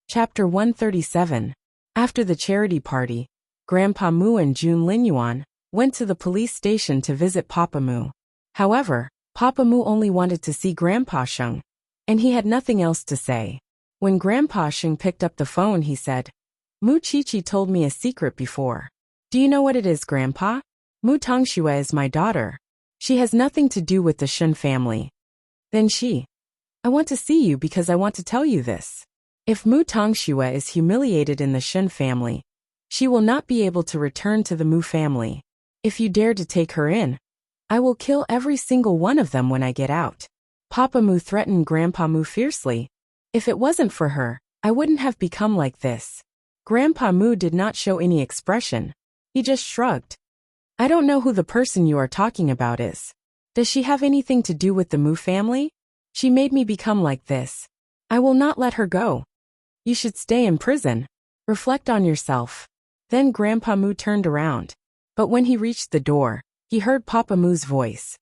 Chapter 137. After the charity party, Grandpa Mu and Jun Linyuan went to the police station to visit Papa Mu. However, Papa Mu only wanted to see Grandpa Sheng, and he had nothing else to say. When Grandpa Sheng picked up the phone, he said, "Mu Chichi told me a secret before. Do you know what it is, Grandpa? Mu Tongxue is my daughter. She has nothing to do with the Shen family." Then I want to see you because I want to tell you this. If Mu Tongxue is humiliated in the Shen family, she will not be able to return to the Mu family. If you dare to take her in, I will kill every single one of them when I get out. Papa Mu threatened Grandpa Mu fiercely. If it wasn't for her, I wouldn't have become like this. Grandpa Mu did not show any expression. He just shrugged. I don't know who the person you are talking about is. Does she have anything to do with the Mu family? She made me become like this. I will not let her go. You should stay in prison. Reflect on yourself. Then Grandpa Mu turned around. But when he reached the door, he heard Papa Mu's voice.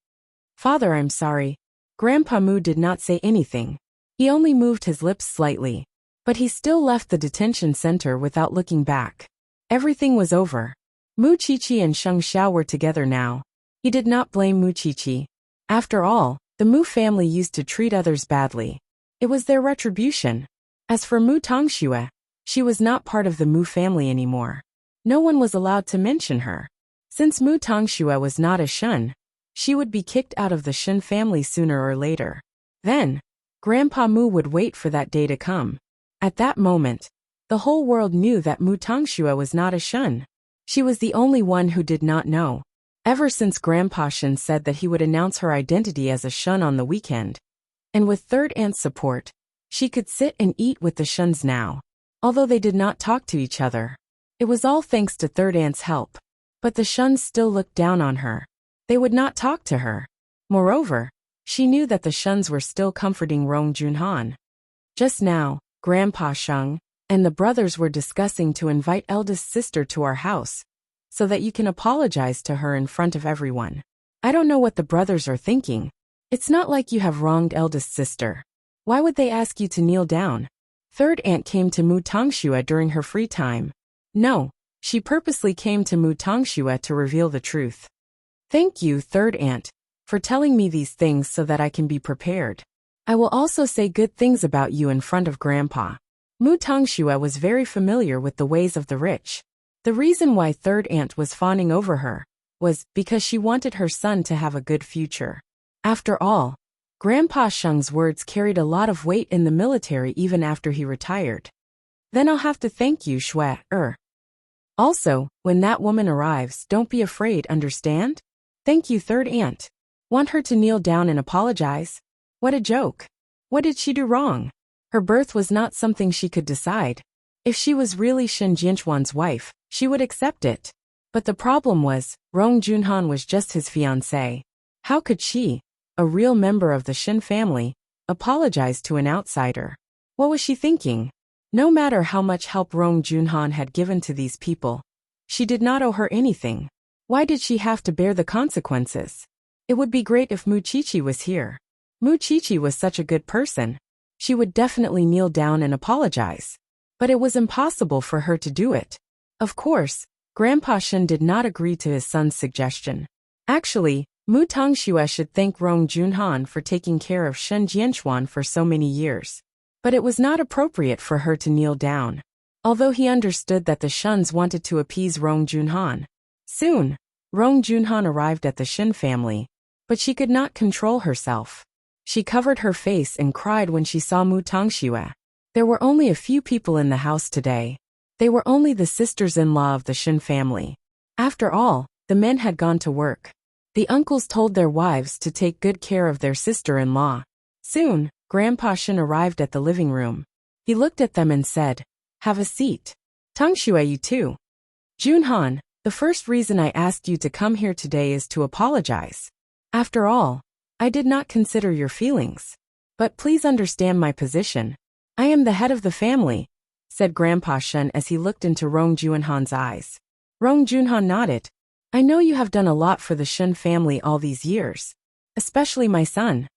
"Father, I'm sorry." Grandpa Mu did not say anything. He only moved his lips slightly. But he still left the detention center without looking back. Everything was over. Mu Chichi and Sheng Xiao were together now. He did not blame Mu Chichi. After all, the Mu family used to treat others badly. It was their retribution. As for Mu Tongxue, she was not part of the Mu family anymore. No one was allowed to mention her. Since Mu Tongxue was not a Shen, she would be kicked out of the Shen family sooner or later. Then, Grandpa Mu would wait for that day to come. At that moment, the whole world knew that Mu Tongxue was not a Shen. She was the only one who did not know. Ever since Grandpa Shen said that he would announce her identity as a Shen on the weekend. And with Third Aunt's support, she could sit and eat with the Shens now. Although they did not talk to each other. It was all thanks to Third Aunt's help. But the Shens still looked down on her. They would not talk to her. Moreover, she knew that the Shens were still comforting Rong Junhan. Just now, Grandpa Sheng and the brothers were discussing to invite eldest sister to our house, so that you can apologize to her in front of everyone. I don't know what the brothers are thinking. It's not like you have wronged eldest sister. Why would they ask you to kneel down? Third Aunt came to Mu Tongxue during her free time. No, she purposely came to Mu Tongxue to reveal the truth. Thank you, Third Aunt, for telling me these things so that I can be prepared. I will also say good things about you in front of Grandpa. Mu Tongxue was very familiar with the ways of the rich. The reason why Third Aunt was fawning over her was because she wanted her son to have a good future. After all, Grandpa Sheng's words carried a lot of weight in the military even after he retired. Then I'll have to thank you, Shui. Also, when that woman arrives, don't be afraid, understand? Thank you, Third Aunt. Want her to kneel down and apologize? What a joke. What did she do wrong? Her birth was not something she could decide. If she was really Shen Jianchuan's wife, she would accept it. But the problem was, Rong Junhan was just his fiancé. How could she, a real member of the Shen family, apologize to an outsider? What was she thinking? No matter how much help Rong Junhan had given to these people, she did not owe her anything. Why did she have to bear the consequences? It would be great if Mu Chichi was here. Mu Chichi was such a good person. She would definitely kneel down and apologize. But it was impossible for her to do it. Of course, Grandpa Shen did not agree to his son's suggestion. Actually, Mu Tongxue should thank Rong Junhan for taking care of Shen Jianchuan for so many years. But it was not appropriate for her to kneel down. Although he understood that the Shens wanted to appease Rong Junhan. Soon, Rong Junhan arrived at the Shen family. But she could not control herself. She covered her face and cried when she saw Mu Tongxue. There were only a few people in the house today. They were only the sisters-in-law of the Shen family. After all, the men had gone to work. The uncles told their wives to take good care of their sister-in-law. Soon, Grandpa Shen arrived at the living room. He looked at them and said, "Have a seat. Tongxue, you too. Junhan, the first reason I asked you to come here today is to apologize. After all, I did not consider your feelings. But please understand my position. I am the head of the family," said Grandpa Shen as he looked into Rong Junhan's eyes. Rong Junhan nodded. "I know you have done a lot for the Shen family all these years. Especially my son.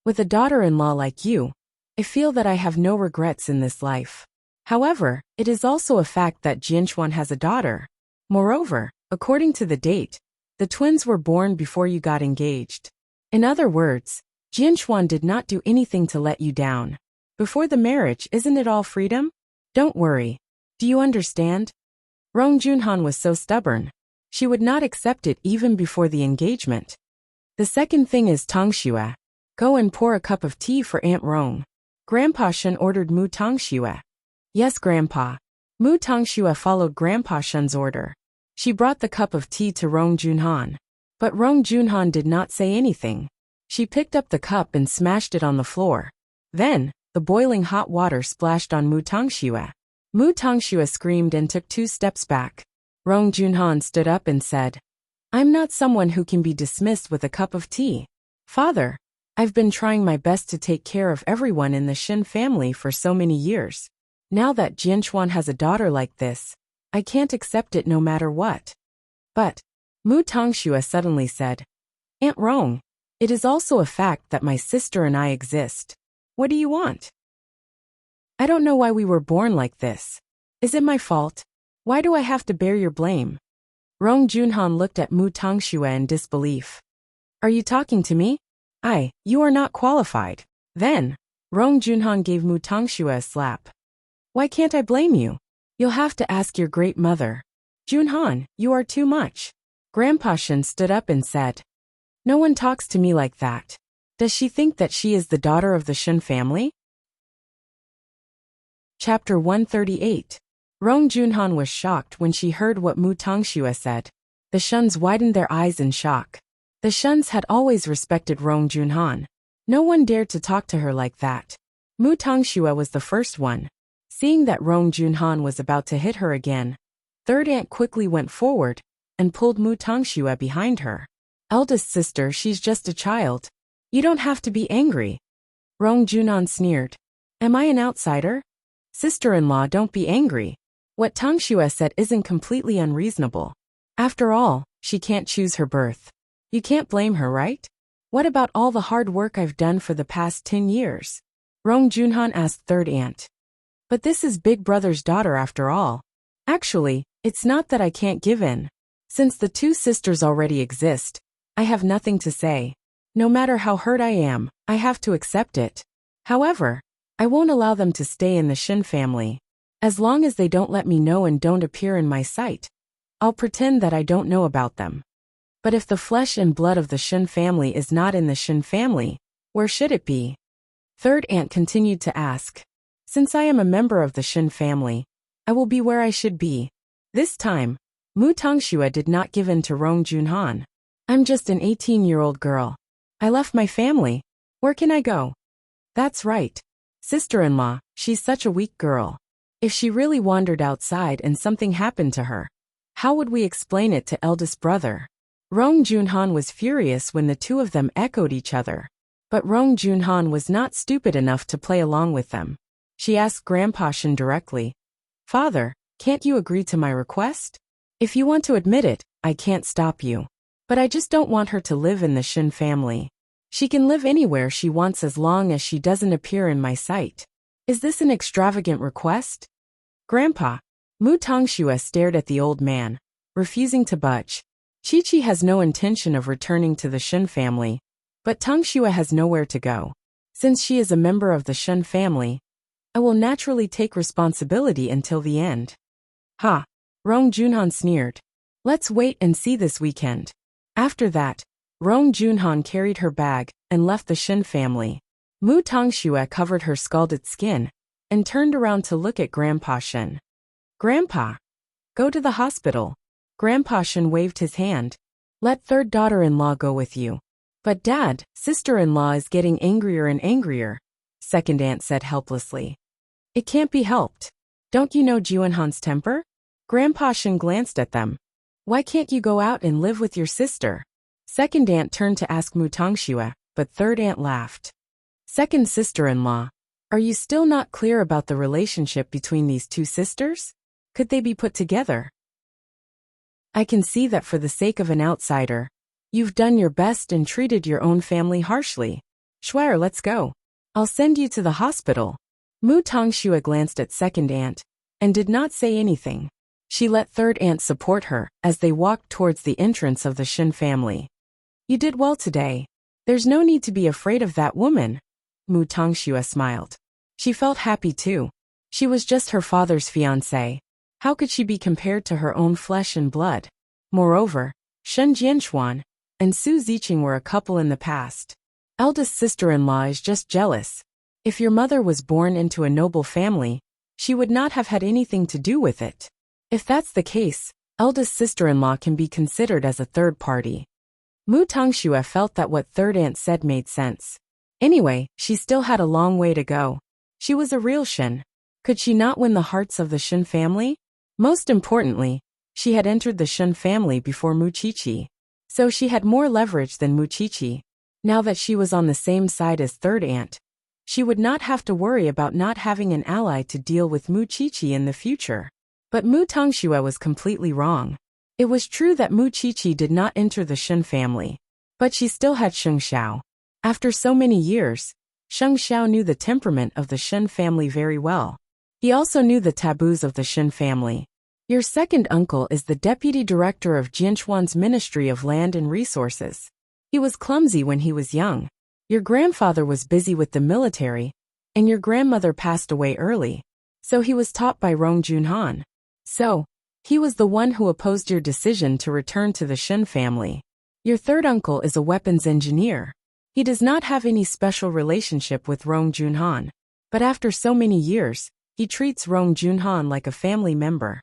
With a daughter-in-law like you, I feel that I have no regrets in this life. However, it is also a fact that Jianchuan has a daughter. Moreover, according to the date, the twins were born before you got engaged. In other words, Jianchuan did not do anything to let you down. Before the marriage, isn't it all freedom? Don't worry. Do you understand? Rong Junhan was so stubborn. She would not accept it even before the engagement. The second thing is Tongxue. Go and pour a cup of tea for Aunt Rong. Grandpa Shen ordered Mu Tongxue. Yes, Grandpa. Mu Tongxue followed Grandpa Shen's order. She brought the cup of tea to Rong Junhan. But Rong Junhan did not say anything. She picked up the cup and smashed it on the floor. Then, the boiling hot water splashed on Mu Tongxue. Mu Tongxue screamed and took 2 steps back. Rong Junhan stood up and said, I'm not someone who can be dismissed with a cup of tea. Father, I've been trying my best to take care of everyone in the Shen family for so many years. Now that Jianchuan has a daughter like this, I can't accept it no matter what. But, Mu Tongxue suddenly said, Aunt Rong, it is also a fact that my sister and I exist. What do you want? I don't know why we were born like this. Is it my fault? Why do I have to bear your blame? Rong Junhan looked at Mu Tongxue in disbelief. Are you talking to me? You are not qualified. Then, Rong Junhan gave Mu Tongxue a slap. Why can't I blame you? You'll have to ask your great mother. Junhan, you are too much. Grandpa Shen stood up and said, No one talks to me like that. Does she think that she is the daughter of the Shen family? Chapter 138. Rong Junhan was shocked when she heard what Mu Tongxue said. The Shuns widened their eyes in shock. The Shuns had always respected Rong Junhan. No one dared to talk to her like that. Mu Tongxue was the first one. Seeing that Rong Junhan was about to hit her again, third aunt quickly went forward and pulled Mu Tongxue behind her. Eldest sister, she's just a child. You don't have to be angry. Rong Junhan sneered. Am I an outsider? Sister-in-law, don't be angry. What Tongxue said isn't completely unreasonable. After all, she can't choose her birth. You can't blame her, right? What about all the hard work I've done for the past 10 years? Rong Junhan asked third aunt. But this is big brother's daughter after all. Actually, it's not that I can't give in. Since the 2 sisters already exist, I have nothing to say. No matter how hurt I am, I have to accept it. However, I won't allow them to stay in the Shen family. As long as they don't let me know and don't appear in my sight, I'll pretend that I don't know about them. But if the flesh and blood of the Shen family is not in the Shen family, where should it be? Third aunt continued to ask. Since I am a member of the Shen family, I will be where I should be. This time, Mu Tongxue did not give in to Rong Junhan. I'm just an 18-year-old girl. I left my family. Where can I go? That's right. Sister-in-law, she's such a weak girl. If she really wandered outside and something happened to her, how would we explain it to eldest brother? Rong Junhan was furious when the 2 of them echoed each other. But Rong Junhan was not stupid enough to play along with them. She asked Grandpa Shen directly, Father, can't you agree to my request? If you want to admit it, I can't stop you. But I just don't want her to live in the Shen family. She can live anywhere she wants as long as she doesn't appear in my sight. Is this an extravagant request? Grandpa, Mu Tongxue stared at the old man, refusing to budge. Chi-Chi has no intention of returning to the Shen family, but Tongxue has nowhere to go. Since she is a member of the Shen family, I will naturally take responsibility until the end. Ha! Rong Junhan sneered. Let's wait and see this weekend. After that, Rong Junhan carried her bag and left the Shen family. Mu Tongxue covered her scalded skin and turned around to look at Grandpa Shen. Grandpa, go to the hospital. Grandpa Shen waved his hand. Let third daughter-in-law go with you. But Dad, sister-in-law is getting angrier and angrier, second aunt said helplessly. It can't be helped. Don't you know Junhan's temper? Grandpa Shen glanced at them. Why can't you go out and live with your sister? Second aunt turned to ask Mu Tongxue, but third aunt laughed. Second sister-in-law, are you still not clear about the relationship between these 2 sisters? Could they be put together? I can see that for the sake of an outsider, you've done your best and treated your own family harshly. Schweier, let's go. I'll send you to the hospital. Mu Tongxue glanced at second aunt and did not say anything. She let third aunt support her as they walked towards the entrance of the Shen family. You did well today. There's no need to be afraid of that woman. Mu Tongxue smiled. She felt happy too. She was just her father's fiancée. How could she be compared to her own flesh and blood? Moreover, Shen Jianchuan and Su Ziqing were a couple in the past. Eldest sister-in-law is just jealous. If your mother was born into a noble family, she would not have had anything to do with it. If that's the case, eldest sister-in-law can be considered as a third party. Mu Tongxue felt that what third aunt said made sense. Anyway, she still had a long way to go. She was a real Shen. Could she not win the hearts of the Shen family? Most importantly, she had entered the Shen family before Mu Qiqi. So she had more leverage than Mu Qiqi. Now that she was on the same side as third aunt, she would not have to worry about not having an ally to deal with Mu Qiqi in the future. But Mu Tongxue was completely wrong. It was true that Mu Qiqi did not enter the Shen family, but she still had Sheng Xiao. After so many years, Sheng Xiao knew the temperament of the Shen family very well. He also knew the taboos of the Shen family. Your second uncle is the deputy director of Jianchuan's Ministry of Land and Resources. He was clumsy when he was young. Your grandfather was busy with the military, and your grandmother passed away early, so he was taught by Rong Junhan. So, he was the one who opposed your decision to return to the Shen family. Your third uncle is a weapons engineer. He does not have any special relationship with Rong Junhan, but after so many years, he treats Rong Junhan like a family member.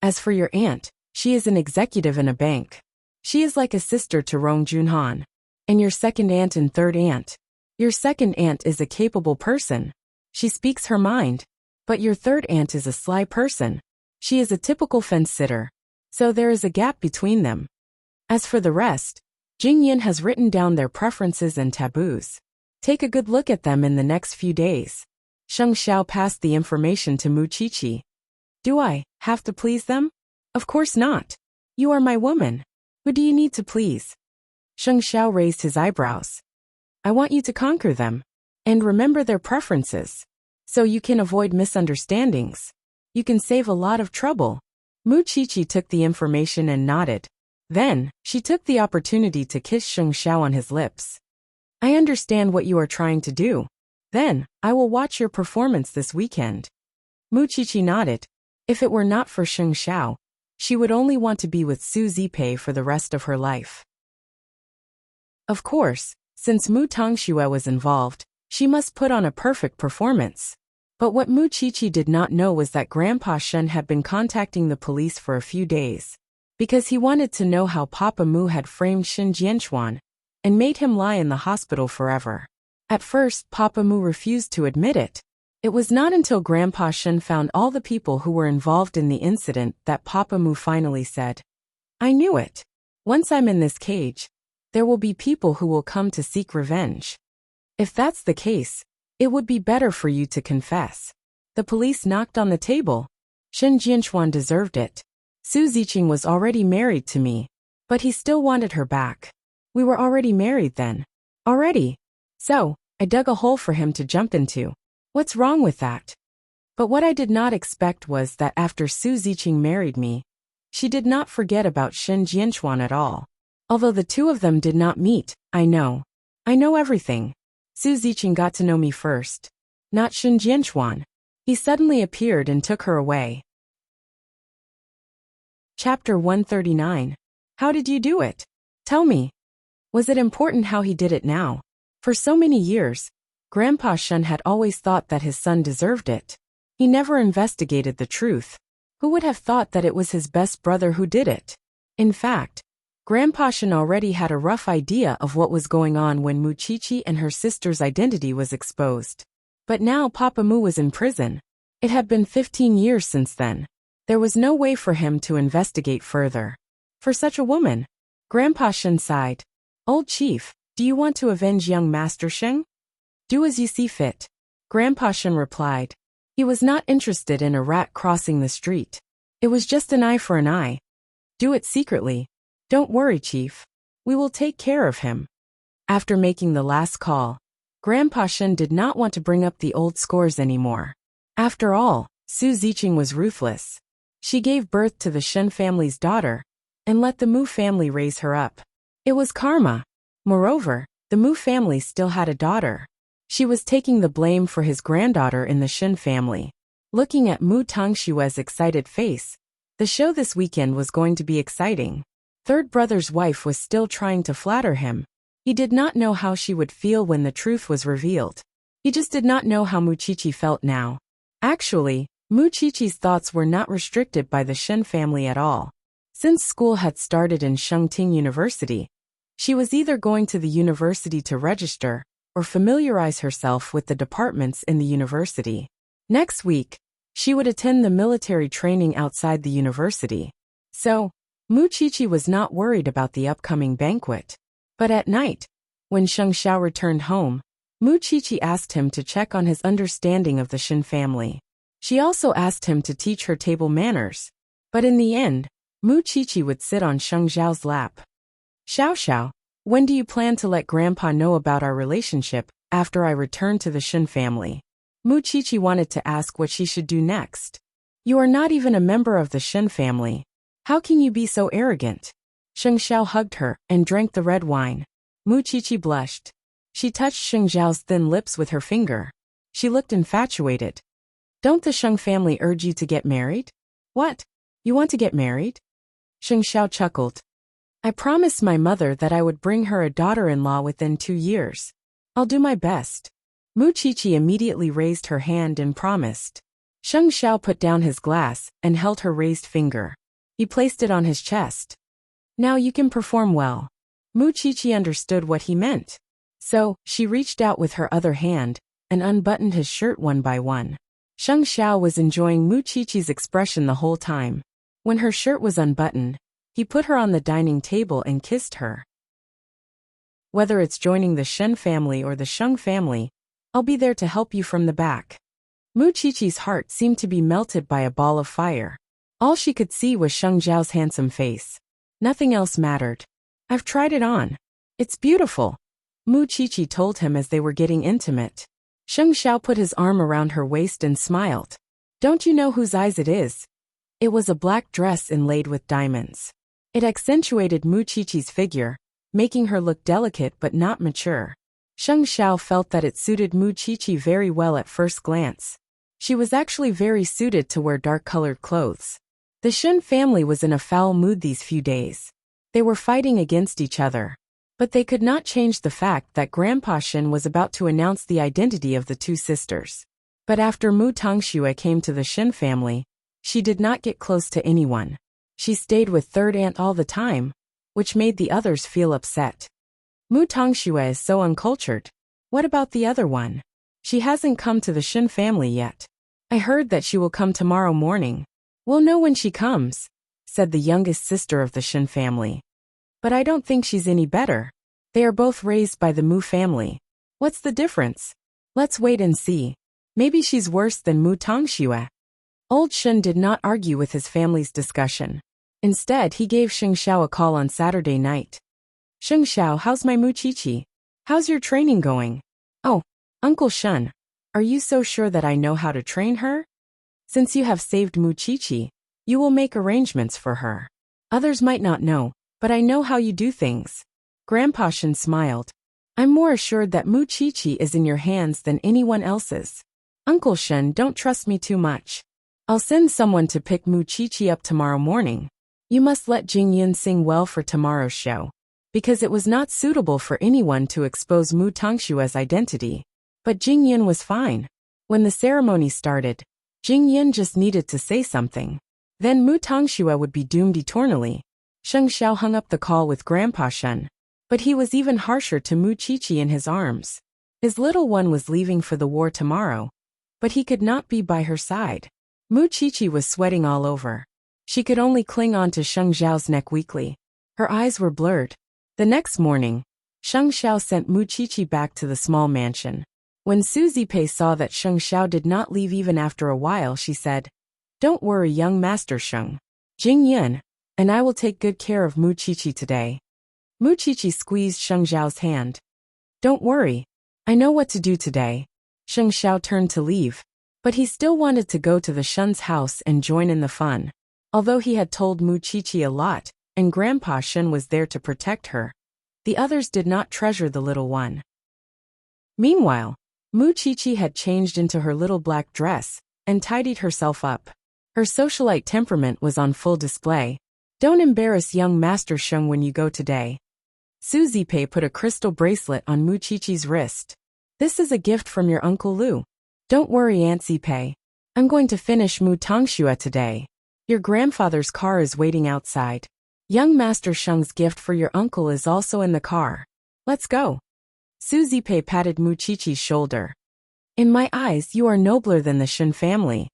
As for your aunt, she is an executive in a bank. She is like a sister to Rong Junhan. And your second aunt and third aunt. Your second aunt is a capable person. She speaks her mind. But your third aunt is a sly person. She is a typical fence-sitter. So there is a gap between them. As for the rest, Jing Yin has written down their preferences and taboos. Take a good look at them in the next few days. Sheng Xiao passed the information to Mu Qiqi. Do I have to please them? Of course not. You are my woman. Who do you need to please? Sheng Xiao raised his eyebrows. I want you to conquer them. And remember their preferences. So you can avoid misunderstandings. You can save a lot of trouble. Mu Qiqi took the information and nodded. Then, she took the opportunity to kiss Sheng Xiao on his lips. I understand what you are trying to do. Then, I will watch your performance this weekend. Mu Qiqi nodded. If it were not for Sheng Xiao, she would only want to be with Su Zipei for the rest of her life. Of course, since Mu Tongxue was involved, she must put on a perfect performance. But what Mu Qiqi did not know was that Grandpa Shen had been contacting the police for a few days, because he wanted to know how Papa Mu had framed Shen Jianchuan and made him lie in the hospital forever. At first, Papa Mu refused to admit it. It was not until Grandpa Shen found all the people who were involved in the incident that Papa Mu finally said, I knew it. Once I'm in this cage, there will be people who will come to seek revenge. If that's the case, it would be better for you to confess. The police knocked on the table. Shen Jianchuan deserved it. Su Ziqing was already married to me, but he still wanted her back. We were already married then. Already. So, I dug a hole for him to jump into. What's wrong with that? But what I did not expect was that after Su Ziqing married me, she did not forget about Shen Jianchuan at all. Although the two of them did not meet, I know everything. Su Ziqing got to know me first. Not Shen Jianchuan. He suddenly appeared and took her away. Chapter 139. How did you do it? Tell me. Was it important how he did it now? For so many years, Grandpa Shen had always thought that his son deserved it. He never investigated the truth. Who would have thought that it was his best brother who did it? In fact, Grandpa Shen already had a rough idea of what was going on when Mu Qiqi and her sister's identity was exposed. But now Papa Mu was in prison. It had been 15 years since then. There was no way for him to investigate further. For such a woman, Grandpa Shen sighed. Old chief, do you want to avenge young Master Sheng? Do as you see fit. Grandpa Shen replied. He was not interested in a rat crossing the street. It was just an eye for an eye. Do it secretly. Don't worry, chief. We will take care of him. After making the last call, Grandpa Shen did not want to bring up the old scores anymore. After all, Su Ziqing was ruthless. She gave birth to the Shen family's daughter and let the Mu family raise her up. It was karma. Moreover, the Mu family still had a daughter. She was taking the blame for his granddaughter in the Shen family. Looking at Mu Tongshue's excited face, the show this weekend was going to be exciting. Third brother's wife was still trying to flatter him. He did not know how she would feel when the truth was revealed. He just did not know how Mu Qiqi felt now. Actually, Mu Qiqi's thoughts were not restricted by the Shen family at all. Since school had started in Shengting University, she was either going to the university to register or familiarize herself with the departments in the university. Next week, she would attend the military training outside the university. So, Mu Qiqi was not worried about the upcoming banquet. But at night, when Sheng Xiao returned home, Mu Qiqi asked him to check on his understanding of the Shen family. She also asked him to teach her table manners. But in the end, Mu Qiqi would sit on Sheng Xiao's lap. Xiao Xiao, when do you plan to let Grandpa know about our relationship after I return to the Shen family? Mu Qiqi wanted to ask what she should do next. You are not even a member of the Shen family. How can you be so arrogant? Sheng Xiao hugged her and drank the red wine. Mu Qiqi blushed. She touched Sheng Xiao's thin lips with her finger. She looked infatuated. Don't the Sheng family urge you to get married? What? You want to get married? Sheng Xiao chuckled. I promised my mother that I would bring her a daughter-in-law within 2 years. I'll do my best. Mu Qiqi immediately raised her hand and promised. Sheng Xiao put down his glass and held her raised finger. He placed it on his chest. Now you can perform well. Mu Qiqi understood what he meant. So, she reached out with her other hand and unbuttoned his shirt one by one. Sheng Xiao was enjoying Mu Qiqi's expression the whole time. When her shirt was unbuttoned, he put her on the dining table and kissed her. Whether it's joining the Shen family or the Sheng family, I'll be there to help you from the back. Mu Qiqi's heart seemed to be melted by a ball of fire. All she could see was Sheng Xiao's handsome face. Nothing else mattered. I've tried it on. It's beautiful, Mu Qiqi told him as they were getting intimate. Sheng Xiao put his arm around her waist and smiled. Don't you know whose eyes it is? It was a black dress inlaid with diamonds. It accentuated Mu Qiqi's figure, making her look delicate but not mature. Sheng Xiao felt that it suited Mu Qiqi very well at first glance. She was actually very suited to wear dark-colored clothes. The Shen family was in a foul mood these few days. They were fighting against each other. But they could not change the fact that Grandpa Shen was about to announce the identity of the two sisters. But after Mu Tongxue came to the Shen family, she did not get close to anyone. She stayed with third aunt all the time, which made the others feel upset. Mu Tongxue is so uncultured. What about the other one? She hasn't come to the Shen family yet. I heard that she will come tomorrow morning. We'll know when she comes, said the youngest sister of the Shen family. But I don't think she's any better. They are both raised by the Mu family. What's the difference? Let's wait and see. Maybe she's worse than Mu Tongxue. Old Shen did not argue with his family's discussion. Instead, he gave Sheng Xiao a call on Saturday night. Sheng Xiao, how's my Mu Qiqi? How's your training going? Oh, Uncle Shen, are you so sure that I know how to train her? Since you have saved Mu Qiqi, you will make arrangements for her. Others might not know, but I know how you do things. Grandpa Shen smiled. I'm more assured that Mu Qiqi is in your hands than anyone else's. Uncle Shen, don't trust me too much. I'll send someone to pick Mu Qiqi up tomorrow morning. You must let Jing Yun sing well for tomorrow's show, because it was not suitable for anyone to expose Mu Tongshue's identity. But Jing Yun was fine. When the ceremony started, Jing Yun just needed to say something. Then Mu Tongxue would be doomed eternally. Sheng Xiao hung up the call with Grandpa Shen. But he was even harsher to Mu Qiqi in his arms. His little one was leaving for the war tomorrow, but he could not be by her side. Mu Qiqi was sweating all over. She could only cling on to Sheng Xiao's neck weakly. Her eyes were blurred. The next morning, Sheng Xiao sent Mu Qiqi back to the small mansion. When Su Zipei saw that Sheng Xiao did not leave even after a while, she said, Don't worry, young Master Sheng. Jing Yun and I will take good care of Mu Qiqi today. Mu Qiqi squeezed Sheng Xiao's hand. Don't worry. I know what to do today. Sheng Xiao turned to leave. But he still wanted to go to the Shun's house and join in the fun. Although he had told Mu Qiqi a lot, and Grandpa Shun was there to protect her, the others did not treasure the little one. Meanwhile, Mu Qiqi had changed into her little black dress and tidied herself up. Her socialite temperament was on full display. Don't embarrass young Master Sheng when you go today. Su Zipei put a crystal bracelet on Mu Qiqi's wrist. This is a gift from your Uncle Lu. Don't worry, Aunt Zipei. I'm going to finish Mu Tongxue today. Your grandfather's car is waiting outside. Young Master Sheng's gift for your uncle is also in the car. Let's go. Su Zipei patted Mu Qiqi's shoulder. In my eyes, you are nobler than the Shun family.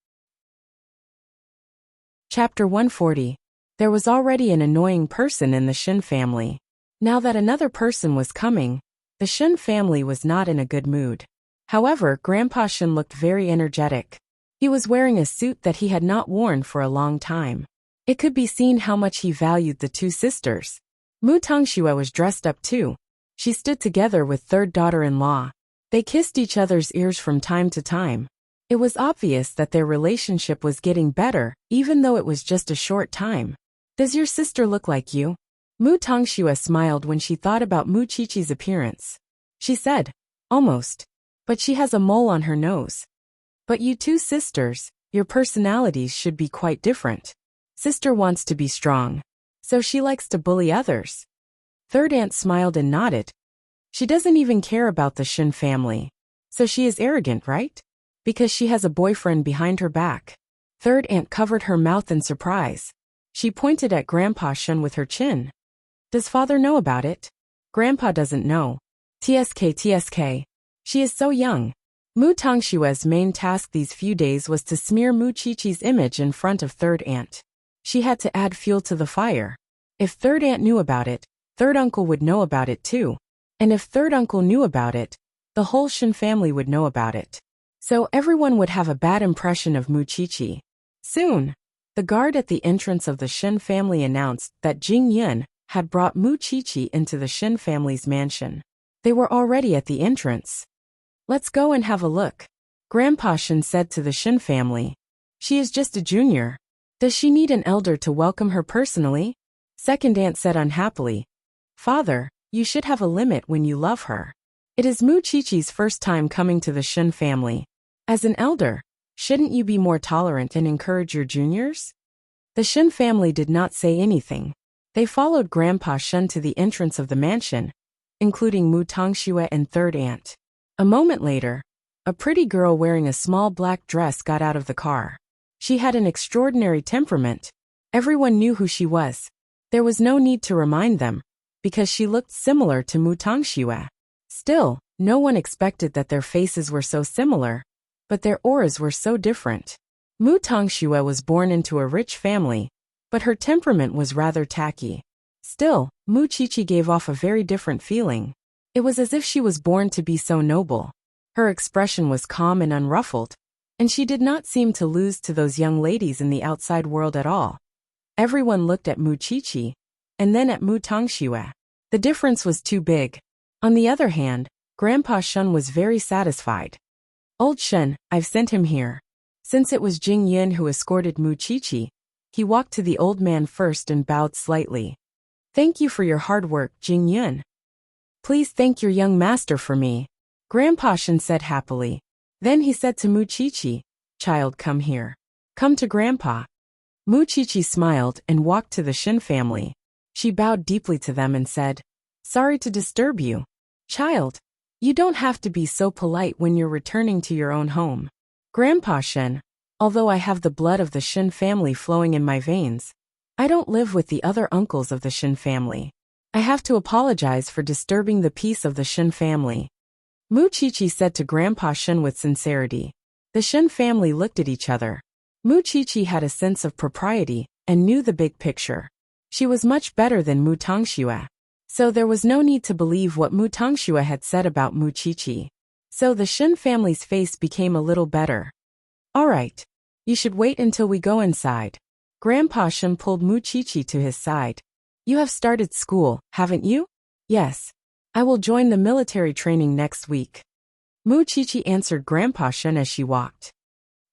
Chapter 140. There was already an annoying person in the Shun family. Now that another person was coming, the Shun family was not in a good mood. However, Grandpa Shun looked very energetic. He was wearing a suit that he had not worn for a long time. It could be seen how much he valued the two sisters. Mu Tongxue was dressed up too. She stood together with third daughter-in-law. They kissed each other's ears from time to time. It was obvious that their relationship was getting better, even though it was just a short time. Does your sister look like you? Mu Tongxue smiled when she thought about Mu Qiqi's appearance. She said, almost. But she has a mole on her nose. But you two sisters, your personalities should be quite different. Sister wants to be strong. So she likes to bully others. Third aunt smiled and nodded. She doesn't even care about the Shun family. So she is arrogant, right? Because she has a boyfriend behind her back. Third aunt covered her mouth in surprise. She pointed at Grandpa Shun with her chin. Does father know about it? Grandpa doesn't know. TSK. She is so young. Mu Tongxue's main task these few days was to smear Mu Qiqi's image in front of third aunt. She had to add fuel to the fire. If third aunt knew about it, third uncle would know about it too. And if third uncle knew about it, the whole Shun family would know about it. So everyone would have a bad impression of Mu Qiqi. Soon, the guard at the entrance of the Shun family announced that Jing Yun had brought Mu Qiqi into the Shun family's mansion. They were already at the entrance. Let's go and have a look. Grandpa Shun said to the Shun family. She is just a junior. Does she need an elder to welcome her personally? Second aunt said unhappily. Father, you should have a limit when you love her. It is Mu Qiqi's first time coming to the Shun family. As an elder, shouldn't you be more tolerant and encourage your juniors? The Shun family did not say anything. They followed Grandpa Shun to the entrance of the mansion, including Mu Tongxue and third aunt. A moment later, a pretty girl wearing a small black dress got out of the car. She had an extraordinary temperament. Everyone knew who she was. There was no need to remind them, because she looked similar to Mu Tongxue. Still, no one expected that their faces were so similar, but their auras were so different. Mu Tongxue was born into a rich family, but her temperament was rather tacky. Still, Mu Qiqi gave off a very different feeling. It was as if she was born to be so noble. Her expression was calm and unruffled, and she did not seem to lose to those young ladies in the outside world at all. Everyone looked at Mu Qiqi, and then at Mu Tongxue. The difference was too big. On the other hand, Grandpa Shun was very satisfied. Old Shun, I've sent him here. Since it was Jing Yun who escorted Mu Qiqi, he walked to the old man first and bowed slightly. Thank you for your hard work, Jing Yun. Please thank your young master for me. Grandpa Shun said happily. Then he said to Mu Qiqi, Child, come here. Come to Grandpa. Mu Qiqi smiled and walked to the Shun family. She bowed deeply to them and said, Sorry to disturb you. Child, you don't have to be so polite when you're returning to your own home. Grandpa Shun, although I have the blood of the Shun family flowing in my veins, I don't live with the other uncles of the Shun family. I have to apologize for disturbing the peace of the Shun family. Mu Qiqi said to Grandpa Shun with sincerity. The Shun family looked at each other. Mu Qiqi had a sense of propriety and knew the big picture. She was much better than Mu Tongxue. So there was no need to believe what Mu Tongxue had said about Mu Qiqi. So the Shun family's face became a little better. All right. You should wait until we go inside. Grandpa Shun pulled Mu Qiqi to his side. You have started school, haven't you? Yes. I will join the military training next week. Mu Chichi answered Grandpa Shen as she walked.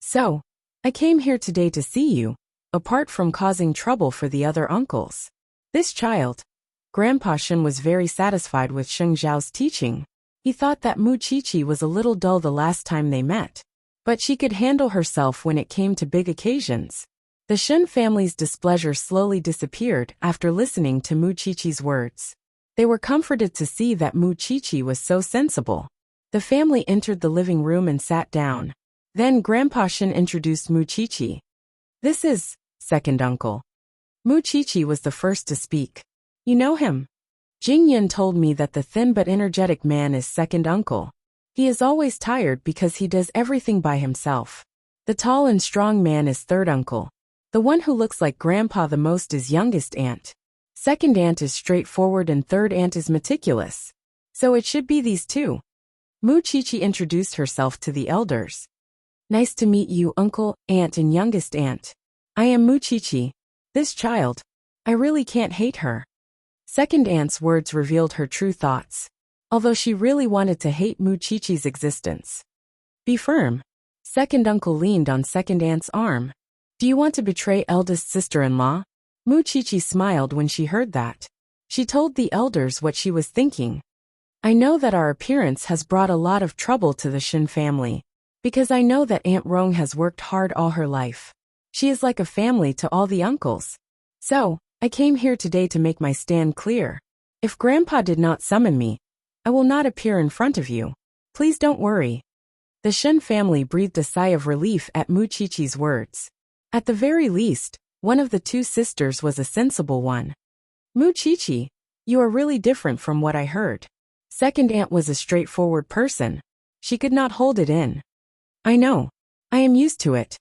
So, I came here today to see you, apart from causing trouble for the other uncles. This child, Grandpa Shen was very satisfied with Sheng Zhao's teaching. He thought that Mu Chichi was a little dull the last time they met, but she could handle herself when it came to big occasions. The Shen family's displeasure slowly disappeared after listening to Mu Chichi's words. They were comforted to see that Mu Chichi was so sensible. The family entered the living room and sat down. Then Grandpa Shen introduced Mu Chichi. This is second uncle. Mu Chichi was the first to speak. You know him? Jing Yun told me that the thin but energetic man is second uncle. He is always tired because he does everything by himself. The tall and strong man is third uncle. The one who looks like grandpa the most is youngest aunt. Second aunt is straightforward and third aunt is meticulous. So it should be these two. Mu Chichi introduced herself to the elders. Nice to meet you, uncle, aunt and youngest aunt. I am Mu Chichi. This child. I really can't hate her. Second aunt's words revealed her true thoughts, although she really wanted to hate Mu Chichi's existence. Be firm. Second uncle leaned on second aunt's arm. Do you want to betray eldest sister-in-law? Mu Chichi smiled when she heard that. She told the elders what she was thinking. I know that our appearance has brought a lot of trouble to the Shen family, because I know that Aunt Rong has worked hard all her life. She is like a family to all the uncles. So, I came here today to make my stand clear. If Grandpa did not summon me, I will not appear in front of you. Please don't worry. The Shen family breathed a sigh of relief at Mu Chichi's words. At the very least, one of the two sisters was a sensible one. Mu Chichi, you are really different from what I heard. Second aunt was a straightforward person. She could not hold it in. I know. I am used to it.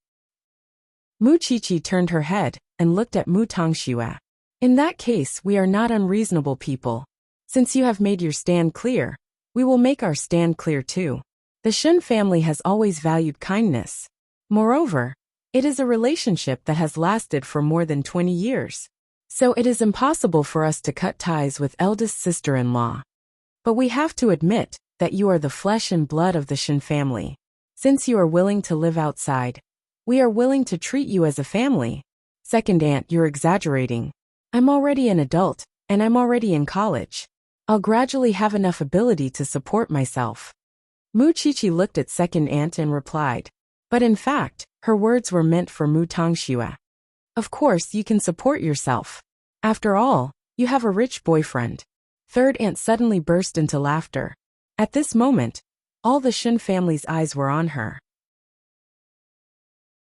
Mu Chichi turned her head and looked at Mu Tongxue. In that case, we are not unreasonable people. Since you have made your stand clear, we will make our stand clear too. The Shen family has always valued kindness. Moreover, it is a relationship that has lasted for more than 20 years. So it is impossible for us to cut ties with eldest sister-in-law. But we have to admit that you are the flesh and blood of the Shen family. Since you are willing to live outside, we are willing to treat you as a family. Second aunt, you're exaggerating. I'm already an adult, and I'm already in college. I'll gradually have enough ability to support myself. Mu Chichi looked at second aunt and replied. But in fact, her words were meant for Mu Tongxue. Of course you can support yourself. After all, you have a rich boyfriend. Third aunt suddenly burst into laughter. At this moment, all the Shen family's eyes were on her.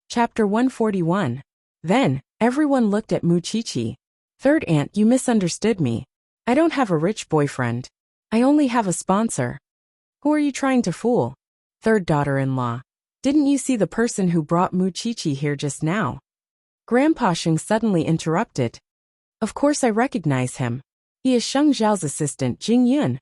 Chapter 141. Then, everyone looked at Mu Chichi. Third aunt, you misunderstood me. I don't have a rich boyfriend. I only have a sponsor. Who are you trying to fool? Third daughter-in-law. Didn't you see the person who brought Mu Chichi here just now? Grandpa Sheng suddenly interrupted. Of course I recognize him. He is Sheng Zhao's assistant Jing Yun.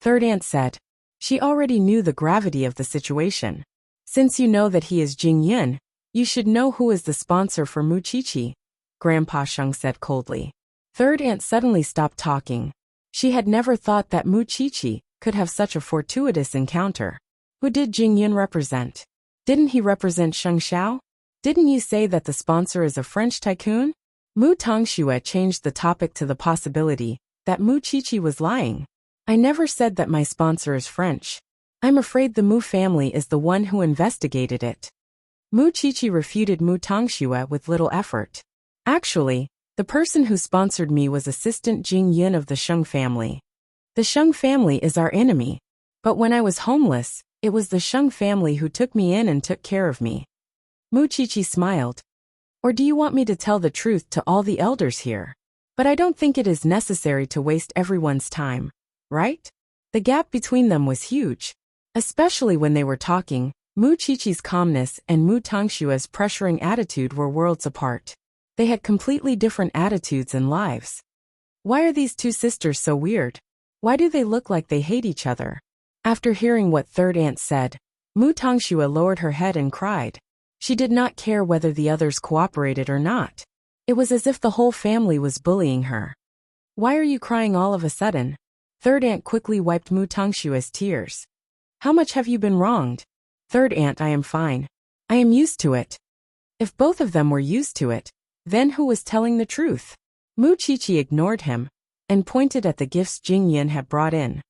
Third aunt said. She already knew the gravity of the situation. Since you know that he is Jing Yun, you should know who is the sponsor for Mu Chichi, Grandpa Sheng said coldly. Third aunt suddenly stopped talking. She had never thought that Mu Chichi could have such a fortuitous encounter. Who did Jing Yun represent? Didn't he represent Sheng Xiao? Didn't you say that the sponsor is a French tycoon? Mu Tongxue changed the topic to the possibility that Mu Chichi was lying. I never said that my sponsor is French. I'm afraid the Mu family is the one who investigated it. Mu Chichi refuted Mu Tongxue with little effort. Actually, the person who sponsored me was assistant Jing Yun of the Sheng family. The Sheng family is our enemy. But when I was homeless, it was the Sheng family who took me in and took care of me. Mu Chichi smiled. Or do you want me to tell the truth to all the elders here? But I don't think it is necessary to waste everyone's time, right? The gap between them was huge. Especially when they were talking, Mu Chichi's calmness and Mu Tongxue's pressuring attitude were worlds apart. They had completely different attitudes and lives. Why are these two sisters so weird? Why do they look like they hate each other? After hearing what third aunt said, Mu Tongxue lowered her head and cried. She did not care whether the others cooperated or not. It was as if the whole family was bullying her. Why are you crying all of a sudden? Third aunt quickly wiped Mu Tongxue's tears. How much have you been wronged? Third aunt, I am fine. I am used to it. If both of them were used to it, then who was telling the truth? Mu Qiqi ignored him and pointed at the gifts Jing Yin had brought in.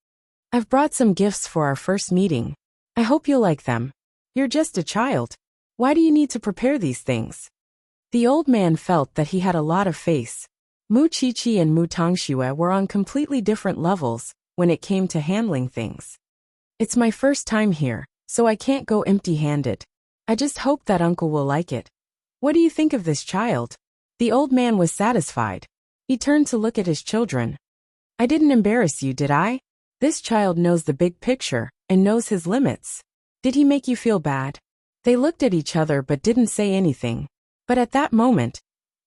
I've brought some gifts for our first meeting. I hope you'll like them. You're just a child. Why do you need to prepare these things? The old man felt that he had a lot of face. Mu Qiqi and Mu Tongxue were on completely different levels when it came to handling things. It's my first time here, so I can't go empty-handed. I just hope that uncle will like it. What do you think of this child? The old man was satisfied. He turned to look at his children. I didn't embarrass you, did I? This child knows the big picture and knows his limits. Did he make you feel bad? They looked at each other but didn't say anything. But at that moment,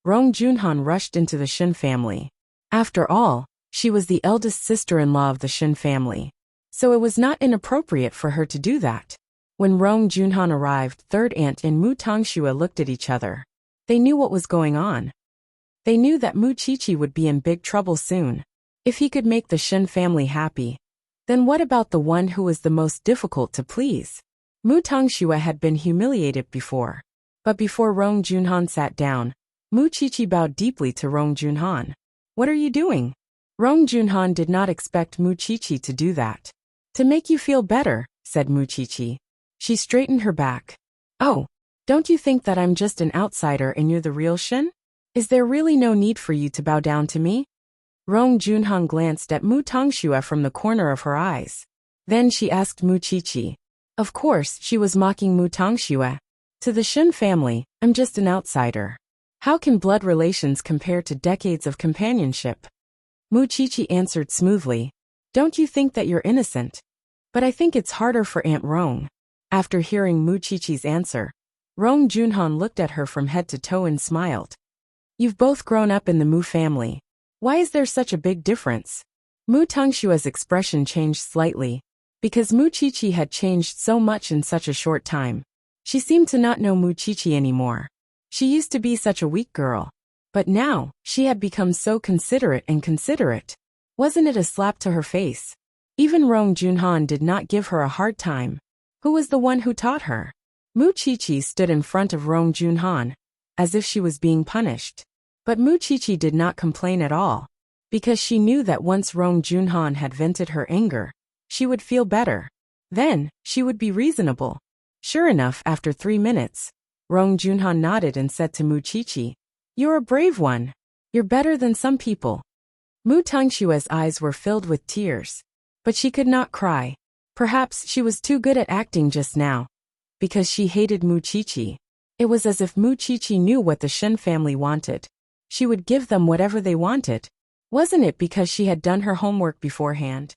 Rong Junhan rushed into the Shin family. After all, she was the eldest sister-in-law of the Shin family. So it was not inappropriate for her to do that. When Rong Junhan arrived, third aunt and Mu Tongxue looked at each other. They knew what was going on. They knew that Mu Qiqi would be in big trouble soon. If he could make the Shin family happy, then what about the one who was the most difficult to please? Mu Tongxue had been humiliated before. But before Rong Junhan sat down, Mu Qiqi bowed deeply to Rong Junhan. What are you doing? Rong Junhan did not expect Mu Qiqi to do that. To make you feel better, said Mu Qiqi. She straightened her back. Oh, don't you think that I'm just an outsider and you're the real Shin? Is there really no need for you to bow down to me? Rong Junhan glanced at Mu Tongxue from the corner of her eyes. Then she asked Mu Qiqi. Of course, she was mocking Mu Tongxue. To the Shin family, I'm just an outsider. How can blood relations compare to decades of companionship? Mu Qiqi answered smoothly. Don't you think that you're innocent? But I think it's harder for Aunt Rong. After hearing Mu Qiqi's answer, Rong Junhan looked at her from head to toe and smiled. You've both grown up in the Mu family. Why is there such a big difference? Mu Tongxue's expression changed slightly, because Mu Qiqi had changed so much in such a short time. She seemed to not know Mu Qiqi anymore. She used to be such a weak girl. But now, she had become so considerate and considerate. Wasn't it a slap to her face? Even Rong Junhan did not give her a hard time. Who was the one who taught her? Mu Qiqi stood in front of Rong Junhan, as if she was being punished. But Mu Qiqi did not complain at all, because she knew that once Rong Junhan had vented her anger, she would feel better. Then, she would be reasonable. Sure enough, after 3 minutes, Rong Junhan nodded and said to Mu Qiqi, You're a brave one. You're better than some people. Mu Tongxue's eyes were filled with tears. But she could not cry. Perhaps she was too good at acting just now. Because she hated Mu Qiqi. It was as if Mu Qiqi knew what the Shin family wanted. She would give them whatever they wanted. Wasn't it because she had done her homework beforehand?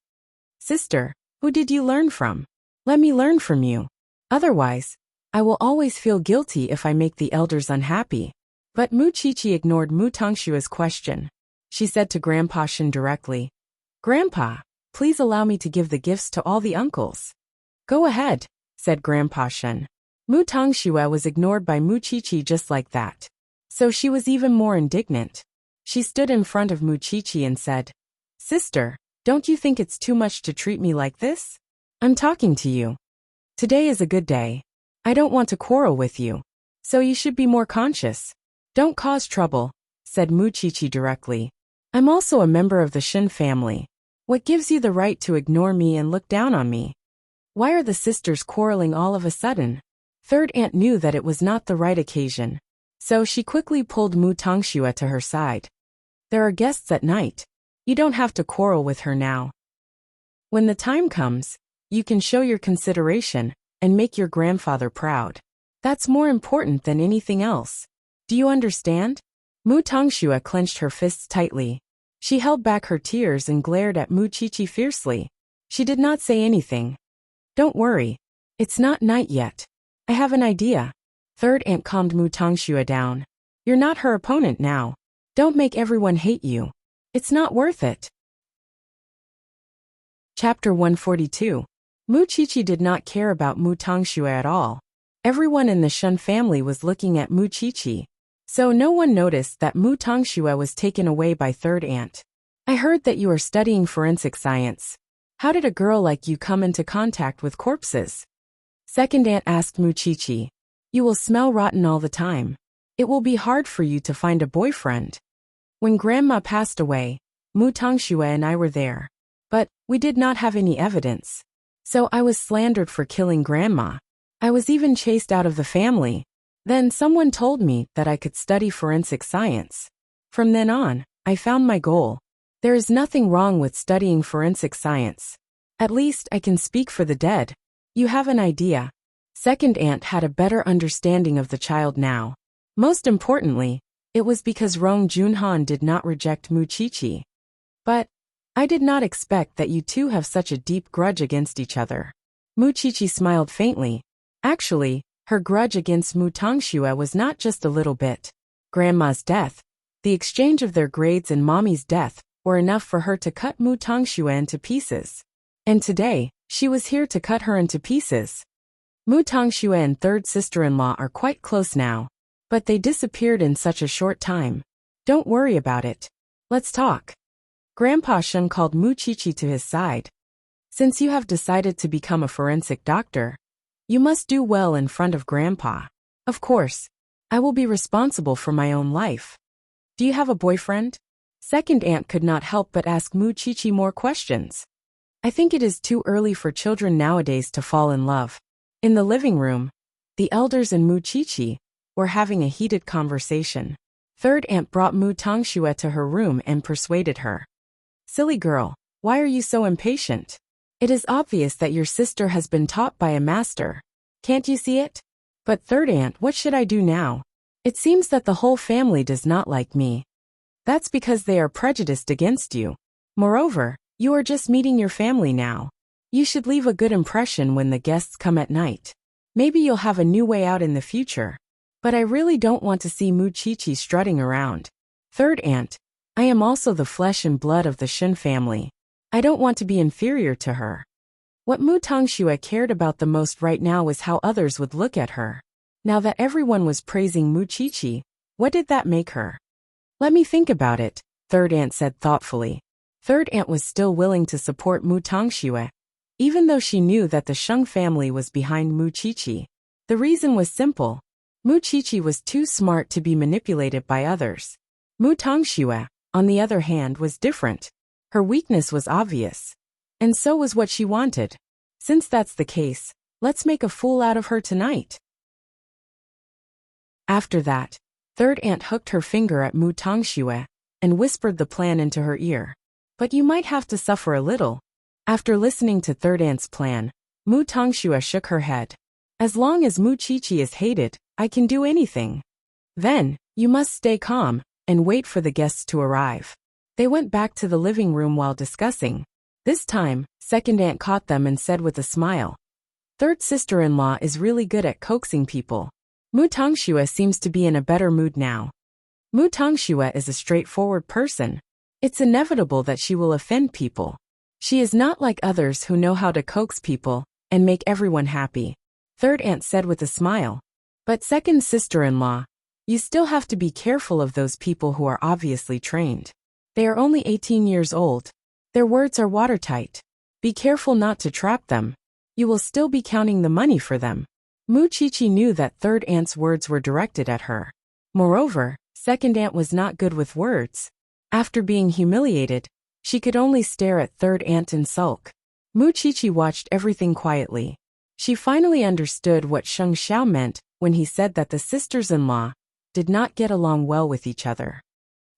Sister, who did you learn from? Let me learn from you. Otherwise, I will always feel guilty if I make the elders unhappy. But Mu Qiqi ignored Mu Tongxue's question. She said to Grandpa Shin directly, Grandpa, please allow me to give the gifts to all the uncles. Go ahead, said Grandpa Shin. Mu Tongxue was ignored by Mu Qiqi just like that. So she was even more indignant. She stood in front of Mu Qiqi and said, Sister, don't you think it's too much to treat me like this? I'm talking to you. Today is a good day. I don't want to quarrel with you. So you should be more conscious. Don't cause trouble, said Mu Qiqi directly. I'm also a member of the Shin family. What gives you the right to ignore me and look down on me? Why are the sisters quarreling all of a sudden? Third aunt knew that it was not the right occasion. So she quickly pulled Mu Tongxue to her side. There are guests at night. You don't have to quarrel with her now. When the time comes, you can show your consideration and make your grandfather proud. That's more important than anything else. Do you understand? Mu Tongxue clenched her fists tightly. She held back her tears and glared at Mu Qiqi fiercely. She did not say anything. Don't worry. It's not night yet. I have an idea. Third aunt calmed Mu Tongxue down. You're not her opponent now. Don't make everyone hate you. It's not worth it. Chapter 142. Mu Qiqi did not care about Mu Tongxue at all. Everyone in the Shen family was looking at Mu Qiqi. So no one noticed that Mu Tongxue was taken away by third aunt. I heard that you are studying forensic science. How did a girl like you come into contact with corpses? Second aunt asked Muchichi. You will smell rotten all the time. It will be hard for you to find a boyfriend. When Grandma passed away, Mu Tongxue and I were there. But we did not have any evidence. So I was slandered for killing Grandma. I was even chased out of the family. Then someone told me that I could study forensic science. From then on, I found my goal. There is nothing wrong with studying forensic science. At least I can speak for the dead. You have an idea. Second aunt had a better understanding of the child now. Most importantly, it was because Rong Junhan did not reject Muchichi. But I did not expect that you two have such a deep grudge against each other. Muchichi smiled faintly. Actually, her grudge against Mu Tongxue was not just a little bit. Grandma's death, the exchange of their grades and Mommy's death, were enough for her to cut Mu Tongxue into pieces. And today, she was here to cut her into pieces. Mu Tongxue and third sister-in-law are quite close now. But they disappeared in such a short time. Don't worry about it. Let's talk. Grandpa Sheng called Muchichi to his side. Since you have decided to become a forensic doctor, you must do well in front of Grandpa. Of course, I will be responsible for my own life. Do you have a boyfriend? Second aunt could not help but ask Muchichi more questions. I think it is too early for children nowadays to fall in love. In the living room, the elders and Muchichi were having a heated conversation. Third aunt brought Mu Tongxue to her room and persuaded her. Silly girl, why are you so impatient? It is obvious that your sister has been taught by a master. Can't you see it? But third aunt, what should I do now? It seems that the whole family does not like me. That's because they are prejudiced against you. Moreover, you are just meeting your family now. You should leave a good impression when the guests come at night. Maybe you'll have a new way out in the future. But I really don't want to see Muchichi strutting around. Third aunt, I am also the flesh and blood of the Shen family. I don't want to be inferior to her. What Mu Tongxue cared about the most right now was how others would look at her. Now that everyone was praising Muchichi, what did that make her? Let me think about it, third aunt said thoughtfully. Third aunt was still willing to support Mu Tongxue, even though she knew that the Sheng family was behind Muchichi. The reason was simple. Muchichi was too smart to be manipulated by others. Mu Tongxue, on the other hand, was different. Her weakness was obvious. And so was what she wanted. Since that's the case, let's make a fool out of her tonight. After that, third aunt hooked her finger at Mu Tongxue and whispered the plan into her ear. But you might have to suffer a little. After listening to third aunt's plan, Mu Tongxue shook her head. As long as Muchichi is hated, I can do anything. Then, you must stay calm and wait for the guests to arrive. They went back to the living room while discussing. This time, second aunt caught them and said with a smile. Third sister-in-law is really good at coaxing people. Mu Tongxue seems to be in a better mood now. Mu Tongxue is a straightforward person. It's inevitable that she will offend people. She is not like others who know how to coax people and make everyone happy. Third aunt said with a smile. But second sister-in-law, you still have to be careful of those people who are obviously trained. They are only 18 years old. Their words are watertight. Be careful not to trap them. You will still be counting the money for them. Muchichi knew that third aunt's words were directed at her. Moreover, second aunt was not good with words. After being humiliated, she could only stare at third aunt and sulk. Muchichi watched everything quietly. She finally understood what Sheng Xiao meant when he said that the sisters-in-law did not get along well with each other.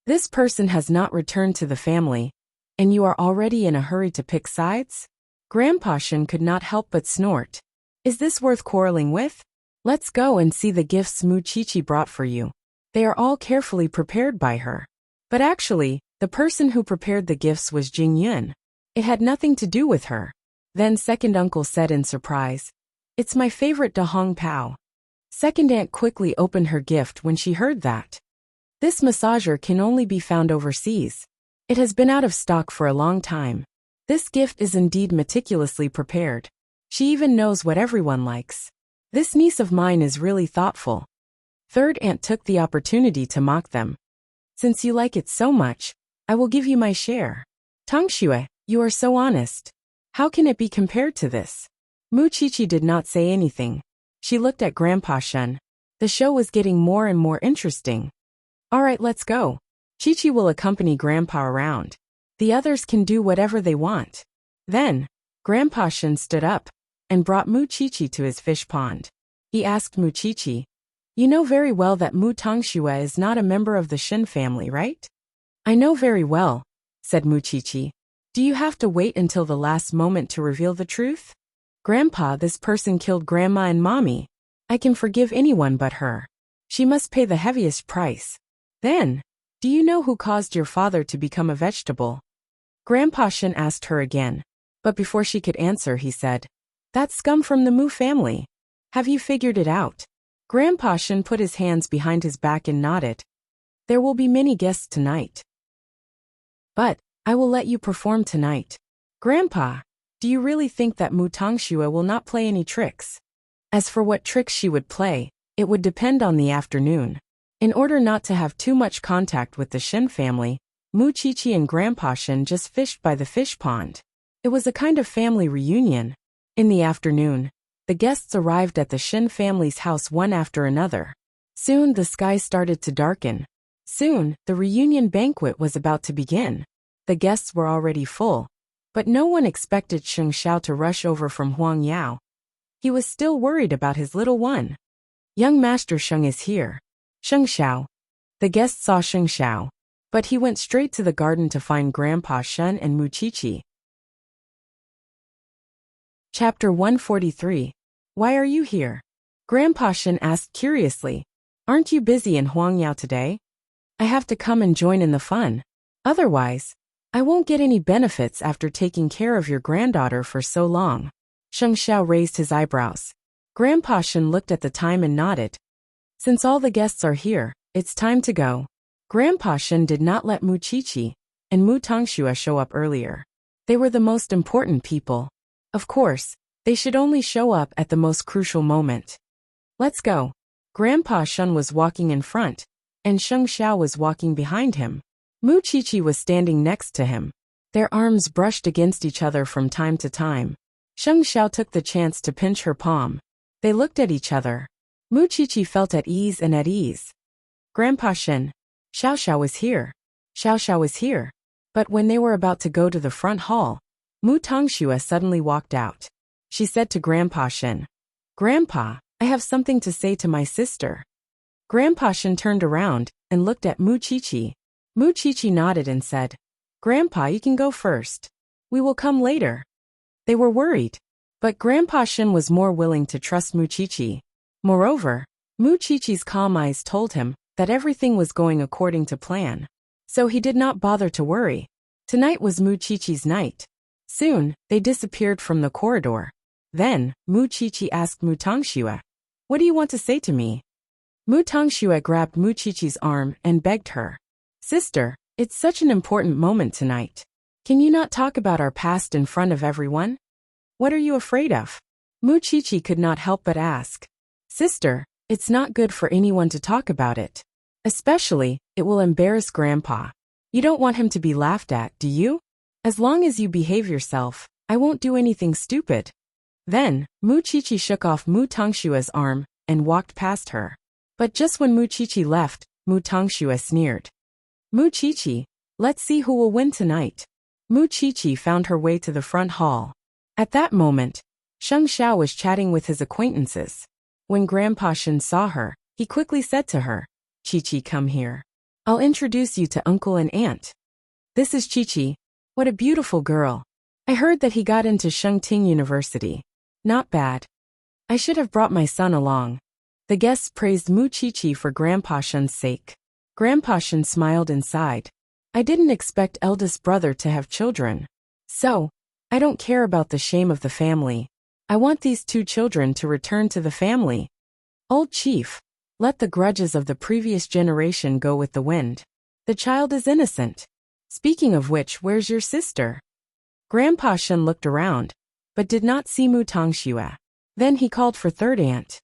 This person has not returned to the family, and you are already in a hurry to pick sides? Grandpa Shen could not help but snort. Is this worth quarreling with? Let's go and see the gifts Muchichi brought for you. They are all carefully prepared by her. But actually, the person who prepared the gifts was Jing Yun. It had nothing to do with her. Then second uncle said in surprise, It's my favorite Da Hong Pao. Second aunt quickly opened her gift when she heard that. This massager can only be found overseas. It has been out of stock for a long time. This gift is indeed meticulously prepared. She even knows what everyone likes. This niece of mine is really thoughtful. Third aunt took the opportunity to mock them. Since you like it so much, I will give you my share. Tongxue, you are so honest. How can it be compared to this? Mu Chichi did not say anything. She looked at Grandpa Shun. The show was getting more and more interesting. All right, let's go. Chichi will accompany Grandpa around. The others can do whatever they want. Then, Grandpa Shun stood up and brought Mu Chichi to his fish pond. He asked Mu Chichi, "You know very well that Mu Tongxue is not a member of the Shin family, right?" "I know very well," said Mu Chichi. "Do you have to wait until the last moment to reveal the truth?" "Grandpa, this person killed Grandma and Mommy. I can forgive anyone but her. She must pay the heaviest price." "Then, do you know who caused your father to become a vegetable?" Grandpa Shin asked her again. But before she could answer, he said, "That scum from the Mu family. Have you figured it out?" Grandpa Shin put his hands behind his back and nodded. "There will be many guests tonight. But I will let you perform tonight." "Grandpa, do you really think that Mu Tongxue will not play any tricks?" "As for what tricks she would play, it would depend on the afternoon. In order not to have too much contact with the Shin family, Mu Chichi and Grandpa Shin just fished by the fish pond. It was a kind of family reunion. In the afternoon, the guests arrived at the Shin family's house one after another. Soon the sky started to darken. Soon, the reunion banquet was about to begin. The guests were already full, but no one expected Sheng Xiao to rush over from Huang Yao. He was still worried about his little one. "Young Master Sheng is here. Sheng Xiao." The guest saw Sheng Xiao, but he went straight to the garden to find Grandpa Shun and Mu Chichi. Chapter 143. Why are you here? Grandpa Shun asked curiously. "Aren't you busy in Huang Yao today?" "I have to come and join in the fun. Otherwise, I won't get any benefits after taking care of your granddaughter for so long." Sheng Xiao raised his eyebrows. Grandpa Shun looked at the time and nodded. "Since all the guests are here, it's time to go." Grandpa Shun did not let Mu Chichi and Mu Tongxue show up earlier. They were the most important people. Of course, they should only show up at the most crucial moment. "Let's go." Grandpa Shun was walking in front, and Sheng Xiao was walking behind him. Mu Chichi was standing next to him. Their arms brushed against each other from time to time. Sheng Xiao took the chance to pinch her palm. They looked at each other. Mu Chichi felt at ease and at ease. "Grandpa Shin, Xiao Xiao was here. Xiao Xiao was here." But when they were about to go to the front hall, Mu Tongxue suddenly walked out. She said to Grandpa Shin, "Grandpa, I have something to say to my sister." Grandpa Shin turned around and looked at Mu Chichi. Mu Chichi nodded and said, "Grandpa, you can go first. We will come later." They were worried, but Grandpa Shin was more willing to trust Mu Chichi. Moreover, Mu Chichi's calm eyes told him that everything was going according to plan. So he did not bother to worry. Tonight was Mu Chichi's night. Soon, they disappeared from the corridor. Then, Mu Chichi asked Mu Tongxue, "What do you want to say to me?" Mu Tongxue grabbed Mu Chichi's arm and begged her, "Sister, it's such an important moment tonight. Can you not talk about our past in front of everyone? What are you afraid of?" Mu Chichi could not help but ask, "Sister, it's not good for anyone to talk about it. Especially, it will embarrass Grandpa. You don't want him to be laughed at, do you? As long as you behave yourself, I won't do anything stupid." Then, Mu Chichi shook off Mu Tongxue's arm and walked past her. But just when Mu Chichi left, Mu Tongxue sneered. "Mu Chichi, let's see who will win tonight." Mu Chichi found her way to the front hall. At that moment, Sheng Xiao was chatting with his acquaintances. When Grandpa Shin saw her, he quickly said to her, "Chichi, come here. I'll introduce you to Uncle and Aunt. This is Chichi. What a beautiful girl. I heard that he got into Shengting University. Not bad. I should have brought my son along." The guests praised Mu Chichi for Grandpa Shin's sake. Grandpa Shin smiled and sighed. "I didn't expect eldest brother to have children. So, I don't care about the shame of the family. I want these two children to return to the family. Old chief, let the grudges of the previous generation go with the wind. The child is innocent. Speaking of which, where's your sister?" Grandpa Shin looked around, but did not see Mu Tongxue. Then he called for third aunt.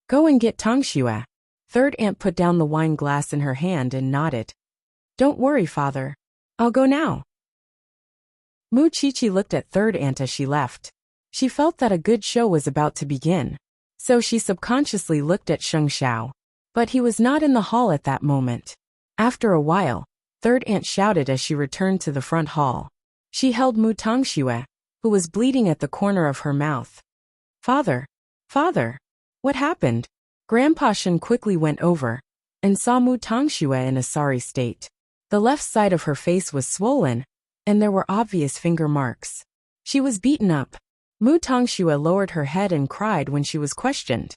"Go and get Tongxue." Third aunt put down the wine glass in her hand and nodded. "Don't worry, father. I'll go now." Mu Chichi looked at third aunt as she left. She felt that a good show was about to begin. So she subconsciously looked at Sheng Xiao. But he was not in the hall at that moment. After a while, third aunt shouted as she returned to the front hall. She held Mu Tongxue, who was bleeding at the corner of her mouth. Father! Father! What happened? Grandpa Shen quickly went over and saw Mu Tongxue in a sorry state. The left side of her face was swollen, and there were obvious finger marks. She was beaten up. Mu Tongxue lowered her head and cried when she was questioned.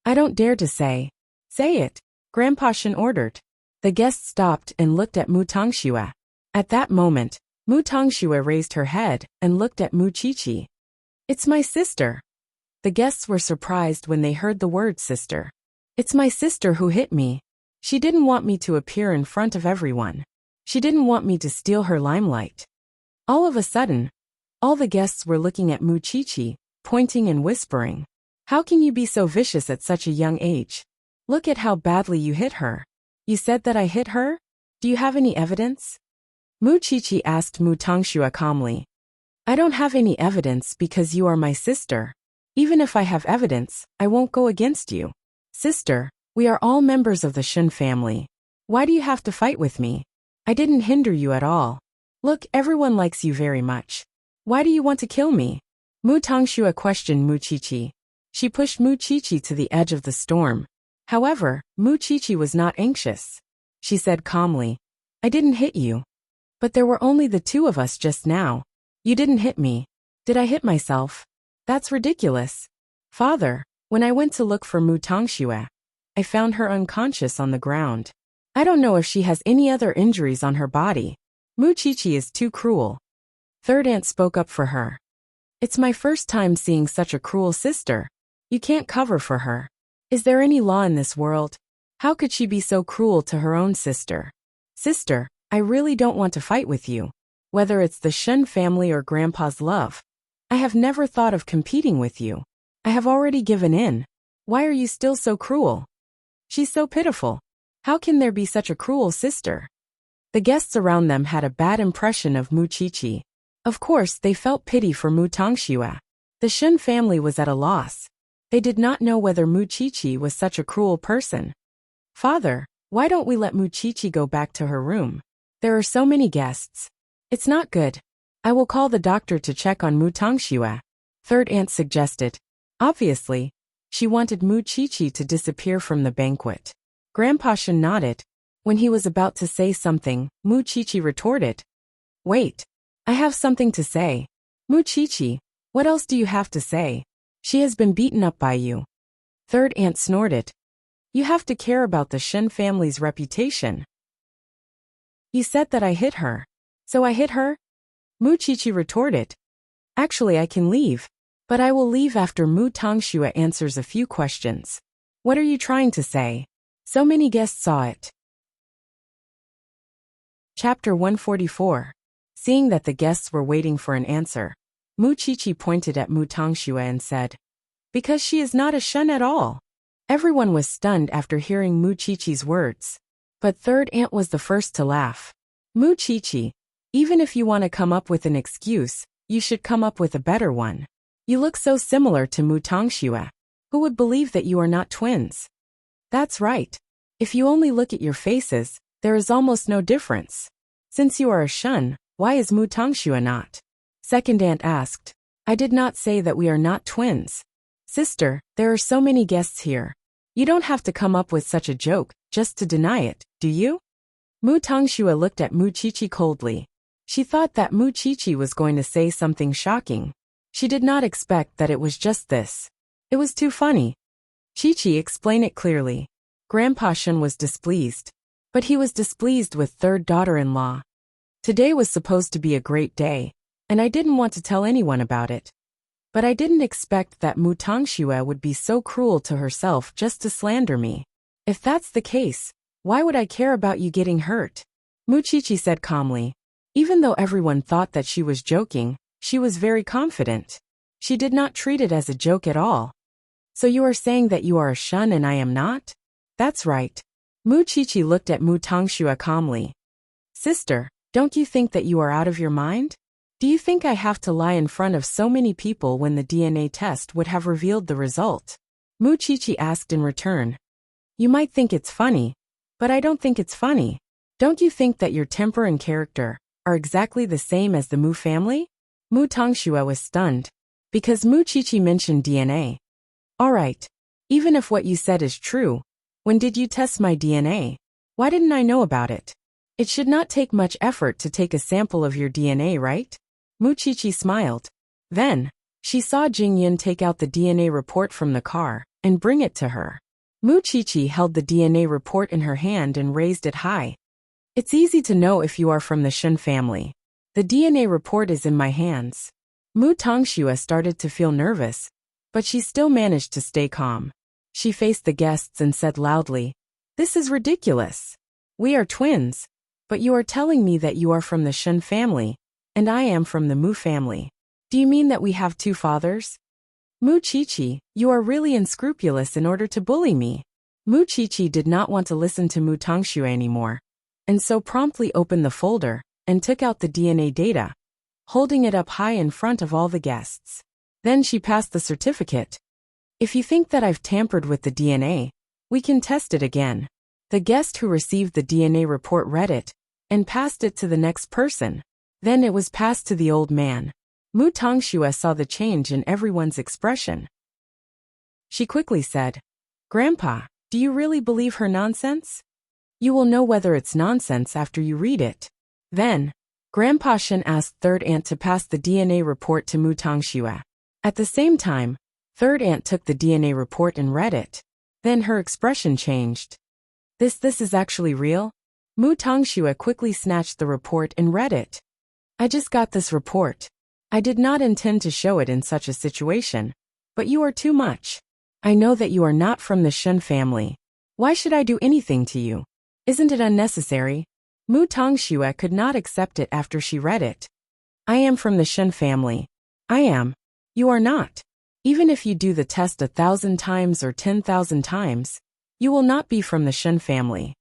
I don't dare to say. Say it, Grandpa Shen ordered. The guest stopped and looked at Mu Tongxue. At that moment, Mu Tongxue raised her head and looked at Mu Chichi. It's my sister. The guests were surprised when they heard the word sister. It's my sister who hit me. She didn't want me to appear in front of everyone. She didn't want me to steal her limelight. All of a sudden, all the guests were looking at Mu Chichi, pointing and whispering. How can you be so vicious at such a young age? Look at how badly you hit her. You said that I hit her? Do you have any evidence? Mu Chichi asked Mu Tongxue calmly. I don't have any evidence because you are my sister. Even if I have evidence, I won't go against you. Sister, we are all members of the Shen family. Why do you have to fight with me? I didn't hinder you at all. Look, everyone likes you very much. Why do you want to kill me? Mu Tongxue questioned Mu Chichi. She pushed Mu Chichi to the edge of the storm. However, Mu Chichi was not anxious. She said calmly, I didn't hit you. But there were only the two of us just now. You didn't hit me. Did I hit myself? That's ridiculous. Father, when I went to look for Mu Tongxue, I found her unconscious on the ground. I don't know if she has any other injuries on her body. Mu Chichi is too cruel. Third aunt spoke up for her. It's my first time seeing such a cruel sister. You can't cover for her. Is there any law in this world? How could she be so cruel to her own sister? Sister, I really don't want to fight with you. Whether it's the Shen family or Grandpa's love. I have never thought of competing with you. I have already given in. Why are you still so cruel? She's so pitiful. How can there be such a cruel sister? The guests around them had a bad impression of Mu Chichi. Of course, they felt pity for Mu Tongxue. The Shen family was at a loss. They did not know whether Mu Chichi was such a cruel person. Father, why don't we let Mu Chichi go back to her room? There are so many guests. It's not good. I will call the doctor to check on Mu Tongxue. Third aunt suggested. Obviously, she wanted Mu Chichi to disappear from the banquet. Grandpa Shen nodded. When he was about to say something, Mu Chichi retorted. Wait. I have something to say. Mu Chichi, what else do you have to say? She has been beaten up by you. Third aunt snorted. You have to care about the Shen family's reputation. You said that I hit her. So I hit her? Mu Chichi retorted. Actually, I can leave. But I will leave after Mu Tongxue answers a few questions. What are you trying to say? So many guests saw it. Chapter 144. Seeing that the guests were waiting for an answer, Mu Chichi pointed at Mu Tongxue and said, Because she is not a Shen at all. Everyone was stunned after hearing Mu Chichi's words. But third aunt was the first to laugh. Mu Chichi, even if you want to come up with an excuse, you should come up with a better one. You look so similar to Mu Tongxue. Who would believe that you are not twins? That's right. If you only look at your faces, there is almost no difference. Since you are a Shen, why is Mu Tongxue not? Second aunt asked. I did not say that we are not twins. Sister, there are so many guests here. You don't have to come up with such a joke, just to deny it, do you? Mu Tongxue looked at Mu Chichi coldly. She thought that Mu Chichi was going to say something shocking. She did not expect that it was just this. It was too funny. Chichi, explain it clearly. Grandpa Shen was displeased. But he was displeased with third daughter-in-law. Today was supposed to be a great day, and I didn't want to tell anyone about it. But I didn't expect that Mu Tongxue would be so cruel to herself just to slander me. If that's the case, why would I care about you getting hurt? Mu Chichi said calmly. Even though everyone thought that she was joking, she was very confident. She did not treat it as a joke at all. So you are saying that you are a Shen and I am not? That's right. Mu Chichi looked at Mu Tongxue calmly. Sister, don't you think that you are out of your mind? Do you think I have to lie in front of so many people when the DNA test would have revealed the result? Mu Qiqi asked in return. You might think it's funny, but I don't think it's funny. Don't you think that your temper and character are exactly the same as the Mu family? Mu Tongxue was stunned, because Mu Qiqi mentioned DNA. Alright, even if what you said is true, when did you test my DNA? Why didn't I know about it? It should not take much effort to take a sample of your DNA, right? Mu Qiqi smiled. Then, she saw Jingyan take out the DNA report from the car and bring it to her. Mu Qiqi held the DNA report in her hand and raised it high. It's easy to know if you are from the Shen family. The DNA report is in my hands. Mu Tongxue started to feel nervous, but she still managed to stay calm. She faced the guests and said loudly, This is ridiculous. We are twins, but you are telling me that you are from the Shen family, and I am from the Mu family. Do you mean that we have two fathers? Mu Qiqi, you are really unscrupulous in order to bully me. Mu Qiqi did not want to listen to Mu Tongxue anymore, and so promptly opened the folder and took out the DNA data, holding it up high in front of all the guests. Then she passed the certificate. If you think that I've tampered with the DNA, we can test it again. The guest who received the DNA report read it and passed it to the next person. Then it was passed to the old man. Mu Tongxue saw the change in everyone's expression. She quickly said, Grandpa, do you really believe her nonsense? You will know whether it's nonsense after you read it. Then, Grandpa Shen asked Third Aunt to pass the DNA report to Mu Tongxue. At the same time, Third Aunt took the DNA report and read it. Then her expression changed. This is actually real? Mu Tongxue quickly snatched the report and read it. I just got this report. I did not intend to show it in such a situation, but you are too much. I know that you are not from the Shen family. Why should I do anything to you? Isn't it unnecessary? Mu Tongxue could not accept it after she read it. I am from the Shen family. I am. You are not. Even if you do the test 1,000 times or 10,000 times, you will not be from the Shen family.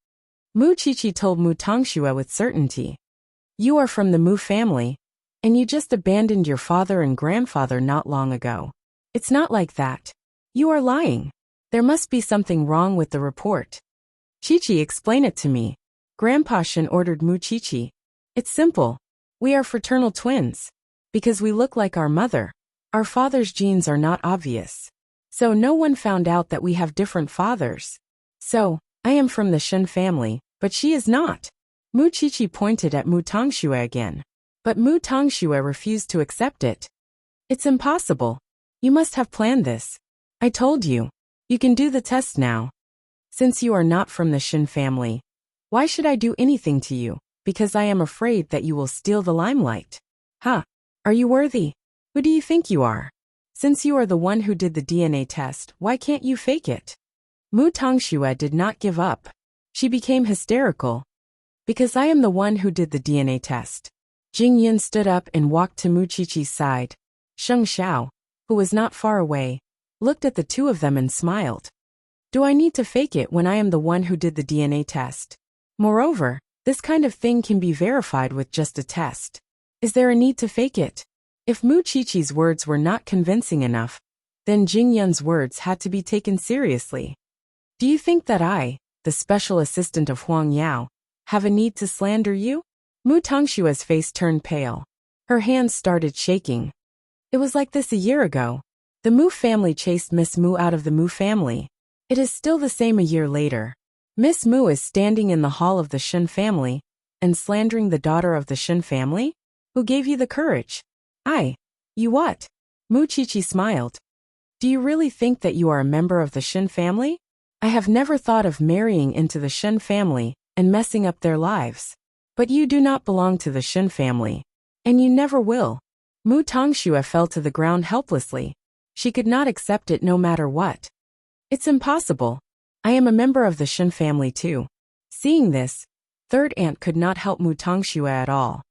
Mu Qiqi told Mu Tongxue with certainty. You are from the Mu family, and you just abandoned your father and grandfather not long ago. It's not like that. You are lying. There must be something wrong with the report. Qiqi, explain it to me. Grandpa Shen ordered Mu Qiqi. It's simple. We are fraternal twins. Because we look like our mother, our father's genes are not obvious. So no one found out that we have different fathers. So, I am from the Shen family, but she is not. Mu Qiqi pointed at Mu Tongxue again. But Mu Tongxue refused to accept it. It's impossible. You must have planned this. I told you. You can do the test now. Since you are not from the Shen family, why should I do anything to you? Because I am afraid that you will steal the limelight. Huh? Are you worthy? Who do you think you are? Since you are the one who did the DNA test, why can't you fake it? Mu Tongxue did not give up. She became hysterical. Because I am the one who did the DNA test. Jing Yin stood up and walked to Mu Qiqi's side. Sheng Xiao, who was not far away, looked at the two of them and smiled. Do I need to fake it when I am the one who did the DNA test? Moreover, this kind of thing can be verified with just a test. Is there a need to fake it? If Mu Qiqi's words were not convincing enough, then Jing Yun's words had to be taken seriously. Do you think that I, the special assistant of Huang Yao, have a need to slander you? Mu Tongshua's face turned pale. Her hands started shaking. It was like this a year ago. The Mu family chased Miss Mu out of the Mu family. It is still the same a year later. Miss Mu is standing in the hall of the Shen family and slandering the daughter of the Shen family? Who gave you the courage? You what? Mu Qiqi smiled. Do you really think that you are a member of the Shen family? I have never thought of marrying into the Shen family and messing up their lives. But you do not belong to the Shen family. And you never will. Mu Tongxue fell to the ground helplessly. She could not accept it no matter what. It's impossible. I am a member of the Shen family too. Seeing this, Third Aunt could not help Mu Tongxue at all.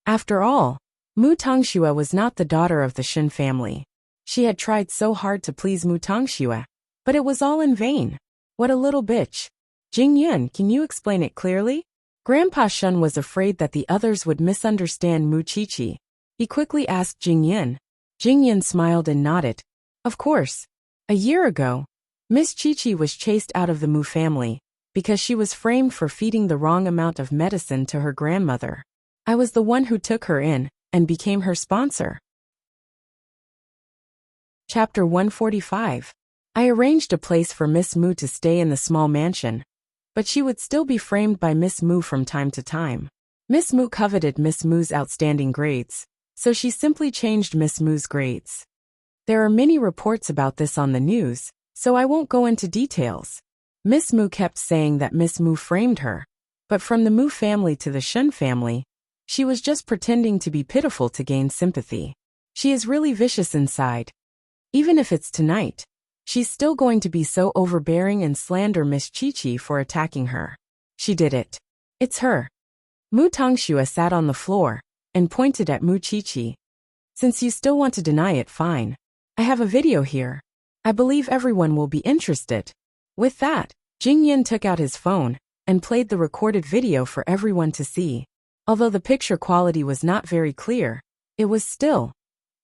After all, Mu Tongxue was not the daughter of the Shen family. She had tried so hard to please Mu Tongxue, but it was all in vain. What a little bitch. Jing Yun, can you explain it clearly? Grandpa Shun was afraid that the others would misunderstand Mu Chichi. He quickly asked Jingyan. Jingyan smiled and nodded. Of course. A year ago, Miss Chichi was chased out of the Mu family because she was framed for feeding the wrong amount of medicine to her grandmother. I was the one who took her in and became her sponsor. Chapter 145. I arranged a place for Miss Mu to stay in the small mansion, but she would still be framed by Miss Mu from time to time. Miss Mu coveted Miss Mu's outstanding grades, so she simply changed Miss Mu's grades. There are many reports about this on the news, so I won't go into details. Miss Mu kept saying that Miss Mu framed her, but from the Mu family to the Shun family, she was just pretending to be pitiful to gain sympathy. She is really vicious inside. Even if it's tonight, she's still going to be so overbearing and slander Miss Chichi for attacking her. She did it. It's her. Mu Tongxue sat on the floor and pointed at Mu Chichi. Since you still want to deny it, fine. I have a video here. I believe everyone will be interested. With that, Jingyan took out his phone and played the recorded video for everyone to see. Although the picture quality was not very clear, it was still.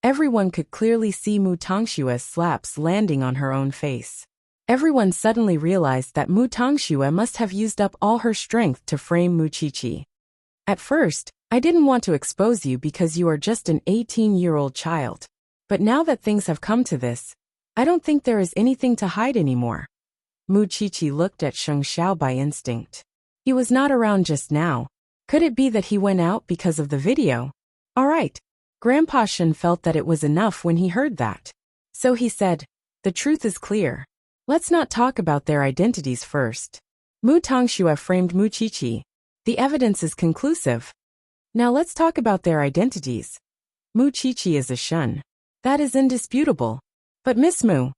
Everyone could clearly see Mu Tongxue's slaps landing on her own face. Everyone suddenly realized that Mu Tongxue must have used up all her strength to frame Mu Chichi. At first, I didn't want to expose you because you are just an 18-year-old child. But now that things have come to this, I don't think there is anything to hide anymore. Mu Chichi looked at Sheng Xiao by instinct. He was not around just now. Could it be that he went out because of the video? All right. Grandpa Shen felt that it was enough when he heard that. So he said, the truth is clear. Let's not talk about their identities first. Mu Tongxue framed Mu Chichi. The evidence is conclusive. Now let's talk about their identities. Mu Chichi is a Shun. That is indisputable. But Miss Mu.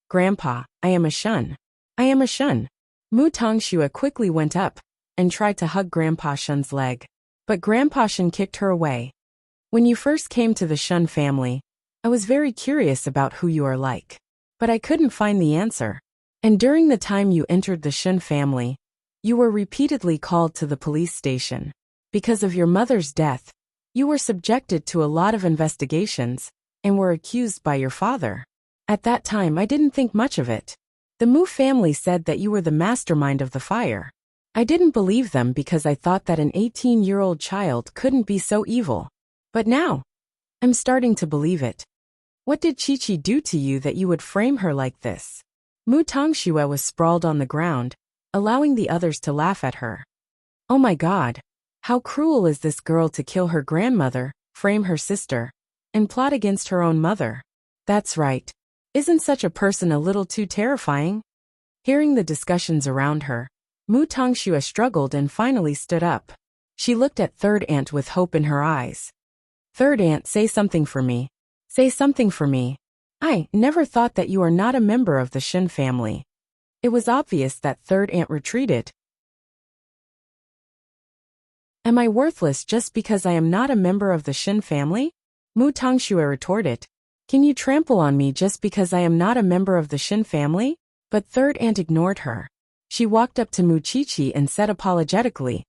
Grandpa, I am a Shun. I am a Shun. Mu Tongxue quickly went up and tried to hug Grandpa Shun's leg. But Grandpa Shun kicked her away. When you first came to the Shun family, I was very curious about who you are like. But I couldn't find the answer. And during the time you entered the Shun family, you were repeatedly called to the police station. Because of your mother's death, you were subjected to a lot of investigations and were accused by your father. At that time, I didn't think much of it. The Mu family said that you were the mastermind of the fire. I didn't believe them because I thought that an 18-year-old child couldn't be so evil. But now, I'm starting to believe it. What did Chi-Chi do to you that you would frame her like this? Mu Tongxue was sprawled on the ground, allowing the others to laugh at her. Oh my God! How cruel is this girl to kill her grandmother, frame her sister, and plot against her own mother? That's right. Isn't such a person a little too terrifying? Hearing the discussions around her, Mu Tongxue struggled and finally stood up. She looked at Third Aunt with hope in her eyes. Third Aunt, say something for me. Say something for me. I never thought that you are not a member of the Shin family. It was obvious that Third Aunt retreated. Am I worthless just because I am not a member of the Shin family? Mu Tongxue retorted. Can you trample on me just because I am not a member of the Shin family? But Third Aunt ignored her. She walked up to Mu Chichi and said apologetically,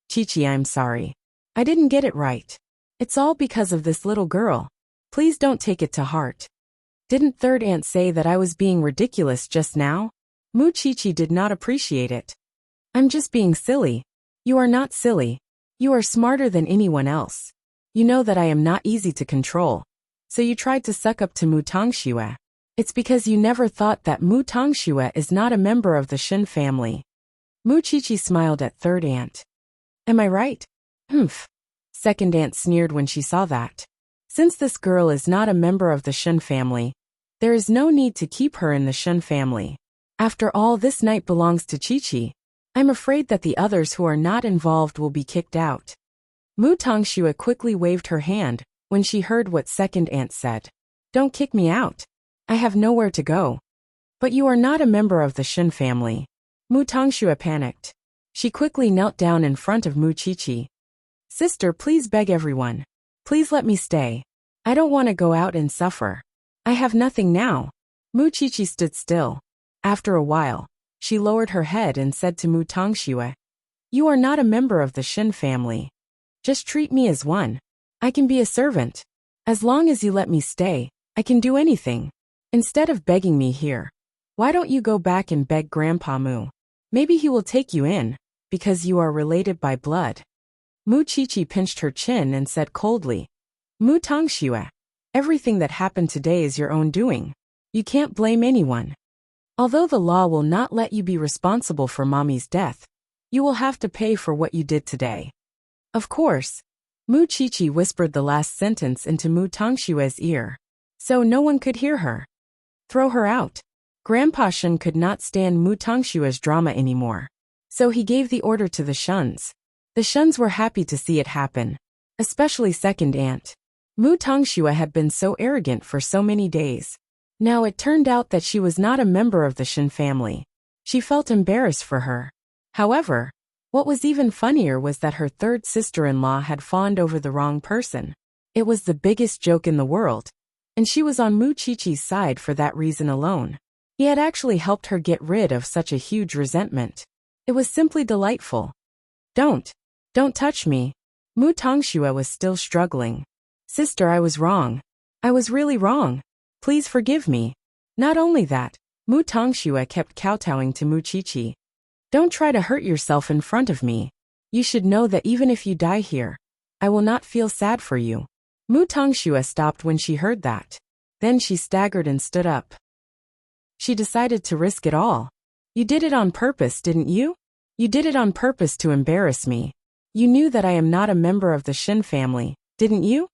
Chichi, I'm sorry. I didn't get it right. It's all because of this little girl. Please don't take it to heart. Didn't Third Aunt say that I was being ridiculous just now? Mu Chichi did not appreciate it. I'm just being silly. You are not silly. You are smarter than anyone else. You know that I am not easy to control. So you tried to suck up to Mu Tongxue. It's because you never thought that Mu Tongxue is not a member of the Shin family. Mu Chichi smiled at Third Aunt. Am I right? Humph. Second Aunt sneered when she saw that. Since this girl is not a member of the Shin family, there is no need to keep her in the Shin family. After all, this night belongs to Chi-Chi. I'm afraid that the others who are not involved will be kicked out. Mu Tongxue quickly waved her hand when she heard what Second Aunt said. Don't kick me out. I have nowhere to go. But you are not a member of the Shin family. Mu Tongxue panicked. She quickly knelt down in front of Mu Chichi. Sister, please beg everyone. Please let me stay. I don't want to go out and suffer. I have nothing now. Mu Chichi stood still. After a while, she lowered her head and said to Mu Tongxue, You are not a member of the Shin family. Just treat me as one. I can be a servant. As long as you let me stay, I can do anything. Instead of begging me here, why don't you go back and beg Grandpa Mu? Maybe he will take you in, because you are related by blood. Mu Chichi pinched her chin and said coldly, Mu Tongxue, everything that happened today is your own doing. You can't blame anyone. Although the law will not let you be responsible for Mommy's death, you will have to pay for what you did today. Of course. Mu Chichi whispered the last sentence into Mu Tongxue's ear, so no one could hear her. Throw her out. Grandpa Shun could not stand Mu Tongxue's drama anymore, so he gave the order to the Shuns. The Shuns were happy to see it happen, especially second aunt. Mu Tongxue had been so arrogant for so many days. Now it turned out that she was not a member of the Shin family. She felt embarrassed for her. However, what was even funnier was that her third sister-in-law had fawned over the wrong person. It was the biggest joke in the world, and she was on Mu Chichi's side for that reason alone. He had actually helped her get rid of such a huge resentment. It was simply delightful. Don't touch me. Mu Tongxue was still struggling. Sister, I was wrong. I was really wrong. Please forgive me. Not only that, Mu Tongxue kept kowtowing to Mu Chichi. Don't try to hurt yourself in front of me. You should know that even if you die here, I will not feel sad for you. Mu Tongxue stopped when she heard that. Then she staggered and stood up. She decided to risk it all. You did it on purpose, didn't you? You did it on purpose to embarrass me. You knew that I am not a member of the Shin family, didn't you?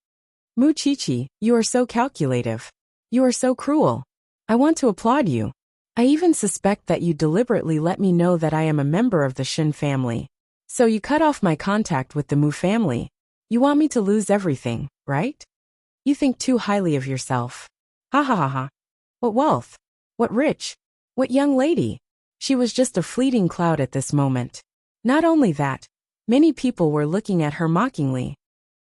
Mu Chichi, you are so calculative. You are so cruel. I want to applaud you. I even suspect that you deliberately let me know that I am a member of the Shin family. So you cut off my contact with the Mu family. You want me to lose everything, right? You think too highly of yourself. Ha ha ha ha. What wealth? What rich? What young lady? She was just a fleeting cloud at this moment. Not only that, many people were looking at her mockingly.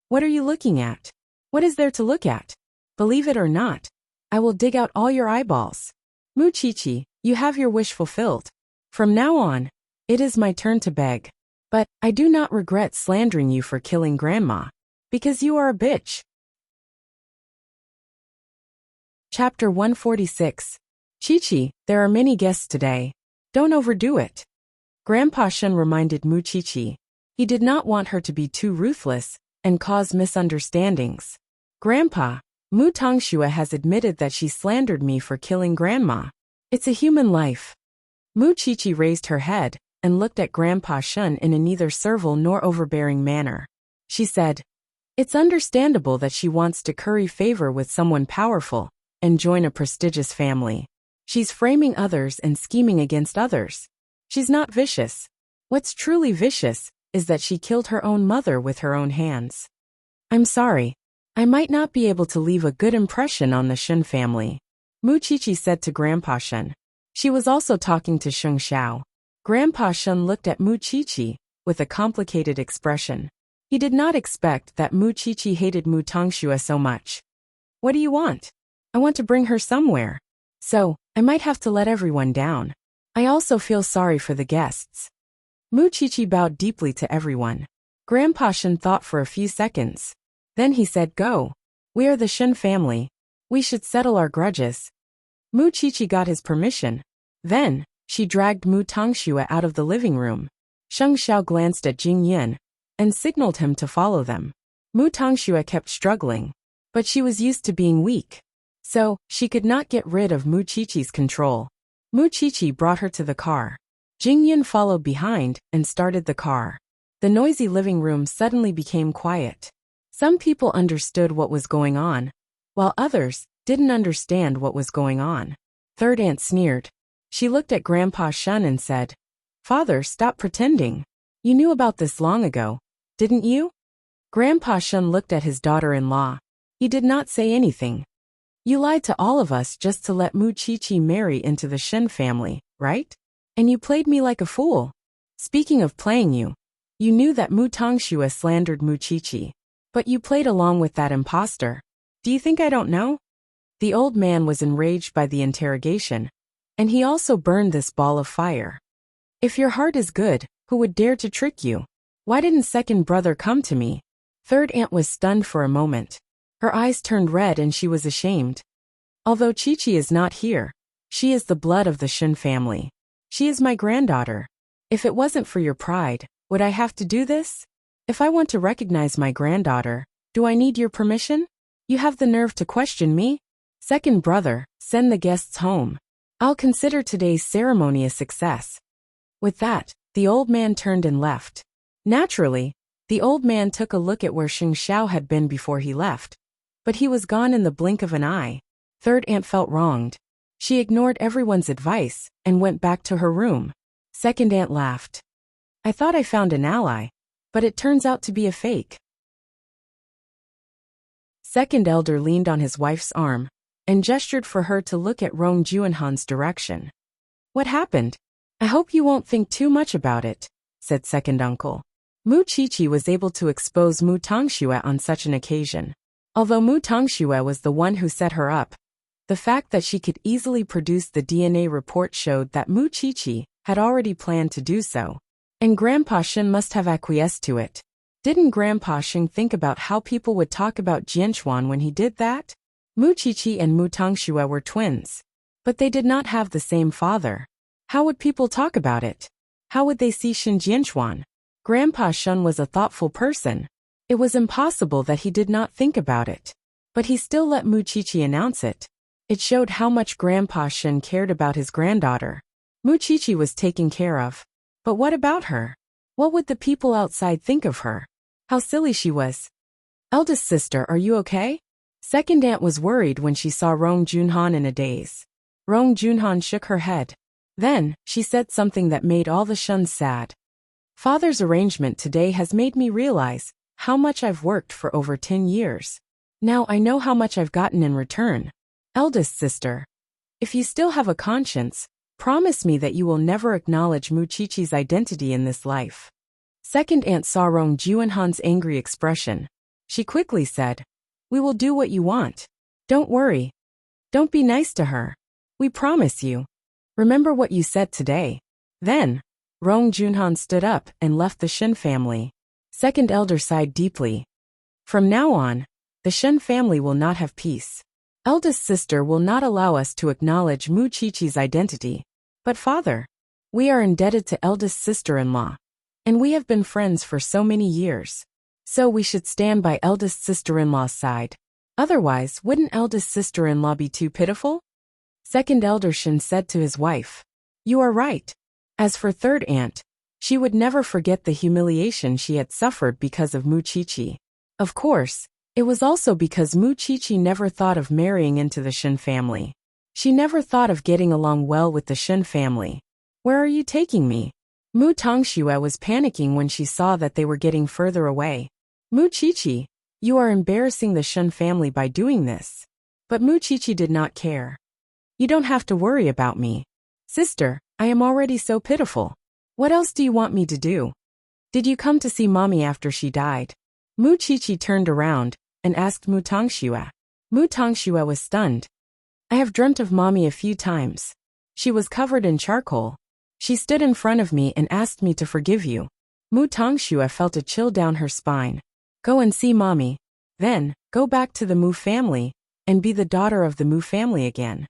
What are you looking at? What is there to look at? Believe it or not, I will dig out all your eyeballs. Mu Chichi, you have your wish fulfilled. From now on, it is my turn to beg. But I do not regret slandering you for killing Grandma, because you are a bitch. Chapter 146. Chichi, there are many guests today. Don't overdo it. Grandpa Shun reminded Mu Chichi. He did not want her to be too ruthless and cause misunderstandings. Grandpa, Mu Tongxue has admitted that she slandered me for killing Grandma. It's a human life. Mu Chichi raised her head and looked at Grandpa Shun in a neither servile nor overbearing manner. She said, it's understandable that she wants to curry favor with someone powerful and join a prestigious family. She's framing others and scheming against others. She's not vicious. What's truly vicious is that she killed her own mother with her own hands. I'm sorry. I might not be able to leave a good impression on the Shun family, Mu Chichi said to Grandpa Shun. She was also talking to Sheng Xiao. Grandpa Shun looked at Mu Chichi with a complicated expression. He did not expect that Mu Chichi hated Mu Tongxue so much. What do you want? I want to bring her somewhere. So, I might have to let everyone down. I also feel sorry for the guests. Mu Chichi bowed deeply to everyone. Grandpa Shun thought for a few seconds. Then he said, go. We are the Shin family. We should settle our grudges. Mu Chichi got his permission. Then, she dragged Mu Tongxue out of the living room. Sheng Xiao glanced at Jing Yin and signaled him to follow them. Mu Tongxue kept struggling, but she was used to being weak. So, she could not get rid of Mu Chichi's control. Mu Chichi brought her to the car. Jing Yin followed behind and started the car. The noisy living room suddenly became quiet. Some people understood what was going on, while others didn't understand what was going on. Third aunt sneered. She looked at Grandpa Shun and said, Father, stop pretending. You knew about this long ago, didn't you? Grandpa Shun looked at his daughter-in-law. He did not say anything. You lied to all of us just to let Mu Chichi marry into the Shin family, right? And you played me like a fool. Speaking of playing you knew that Mu Tongxue slandered Mu Chichi. But you played along with that imposter. Do you think I don't know? The old man was enraged by the interrogation, and he also burned this ball of fire. If your heart is good, Who would dare to trick you? Why didn't second brother come to me? Third aunt was stunned for a moment. Her eyes turned red and she was ashamed. Although Chi-Chi is not here, she is the blood of the Shin family. She is my granddaughter. If it wasn't for your pride, would I have to do this? If I want to recognize my granddaughter, do I need your permission? You have the nerve to question me? Second brother, send the guests home. I'll consider today's ceremony a success. With that, the old man turned and left. Naturally, the old man took a look at where Xing Xiao had been before he left. But he was gone in the blink of an eye. Third aunt felt wronged. She ignored everyone's advice and went back to her room. Second aunt laughed. I thought I found an ally, but it turns out to be a fake. Second elder leaned on his wife's arm and gestured for her to look at Rong Juanhan's direction. What happened? I hope you won't think too much about it, said second uncle. Mu Chi-Chi was able to expose Mu Tongxue on such an occasion. Although Mu Tongxue was the one who set her up, the fact that she could easily produce the DNA report showed that Mu Chi-Chi had already planned to do so. And Grandpa Shin must have acquiesced to it. Didn't Grandpa Shin think about how people would talk about Jianchuan when he did that? Mu Chi-Chi and Mu Tongxue were twins, but they did not have the same father. How would people talk about it? How would they see Shin Jianchuan? Grandpa Shun was a thoughtful person. It was impossible that he did not think about it. But he still let Mu Chi-Chi announce it. It showed how much Grandpa Shin cared about his granddaughter. Mu Chi-Chi was taken care of. But what about her? What would the people outside think of her? How silly she was. Eldest sister, are you okay? Second aunt was worried when she saw Rong Junhan in a daze. Rong Junhan shook her head. Then, she said something that made all the Shuns sad. Father's arrangement today has made me realize how much I've worked for over 10 years. Now I know how much I've gotten in return. Eldest sister, if you still have a conscience, promise me that you will never acknowledge Mu Chi-Chi's identity in this life. Second aunt saw Rong Juanhan's angry expression. She quickly said, we will do what you want. Don't worry. Don't be nice to her. We promise you. Remember what you said today. Then, Rong Junhan stood up and left the Shin family. Second elder sighed deeply. From now on, the Shin family will not have peace. Eldest sister will not allow us to acknowledge Mu Chi-Chi's identity. But father, we are indebted to eldest sister-in-law. And we have been friends for so many years. So we should stand by eldest sister-in-law's side. Otherwise, wouldn't eldest sister-in-law be too pitiful? Second elder Shin said to his wife. You are right. As for third aunt, she would never forget the humiliation she had suffered because of Mu Chi-Chi. Of course, it was also because Mu Chi-Chi never thought of marrying into the Shin family. She never thought of getting along well with the Shin family. Where are you taking me? Mu Tongxue was panicking when she saw that they were getting further away. Mu Chi-Chi, you are embarrassing the Shin family by doing this. But Mu Chi-Chi did not care. You don't have to worry about me. Sister, I am already so pitiful. What else do you want me to do? Did you come to see mommy after she died? Mu Chi-Chi turned around and asked Mu Tongxue. Mu Tongxue was stunned. I have dreamt of mommy a few times. She was covered in charcoal. She stood in front of me and asked me to forgive you. Mu Tongxue felt a chill down her spine. Go and see mommy. Then, go back to the Mu family and be the daughter of the Mu family again.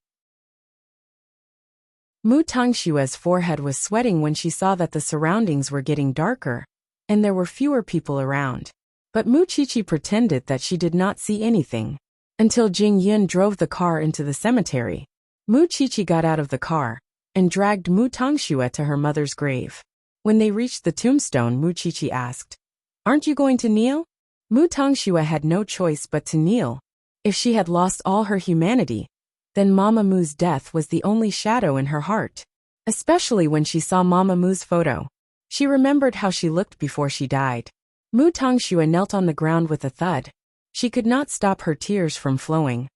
Mu Tongxue's forehead was sweating when she saw that the surroundings were getting darker, and there were fewer people around. But Mu Chi-Chi pretended that she did not see anything, until Jing Yun drove the car into the cemetery. Mu Chi-Chi got out of the car, and dragged Mu Tongxue to her mother's grave. When they reached the tombstone, Mu Chi-Chi asked, Aren't you going to kneel? Mu Tongxue had no choice but to kneel. If she had lost all her humanity, then Mama Mu's death was the only shadow in her heart. Especially when she saw Mama Mu's photo. She remembered how she looked before she died. Mu Tongxue knelt on the ground with a thud. She could not stop her tears from flowing.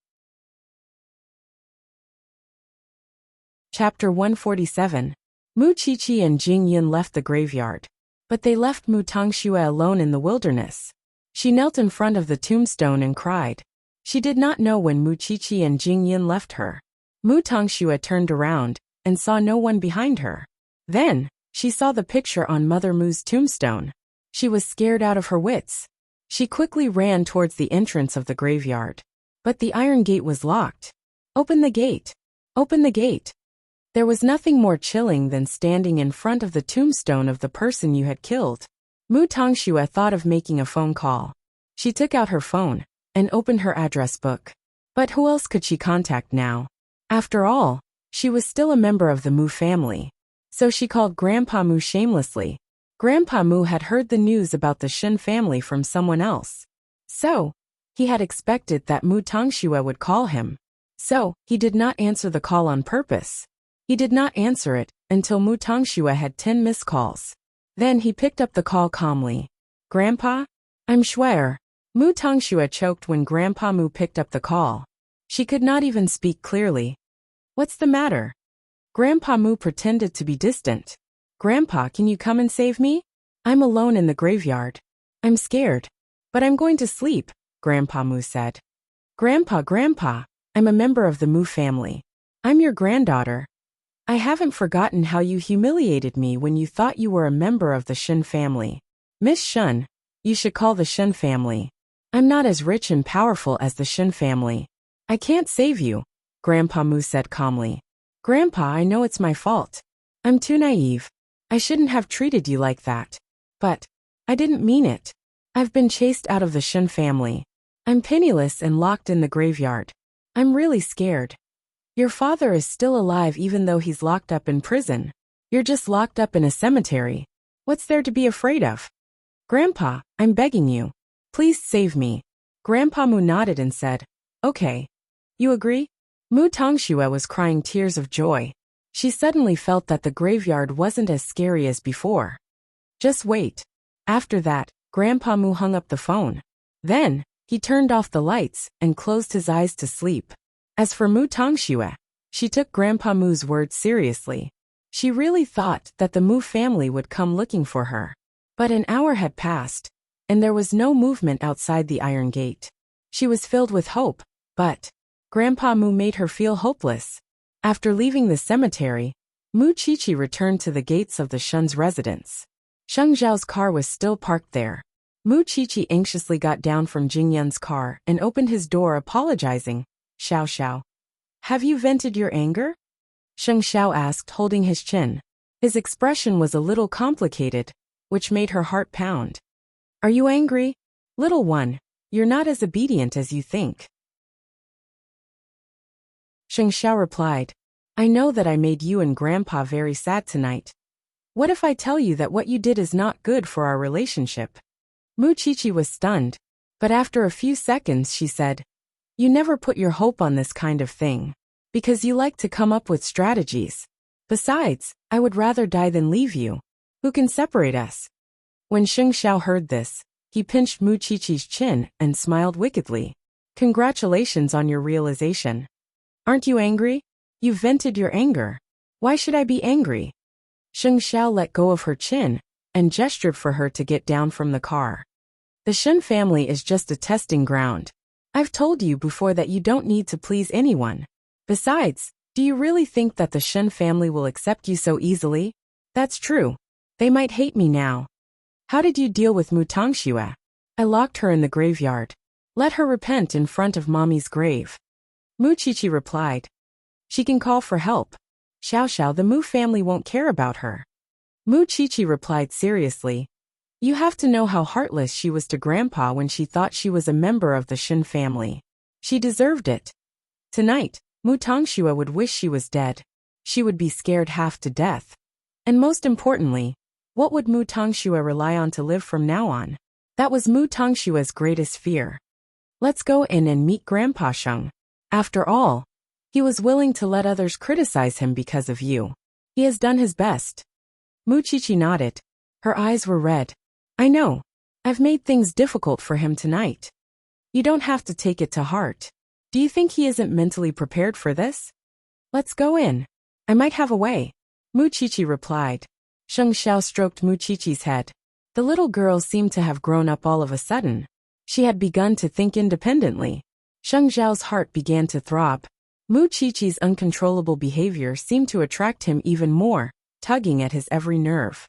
Chapter 147. Mu Chi-Chi and Jing Yun left the graveyard. But they left Mu Tongxue alone in the wilderness. She knelt in front of the tombstone and cried. She did not know when Mu Chi-Chi and Jing Yun left her. Mu Tongxue turned around and saw no one behind her. Then, She saw the picture on Mother Mu's tombstone. She was scared out of her wits. She quickly ran towards the entrance of the graveyard. But the iron gate was locked. Open the gate. Open the gate. There was nothing more chilling than standing in front of the tombstone of the person you had killed. Mu Tongxue thought of making a phone call. She took out her phone and opened her address book. But who else could she contact now? After all, she was still a member of the Mu family. So she called Grandpa Mu shamelessly. Grandpa Mu had heard the news about the Shen family from someone else. So, he had expected that Mu Tongxue would call him. So, he did not answer the call on purpose. He did not answer it until Mu Tongxue had 10 missed calls. Then he picked up the call calmly. Grandpa? I'm Schwer. Mu Tongxue choked when Grandpa Mu picked up the call. She could not even speak clearly. What's the matter? Grandpa Mu pretended to be distant. Grandpa, can you come and save me? I'm alone in the graveyard. I'm scared. But I'm going to sleep, Grandpa Mu said. Grandpa, I'm a member of the Mu family. I'm your granddaughter. I haven't forgotten how you humiliated me when you thought you were a member of the Shen family. Miss Shen, you should call the Shen family. I'm not as rich and powerful as the Shen family. I can't save you, Grandpa Mu said calmly. Grandpa, I know it's my fault. I'm too naive. I shouldn't have treated you like that. But I didn't mean it. I've been chased out of the Shen family. I'm penniless and locked in the graveyard. I'm really scared. Your father is still alive even though he's locked up in prison. You're just locked up in a cemetery. What's there to be afraid of? Grandpa, I'm begging you. Please save me. Grandpa Mu nodded and said, Okay. You agree? Mu Tongxue was crying tears of joy. She suddenly felt that the graveyard wasn't as scary as before. Just wait. After that, Grandpa Mu hung up the phone. Then, he turned off the lights and closed his eyes to sleep. As for Mu Tongxue, she took Grandpa Mu's words seriously. She really thought that the Mu family would come looking for her. But an hour had passed, and there was no movement outside the iron gate. She was filled with hope, but Grandpa Mu made her feel hopeless. After leaving the cemetery, Mu Qiqi returned to the gates of the Shen's residence. Sheng Zhao's car was still parked there. Mu Qiqi anxiously got down from Jingyun's car and opened his door apologizing. Xiao. Have you vented your anger? Sheng Xiao asked, holding his chin. His expression was a little complicated, which made her heart pound. Are you angry? Little one, you're not as obedient as you think. Sheng Xiao replied, I know that I made you and Grandpa very sad tonight. What if I tell you that what you did is not good for our relationship? Mu Qiqi was stunned, but after a few seconds she said, You never put your hope on this kind of thing, because you like to come up with strategies. Besides, I would rather die than leave you. Who can separate us? When Sheng Xiao heard this, he pinched Mu Qiqi's chin and smiled wickedly. Congratulations on your realization. Aren't you angry? You vented your anger. Why should I be angry? Sheng Xiao let go of her chin and gestured for her to get down from the car. The Shen family is just a testing ground. I've told you before that you don't need to please anyone. Besides, do you really think that the Shen family will accept you so easily? That's true. They might hate me now. How did you deal with Mu Tongxue? I locked her in the graveyard. Let her repent in front of Mommy's grave. Mu Qiqi replied. She can call for help. Xiao, the Mu family won't care about her. Mu Qiqi replied seriously. You have to know how heartless she was to Grandpa when she thought she was a member of the Shen family. She deserved it. Tonight, Mu Tongxue would wish she was dead. She would be scared half to death. And most importantly, what would Mu Tongxue rely on to live from now on? That was Mu Tongxue's greatest fear. Let's go in and meet Grandpa Sheng. After all, he was willing to let others criticize him because of you. He has done his best. Mu Qiqi nodded. Her eyes were red. I know. I've made things difficult for him tonight. You don't have to take it to heart. Do you think he isn't mentally prepared for this? Let's go in. I might have a way. Mu Qiqi replied. Sheng Xiao stroked Mu Qiqi's head. The little girl seemed to have grown up all of a sudden. She had begun to think independently. Sheng Zhao's heart began to throb. Mu Qiqi's uncontrollable behavior seemed to attract him even more. tugging at his every nerve.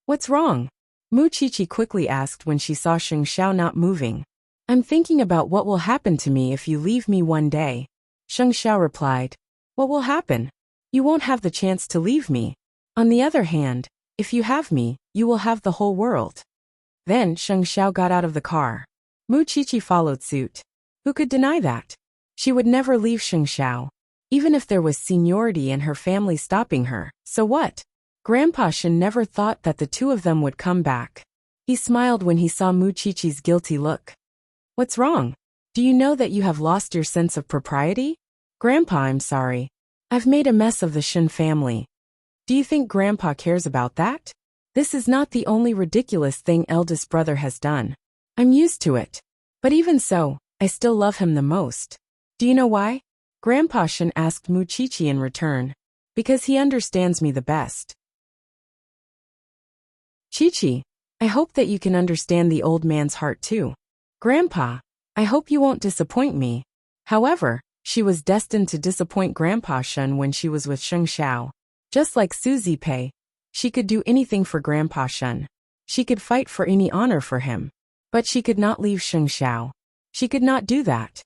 What's wrong? Mu Qiqi quickly asked when she saw Sheng Xiao not moving. I'm thinking about what will happen to me if you leave me one day. Sheng Xiao replied. What will happen? You won't have the chance to leave me. On the other hand, if you have me, you will have the whole world. Then Sheng Xiao got out of the car. Mu Qiqi followed suit. Who could deny that? She would never leave Sheng Xiao. Even if there was seniority and her family stopping her, so what? Grandpa Shen never thought that the two of them would come back. He smiled when he saw Mu Qiqi's guilty look. What's wrong? Do you know that you have lost your sense of propriety? Grandpa, I'm sorry. I've made a mess of the Shen family. Do you think Grandpa cares about that? This is not the only ridiculous thing eldest brother has done. I'm used to it. But even so, I still love him the most. Do you know why? Grandpa Shen asked Mu Qiqi in return. Because he understands me the best. Qiqi, I hope that you can understand the old man's heart too. Grandpa, I hope you won't disappoint me. However, she was destined to disappoint Grandpa Shen when she was with Sheng Xiao. Just like Suzy Pei, she could do anything for Grandpa Shen. She could fight for any honor for him. But she could not leave Sheng Xiao. She could not do that.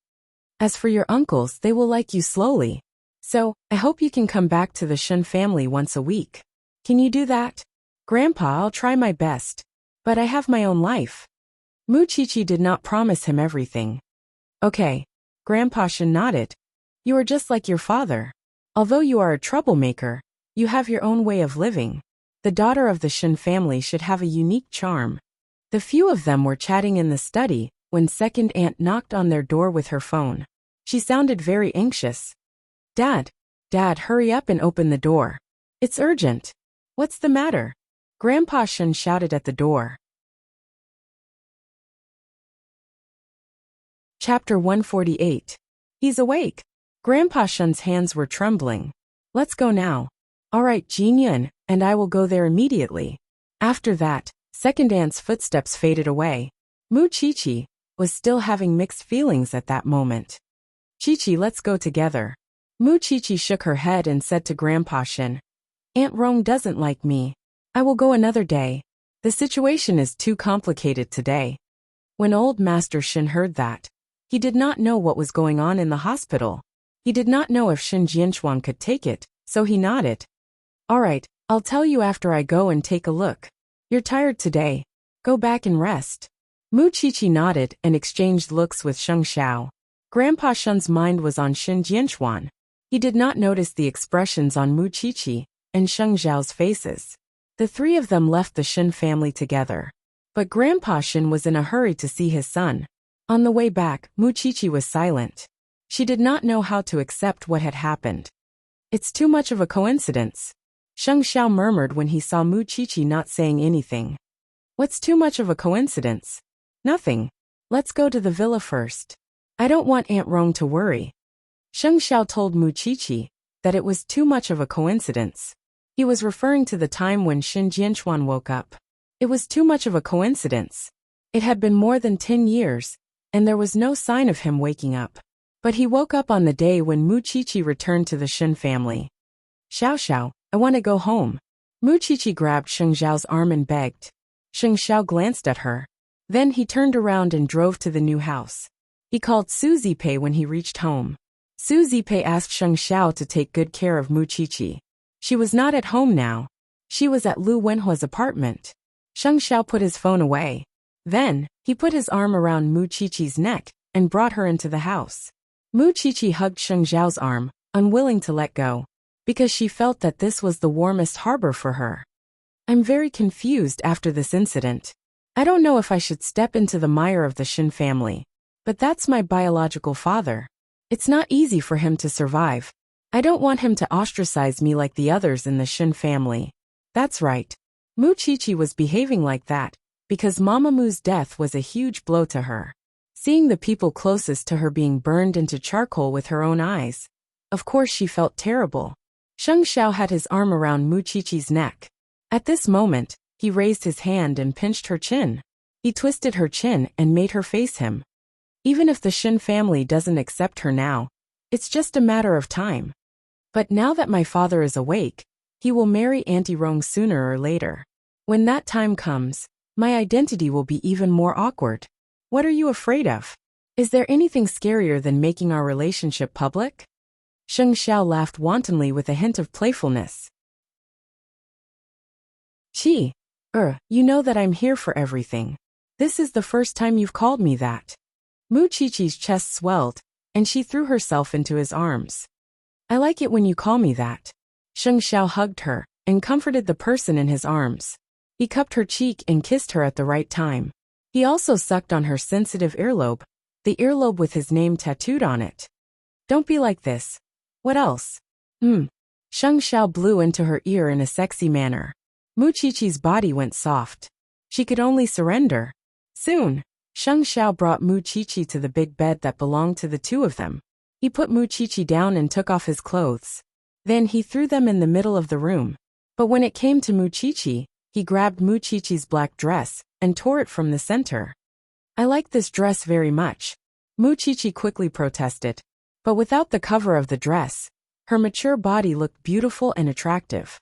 As for your uncles, they will like you slowly. So, I hope you can come back to the Shen family once a week. Can you do that? Grandpa, I'll try my best. But I have my own life. Mu Qiqi did not promise him everything. Okay. Grandpa Shen nodded. You are just like your father. Although you are a troublemaker, you have your own way of living. The daughter of the Shen family should have a unique charm. The few of them were chatting in the study when second aunt knocked on their door with her phone. She sounded very anxious. Dad, hurry up and open the door. It's urgent. What's the matter? Grandpa Shen shouted at the door. Chapter 148. He's awake. Grandpa Shen's hands were trembling. Let's go now. All right, Jin Yun, and I will go there immediately. After that, second aunt's footsteps faded away. Mu Qiqi was still having mixed feelings at that moment. Qiqi, let's go together. Mu Qiqi shook her head and said to Grandpa Shen, Aunt Rong doesn't like me. I will go another day. The situation is too complicated today. When old Master Shen heard that, he did not know what was going on in the hospital. He did not know if Shen Jianchuan could take it, so he nodded. All right, I'll tell you after I go and take a look. You're tired today. Go back and rest. Mu Qiqi nodded and exchanged looks with Sheng Xiao. Grandpa Shen's mind was on Shen Jianchuan. He did not notice the expressions on Mu Qiqi and Sheng Xiao's faces. The three of them left the Shen family together. But Grandpa Shen was in a hurry to see his son. On the way back, Mu Qiqi was silent. She did not know how to accept what had happened. It's too much of a coincidence. Sheng Xiao murmured when he saw Mu Qiqi not saying anything. What's too much of a coincidence? Nothing. Let's go to the villa first. I don't want Aunt Rong to worry. Sheng Xiao told Mu Qiqi that it was too much of a coincidence. He was referring to the time when Shen Jianchuan woke up. It was too much of a coincidence. It had been more than 10 years, and there was no sign of him waking up. But he woke up on the day when Mu Qiqi returned to the Shen family. Xiao, I want to go home. Mu Qiqi grabbed Sheng Xiao's arm and begged. Sheng Xiao glanced at her. Then he turned around and drove to the new house. He called Suzy Pei when he reached home. Suzy Pei asked Sheng Xiao to take good care of Mu Qiqi. She was not at home now. She was at Lu Wenhua's apartment. Sheng Xiao put his phone away. Then, he put his arm around Mu Qiqi's neck and brought her into the house. Mu Qiqi hugged Sheng Xiao's arm, unwilling to let go, because she felt that this was the warmest harbor for her. I'm very confused after this incident. I don't know if I should step into the mire of the Shen family. But that's my biological father. It's not easy for him to survive. I don't want him to ostracize me like the others in the Shen family. That's right. Mu Qiqi was behaving like that because Mama Mu's death was a huge blow to her. Seeing the people closest to her being burned into charcoal with her own eyes. Of course she felt terrible. Sheng Xiao had his arm around Mu Qiqi's neck. At this moment, he raised his hand and pinched her chin. He twisted her chin and made her face him. Even if the Shen family doesn't accept her now, it's just a matter of time. But now that my father is awake, He will marry Auntie Rong sooner or later. When that time comes, my identity will be even more awkward. What are you afraid of? Is there anything scarier than making our relationship public? Sheng Xiao laughed wantonly with a hint of playfulness. You know that I'm here for everything. This is the first time you've called me that. Mu Qiqi's chest swelled, and she threw herself into his arms. I like it when you call me that. Sheng Xiao hugged her and comforted the person in his arms. He cupped her cheek and kissed her at the right time. He also sucked on her sensitive earlobe, the earlobe with his name tattooed on it. Don't be like this. What else? Sheng Xiao blew into her ear in a sexy manner. Mu Qiqi's body went soft. She could only surrender. Soon, Sheng Xiao brought Mu Qiqi to the big bed that belonged to the two of them. He put Mu Qiqi down and took off his clothes. Then he threw them in the middle of the room. But when it came to Mu Qiqi, he grabbed Mu Qiqi's black dress and tore it from the center. I like this dress very much. Mu Qiqi quickly protested. But without the cover of the dress, her mature body looked beautiful and attractive.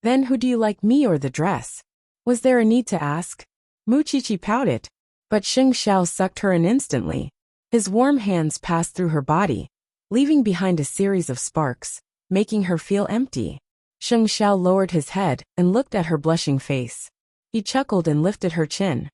Then who do you like, me or the dress? Was there a need to ask? Mu Qiqi pouted. But Sheng Xiao sucked her in instantly. His warm hands passed through her body, leaving behind a series of sparks, making her feel empty. Sheng Xiao lowered his head and looked at her blushing face. He chuckled and lifted her chin.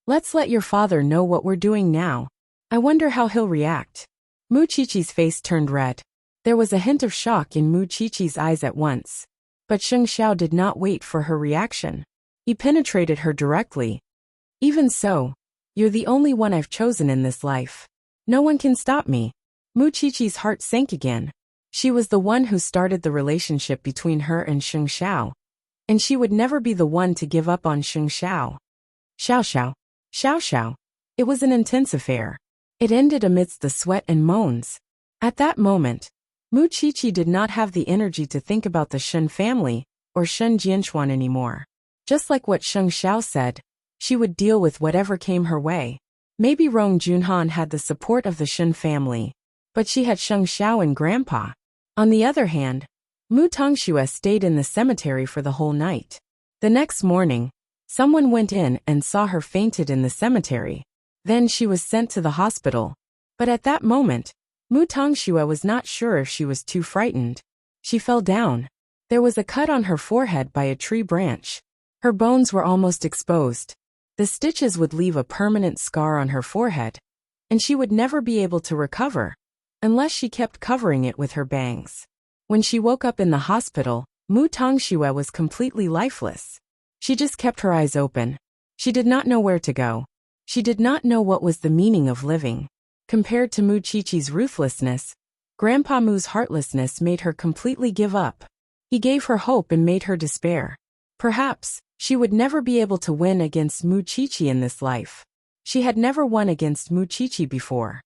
Let's let your father know what we're doing now. I wonder how he'll react. Mu Qiqi's face turned red. There was a hint of shock in Mu Qiqi's eyes at once. But Sheng Xiao did not wait for her reaction. He penetrated her directly. Even so, you're the only one I've chosen in this life. No one can stop me. Mu Qiqi's heart sank again. She was the one who started the relationship between her and Sheng Xiao. And she would never be the one to give up on Sheng Xiao. Xiao Xiao. It was an intense affair. It ended amidst the sweat and moans. At that moment, Mu Qiqi did not have the energy to think about the Shen family or Shen Jianchuan anymore. Just like what Sheng Xiao said, she would deal with whatever came her way. Maybe Rong Junhan had the support of the Shen family, but she had Sheng Xiao and Grandpa. On the other hand, Mu Tongxue stayed in the cemetery for the whole night. The next morning, someone went in and saw her fainted in the cemetery. Then she was sent to the hospital. But at that moment, Mu Tongxue was not sure if she was too frightened. She fell down. There was a cut on her forehead by a tree branch. Her bones were almost exposed. The stitches would leave a permanent scar on her forehead, and she would never be able to recover, unless she kept covering it with her bangs. When she woke up in the hospital, Mu Tongxue was completely lifeless. She just kept her eyes open. She did not know where to go. She did not know what was the meaning of living. Compared to Mu Qiqi's ruthlessness, Grandpa Mu's heartlessness made her completely give up. He gave her hope and made her despair. Perhaps, she would never be able to win against Mu Qiqi in this life. She had never won against Mu Qiqi before.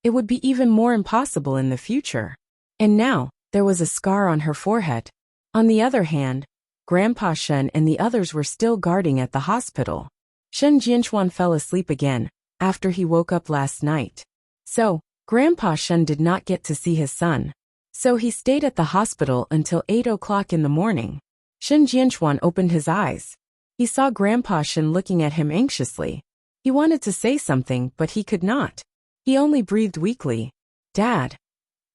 It would be even more impossible in the future. And now, there was a scar on her forehead. On the other hand, Grandpa Shen and the others were still guarding at the hospital. Shen Jianchuan fell asleep again, after he woke up last night. So, Grandpa Shen did not get to see his son. So he stayed at the hospital until 8 o'clock in the morning. Shen Jianchuan opened his eyes. He saw Grandpa Shen looking at him anxiously. He wanted to say something, but he could not. He only breathed weakly. Dad.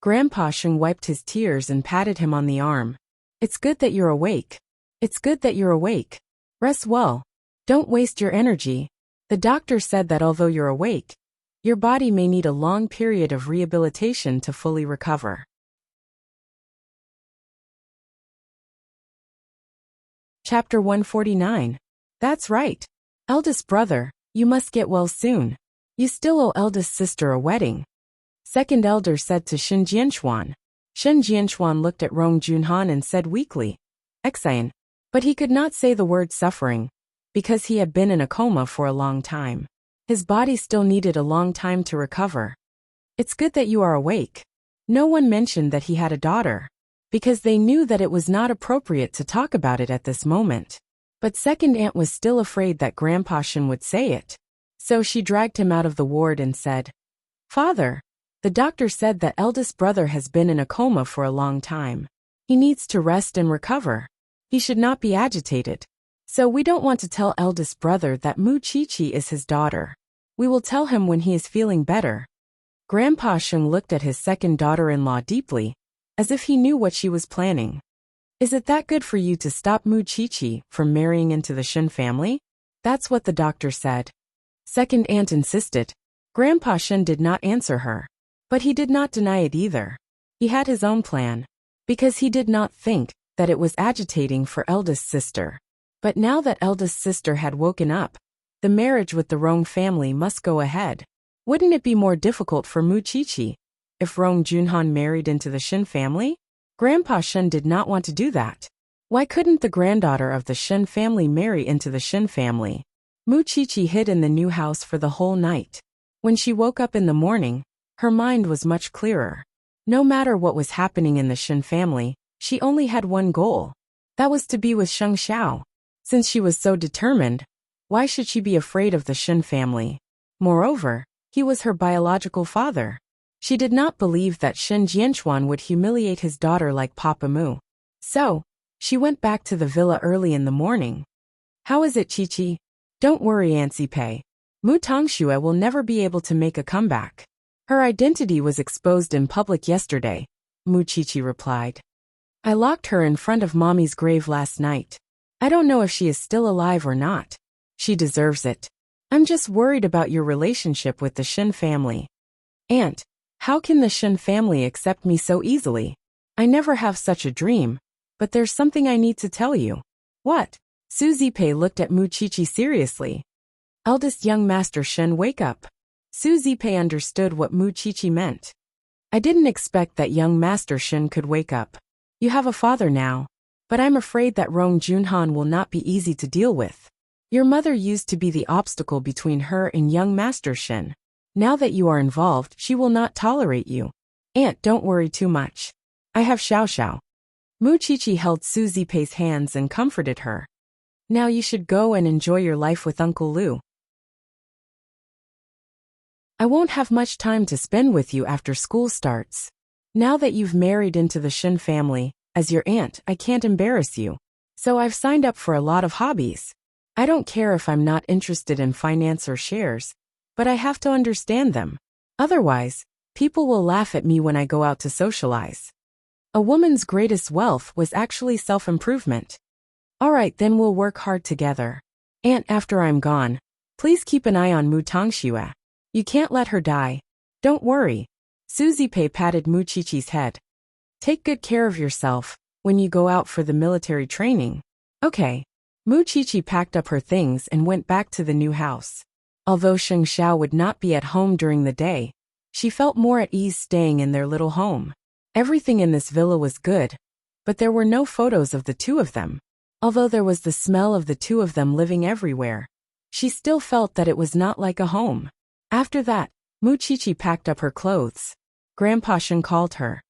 Grandpa Shen wiped his tears and patted him on the arm. It's good that you're awake. It's good that you're awake. Rest well. Don't waste your energy. The doctor said that although you're awake, your body may need a long period of rehabilitation to fully recover. Chapter 149. That's right. Eldest brother, you must get well soon. You still owe eldest sister a wedding. Second elder said to Shen Jianchuan. Shen Jianchuan looked at Rong Junhan and said weakly, Exine. But he could not say the word suffering, because he had been in a coma for a long time. His body still needed a long time to recover. It's good that you are awake. No one mentioned that he had a daughter, because they knew that it was not appropriate to talk about it at this moment. But second aunt was still afraid that Grandpa Shen would say it. So she dragged him out of the ward and said, Father, The doctor said that eldest brother has been in a coma for a long time. He needs to rest and recover. He should not be agitated. So we don't want to tell eldest brother that Mu Chi-Chi is his daughter. We will tell him when he is feeling better. Grandpa Sheng looked at his second daughter-in-law deeply, as if he knew what she was planning. Is it that good for you to stop Mu Chi-Chi from marrying into the Shen family? That's what the doctor said. Second aunt insisted. Grandpa Shen did not answer her. But he did not deny it either. He had his own plan. Because he did not think that it was agitating for eldest sister. But now that eldest sister had woken up, the marriage with the Rong family must go ahead. Wouldn't it be more difficult for Mu Chi-Chi if Rong Junhan married into the Shen family? Grandpa Shen did not want to do that. Why couldn't the granddaughter of the Shen family marry into the Shen family? Mu Chi-Chi hid in the new house for the whole night. When she woke up in the morning, her mind was much clearer. No matter what was happening in the Shen family, she only had one goal. That was to be with Sheng Xiao. Since she was so determined, why should she be afraid of the Shen family? Moreover, he was her biological father. She did not believe that Shen Jianchuan would humiliate his daughter like Papa Mu. So, she went back to the villa early in the morning. How is it, Chi-Chi? Don't worry, Auntie Pei. Mu Tongxue will never be able to make a comeback. Her identity was exposed in public yesterday, Mu Chi-Chi replied. I locked her in front of Mommy's grave last night. I don't know if she is still alive or not. She deserves it. I'm just worried about your relationship with the Shen family. Aunt, how can the Shen family accept me so easily? I never have such a dream, but there's something I need to tell you. What? Su Zipei looked at Mu Chi-Chi seriously. Eldest young master Shen, wake up. Su Zipei understood what Mu Chi-Chi meant. I didn't expect that young master Shen could wake up. You have a father now, but I'm afraid that Rong Junhan will not be easy to deal with. Your mother used to be the obstacle between her and young master Shen. Now that you are involved, she will not tolerate you. Aunt, don't worry too much. I have Xiao Xiao. Mu Chi-Chi held Su Zipei's hands and comforted her. Now you should go and enjoy your life with Uncle Lu. I won't have much time to spend with you after school starts. Now that you've married into the Shen family, as your aunt, I can't embarrass you. So I've signed up for a lot of hobbies. I don't care if I'm not interested in finance or shares, but I have to understand them. Otherwise, people will laugh at me when I go out to socialize. A woman's greatest wealth was actually self-improvement. Alright, then we'll work hard together. Aunt, after I'm gone, please keep an eye on Mu Tongxue. You can't let her die. Don't worry. Su Zipei patted Mu Chi-Chi's head. Take good care of yourself when you go out for the military training. Okay. Mu Chi-Chi packed up her things and went back to the new house. Although Sheng Xiao would not be at home during the day, she felt more at ease staying in their little home. Everything in this villa was good, but there were no photos of the two of them. Although there was the smell of the two of them living everywhere, she still felt that it was not like a home. After that, Mu Chi-Chi packed up her clothes. Grandpa Shen called her.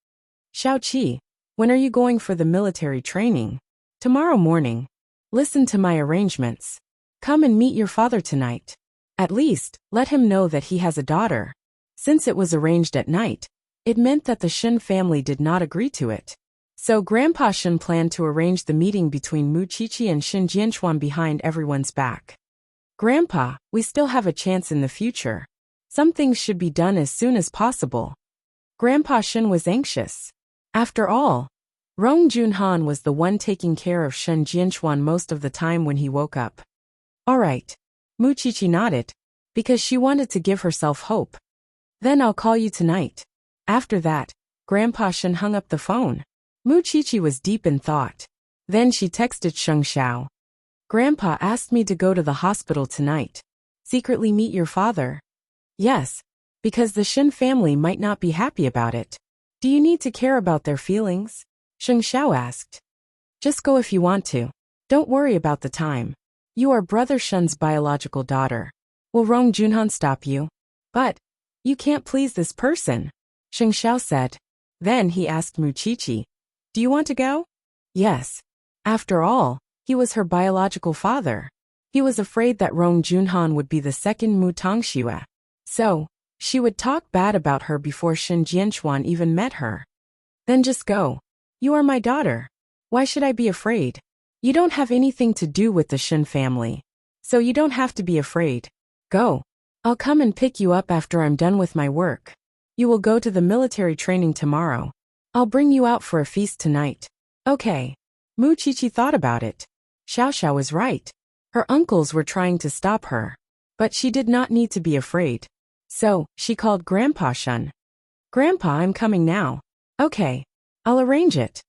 Xiao-Chi, when are you going for the military training? Tomorrow morning. Listen to my arrangements. Come and meet your father tonight. At least, let him know that he has a daughter. Since it was arranged at night, it meant that the Shen family did not agree to it. So Grandpa Shen planned to arrange the meeting between Mu Chi-Chi and Shen Jianchuan behind everyone's back. Grandpa, we still have a chance in the future. Some things should be done as soon as possible. Grandpa Shen was anxious. After all, Rong Junhan was the one taking care of Shen Jianchuan most of the time when he woke up. Alright. Mu Chi-Chi nodded, because she wanted to give herself hope. Then I'll call you tonight. After that, Grandpa Shen hung up the phone. Mu Chi-Chi was deep in thought. Then she texted Sheng Xiao. Grandpa asked me to go to the hospital tonight. Secretly meet your father. Yes, because the Shen family might not be happy about it. Do you need to care about their feelings? Sheng Xiao asked. Just go if you want to. Don't worry about the time. You are Brother Shen's biological daughter. Will Rong Junhan stop you? But you can't please this person, Sheng Xiao said. Then he asked Mu Chi-Chi, do you want to go? Yes. After all, he was her biological father. He was afraid that Rong Junhan would be the second Mu Tongxue. So, She would talk bad about her before Shen Jianchuan even met her. Then just go. You are my daughter. Why should I be afraid? You don't have anything to do with the Shen family. So you don't have to be afraid. Go. I'll come and pick you up after I'm done with my work. You will go to the military training tomorrow. I'll bring you out for a feast tonight. Okay. Mu Qiqi thought about it. Xiao was right. Her uncles were trying to stop her. But she did not need to be afraid. So, she called Grandpa Shen. Grandpa, I'm coming now. Okay. I'll arrange it.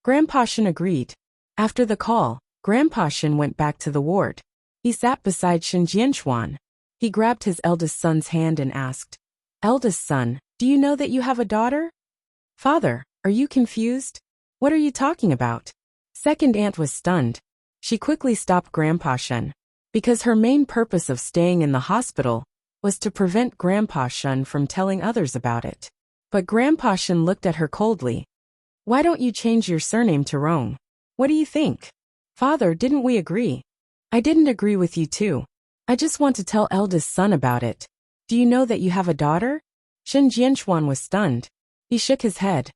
Grandpa Shen agreed. After the call, Grandpa Shen went back to the ward. He sat beside Shen Jianchuan. He grabbed his eldest son's hand and asked, Eldest son, do you know that you have a daughter? Father, are you confused? What are you talking about? Second aunt was stunned. She quickly stopped Grandpa Shen, because her main purpose of staying in the hospital was to prevent Grandpa Shen from telling others about it. But Grandpa Shen looked at her coldly. Why don't you change your surname to Rong? What do you think? Father, didn't we agree? I didn't agree with you too. I just want to tell eldest son about it. Do you know that you have a daughter? Shen Jianchuan was stunned. He shook his head.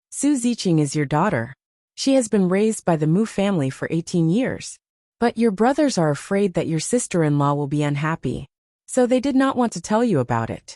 Su Ziqing is your daughter. She has been raised by the Mu family for 18 years. But your brothers are afraid that your sister-in-law will be unhappy. So they did not want to tell you about it.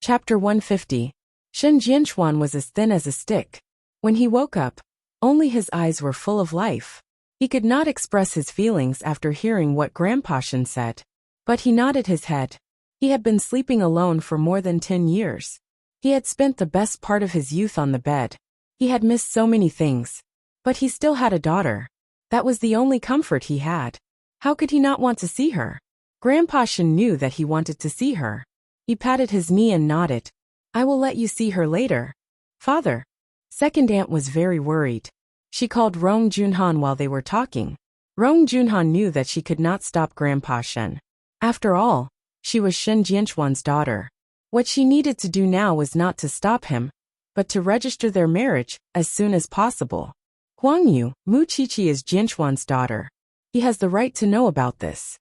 Chapter 150. Shen Jianchuan was as thin as a stick. When he woke up, only his eyes were full of life. He could not express his feelings after hearing what Grandpa Shen said. But he nodded his head. He had been sleeping alone for more than 10 years. He had spent the best part of his youth on the bed. He had missed so many things. But he still had a daughter. That was the only comfort he had. How could he not want to see her? Grandpa Shen knew that he wanted to see her. He patted his knee and nodded. I will let you see her later. Father. Second aunt was very worried. She called Rong Junhan while they were talking. Rong Junhan knew that she could not stop Grandpa Shen. After all, she was Shen Jianchuan's daughter. What she needed to do now was not to stop him, but to register their marriage as soon as possible. Huang Yu, Mu Qiqi is Jianchuan's daughter. He has the right to know about this.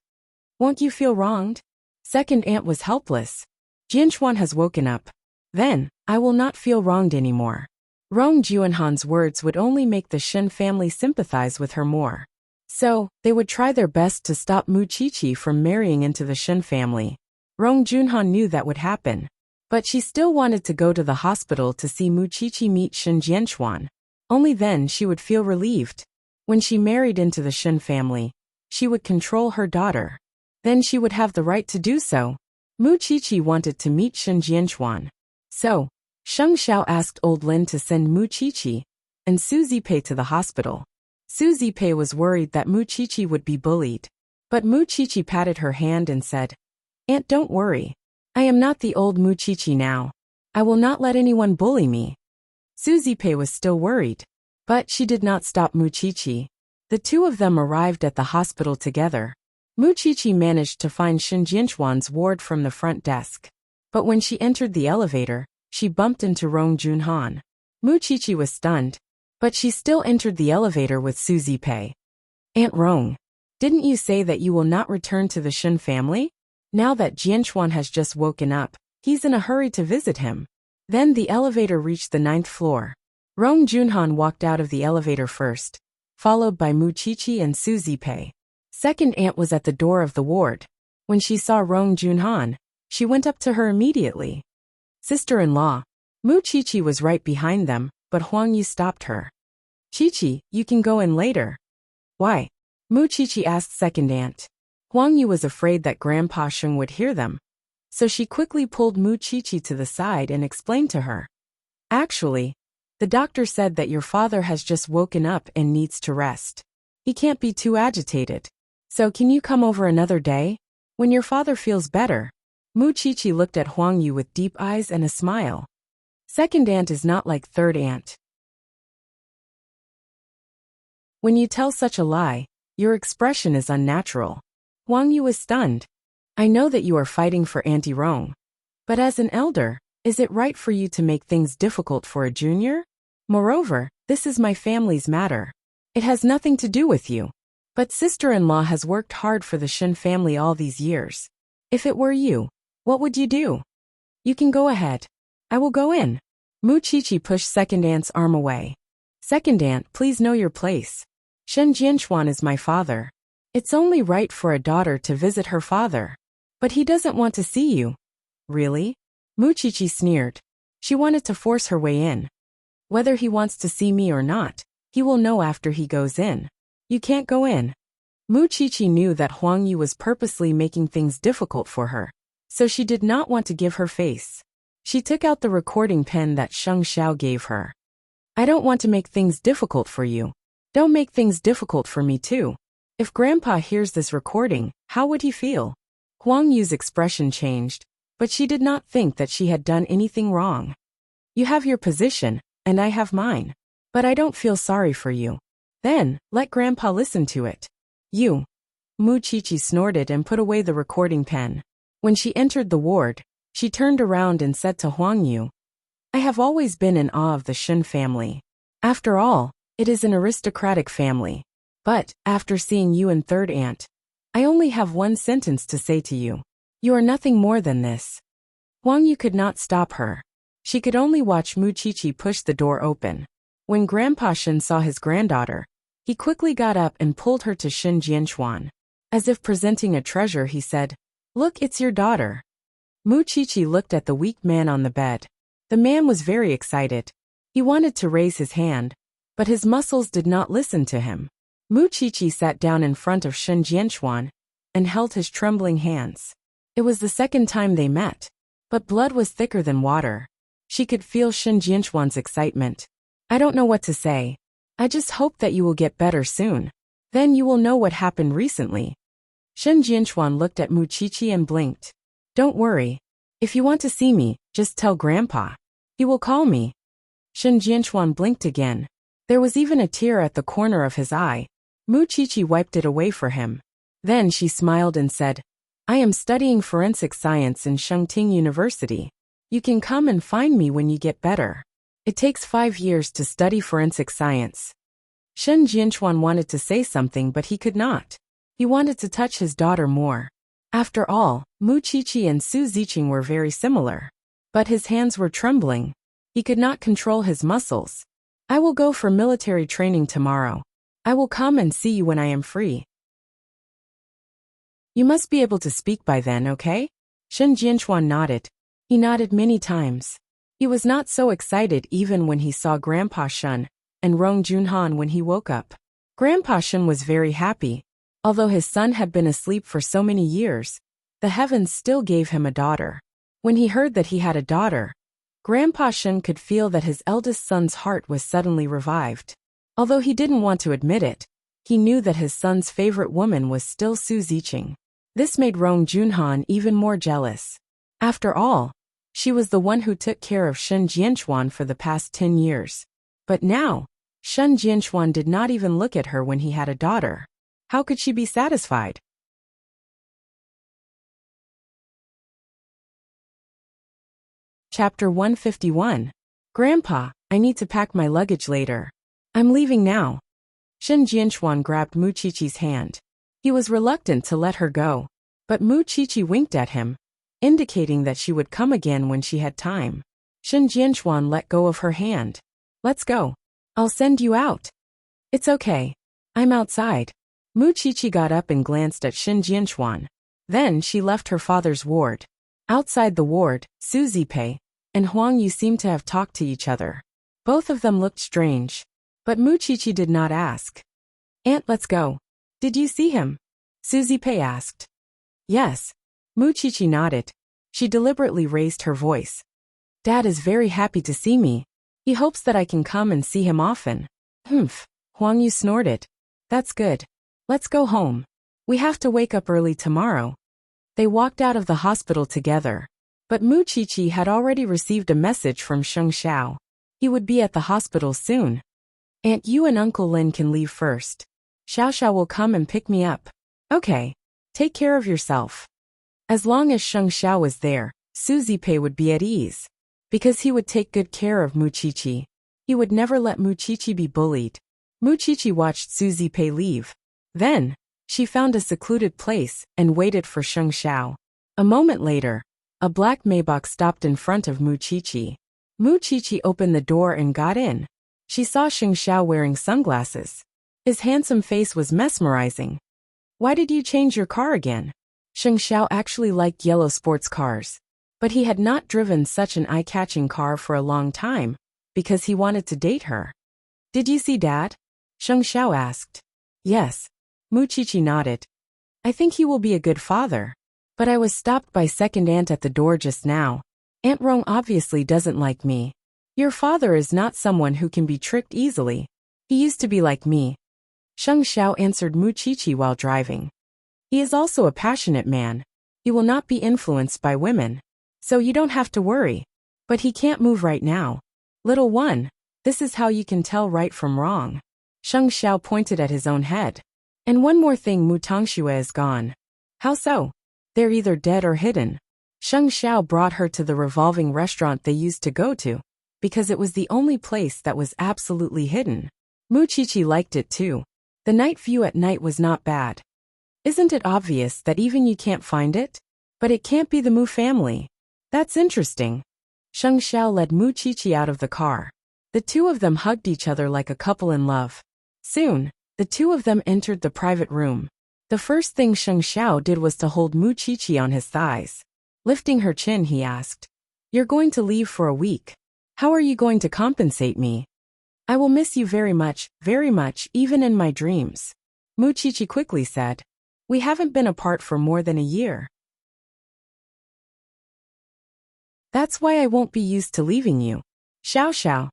Won't you feel wronged? Second aunt was helpless. Jianchuan has woken up. Then, I will not feel wronged anymore. Rong Juanhan's words would only make the Shen family sympathize with her more. So, they would try their best to stop Mu Qiqi from marrying into the Shen family. Rong Junhan knew that would happen. But she still wanted to go to the hospital to see Mu Qiqi meet Shen Jianchuan. Only then she would feel relieved. When she married into the Shen family, she would control her daughter. Then she would have the right to do so. Mu Qiqi wanted to meet Shen Jianchuan. So, Sheng Xiao asked Old Lin to send Mu Qiqi and Su Zipei to the hospital. Su Zipei was worried that Mu Qiqi would be bullied. But Mu Qiqi patted her hand and said, Aunt, don't worry. I am not the old Mu Qiqi now. I will not let anyone bully me. Su Zipei was still worried. But she did not stop Mu Qiqi. The two of them arrived at the hospital together. Mu Qiqi managed to find Shen Jianchuan's ward from the front desk. But when she entered the elevator, she bumped into Rong Junhan. Mu Qiqi was stunned. But she still entered the elevator with Su Zipei. Aunt Rong, didn't you say that you will not return to the Shen family? Now that Jianchuan has just woken up, he's in a hurry to visit him. Then the elevator reached the 9th floor. Rong Junhan walked out of the elevator first, followed by Mu Qiqi and Su Zipei. Second aunt was at the door of the ward. When she saw Rong Junhan, she went up to her immediately. Sister-in-law. Mu Qiqi was right behind them, but Huang Yu stopped her. Qiqi, you can go in later. Why? Mu Qiqi asked second aunt. Huang Yu was afraid that Grandpa Sheng would hear them. So she quickly pulled Mu Qiqi to the side and explained to her. Actually, the doctor said that your father has just woken up and needs to rest. He can't be too agitated. So can you come over another day? When your father feels better. Mu Qiqi looked at Huang Yu with deep eyes and a smile. Second aunt is not like third aunt. When you tell such a lie, your expression is unnatural. Huang Yu was stunned. I know that you are fighting for Auntie Rong. But as an elder, is it right for you to make things difficult for a junior? Moreover, this is my family's matter. It has nothing to do with you. But sister-in-law has worked hard for the Shin family all these years. If it were you, what would you do? You can go ahead. I will go in. Muchichi pushed second aunt's arm away. Second aunt, please know your place. Shen Jianchuan is my father. It's only right for a daughter to visit her father. But he doesn't want to see you. Really? Muchichi sneered. She wanted to force her way in. Whether he wants to see me or not, he will know after he goes in. You can't go in. Muchichi knew that Huang Yu was purposely making things difficult for her, so she did not want to give her face. She took out the recording pen that Sheng Xiao gave her. I don't want to make things difficult for you. Don't make things difficult for me too. If Grandpa hears this recording, how would he feel? Huang Yu's expression changed, but she did not think that she had done anything wrong. You have your position, and I have mine. But I don't feel sorry for you. Then, let Grandpa listen to it. You. Muchichi snorted and put away the recording pen. When she entered the ward, she turned around and said to Huang Yu, I have always been in awe of the Shin family. After all, it is an aristocratic family. But, after seeing you and third aunt, I only have one sentence to say to you. You are nothing more than this. Huang Yu could not stop her. She could only watch Muchichi push the door open. When Grandpa Shin saw his granddaughter, he quickly got up and pulled her to Shin Jianchuan. As if presenting a treasure, he said, Look, it's your daughter. Muchichi looked at the weak man on the bed. The man was very excited. He wanted to raise his hand, but his muscles did not listen to him. Muchichi sat down in front of Shin Jianchuan and held his trembling hands. It was the second time they met, but blood was thicker than water. She could feel Shin Jianchuan's excitement. I don't know what to say. I just hope that you will get better soon. Then you will know what happened recently. Shin Jianchuan looked at Muchichi and blinked. Don't worry. If you want to see me, just tell Grandpa. He will call me. Shin Jianchuan blinked again. There was even a tear at the corner of his eye. Muchichi wiped it away for him. Then she smiled and said, I am studying forensic science in Shengting University. You can come and find me when you get better. It takes 5 years to study forensic science. Shen Jianchuan wanted to say something, but he could not. He wanted to touch his daughter more. After all, Muchichi and Su Ziqing were very similar. But his hands were trembling. He could not control his muscles. I will go for military training tomorrow. I will come and see you when I am free. You must be able to speak by then, okay? Shen Jianchuan nodded. He nodded many times. He was not so excited even when he saw Grandpa Shun and Rong Junhan when he woke up. Grandpa Shun was very happy. Although his son had been asleep for so many years, the heavens still gave him a daughter. When he heard that he had a daughter, Grandpa Shun could feel that his eldest son's heart was suddenly revived. Although he didn't want to admit it, he knew that his son's favorite woman was still Su Ziqing. This made Rong Junhan even more jealous. After all, she was the one who took care of Shen Jianchuan for the past 10 years. But now, Shen Jianchuan did not even look at her when he had a daughter. How could she be satisfied? Chapter 151. Grandpa, I need to pack my luggage later. I'm leaving now. Shen Jianchuan grabbed Muchichi's hand. He was reluctant to let her go, but Muchichi winked at him, indicating that she would come again when she had time. Shen Jianchuan let go of her hand. Let's go. I'll send you out. It's okay. I'm outside. Muchichi got up and glanced at Shen Jianchuan. Then she left her father's ward. Outside the ward, Su Zipei and Huang Yu seemed to have talked to each other. Both of them looked strange. But Muchichi did not ask. Aunt, let's go. Did you see him? Su Zipei asked. Yes. Muchichi nodded. She deliberately raised her voice. Dad is very happy to see me. He hopes that I can come and see him often. Humph. Huang Yu snorted. That's good. Let's go home. We have to wake up early tomorrow. They walked out of the hospital together. But Muchichi had already received a message from Sheng Xiao. He would be at the hospital soon. Aunt, you and Uncle Lin can leave first. Xiao Xiao will come and pick me up. Okay. Take care of yourself. As long as Sheng Xiao was there, Su Zipei would be at ease. Because he would take good care of Muchichi. He would never let Muchichi be bullied. Muchichi watched Su Zipei leave. Then, she found a secluded place and waited for Sheng Xiao. A moment later, a black Maybach stopped in front of Mu Qiqi. Mu Qiqi opened the door and got in. She saw Sheng Xiao wearing sunglasses. His handsome face was mesmerizing. "Why did you change your car again?" Sheng Xiao actually liked yellow sports cars. But he had not driven such an eye-catching car for a long time, because he wanted to date her. "Did you see Dad?" Sheng Xiao asked. "Yes." Mu Qiqi nodded. "I think he will be a good father. But I was stopped by second aunt at the door just now. Aunt Rong obviously doesn't like me. Your father is not someone who can be tricked easily. He used to be like me." Sheng Xiao answered Mu Qiqi while driving. "He is also a passionate man. He will not be influenced by women. So you don't have to worry. But he can't move right now. Little one, this is how you can tell right from wrong." Sheng Xiao pointed at his own head. "And one more thing, Mu Tongxue is gone." "How so?" "They're either dead or hidden." Sheng Xiao brought her to the revolving restaurant they used to go to, because it was the only place that was absolutely hidden. Mu Qiqi liked it too. The night view at night was not bad. "Isn't it obvious that even you can't find it? But it can't be the Mu family." "That's interesting." Sheng Xiao led Mu Qiqi out of the car. The two of them hugged each other like a couple in love. Soon, the two of them entered the private room. The first thing Sheng Xiao did was to hold Mu Qiqi on his thighs. Lifting her chin, he asked, "You're going to leave for a week. How are you going to compensate me?" "I will miss you very much, even in my dreams." Mu Qiqi quickly said. "We haven't been apart for more than a year. That's why I won't be used to leaving you." "Xiao Xiao."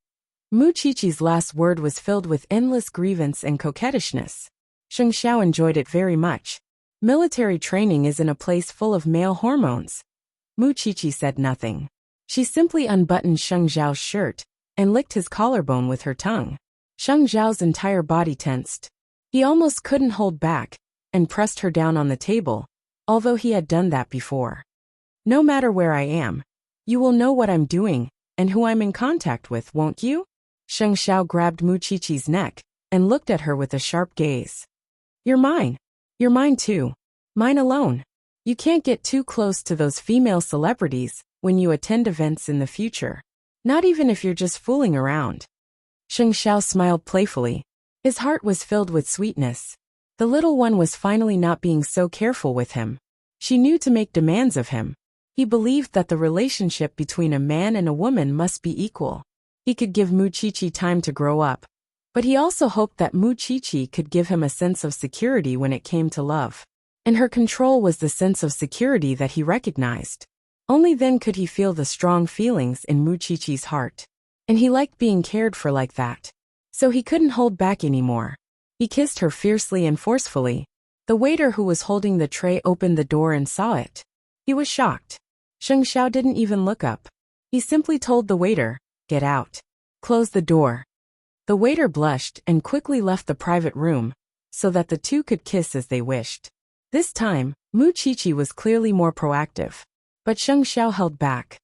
Mu Qiqi's last word was filled with endless grievance and coquettishness. Sheng Xiao enjoyed it very much. Military training is in a place full of male hormones. Mu Qiqi said nothing. She simply unbuttoned Sheng Xiao's shirt and licked his collarbone with her tongue. Sheng Xiao's entire body tensed. He almost couldn't hold back and pressed her down on the table, although he had done that before. "No matter where I am, you will know what I'm doing and who I'm in contact with, won't you?" Sheng Xiao grabbed Mu Qiqi's neck and looked at her with a sharp gaze. "You're mine. You're mine too. Mine alone. You can't get too close to those female celebrities when you attend events in the future. Not even if you're just fooling around." Sheng Xiao smiled playfully. His heart was filled with sweetness. The little one was finally not being so careful with him. She knew to make demands of him. He believed that the relationship between a man and a woman must be equal. He could give Mu Qiqi time to grow up, but he also hoped that Mu Qiqi could give him a sense of security when it came to love. And her control was the sense of security that he recognized. Only then could he feel the strong feelings in Mu Qiqi's heart. And he liked being cared for like that. So he couldn't hold back anymore. He kissed her fiercely and forcefully. The waiter who was holding the tray opened the door and saw it. He was shocked. Sheng Xiao didn't even look up. He simply told the waiter, "Get out. Close the door." The waiter blushed and quickly left the private room, so that the two could kiss as they wished. This time, Mu Qiqi was clearly more proactive. But Sheng Xiao held back.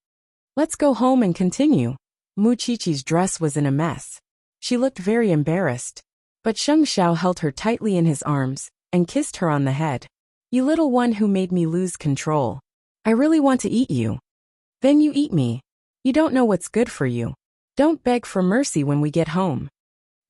"Let's go home and continue." Mu Qiqi's dress was in a mess. She looked very embarrassed. But Sheng Xiao held her tightly in his arms and kissed her on the head. "You little one who made me lose control. I really want to eat you." "Then you eat me. You don't know what's good for you. Don't beg for mercy when we get home."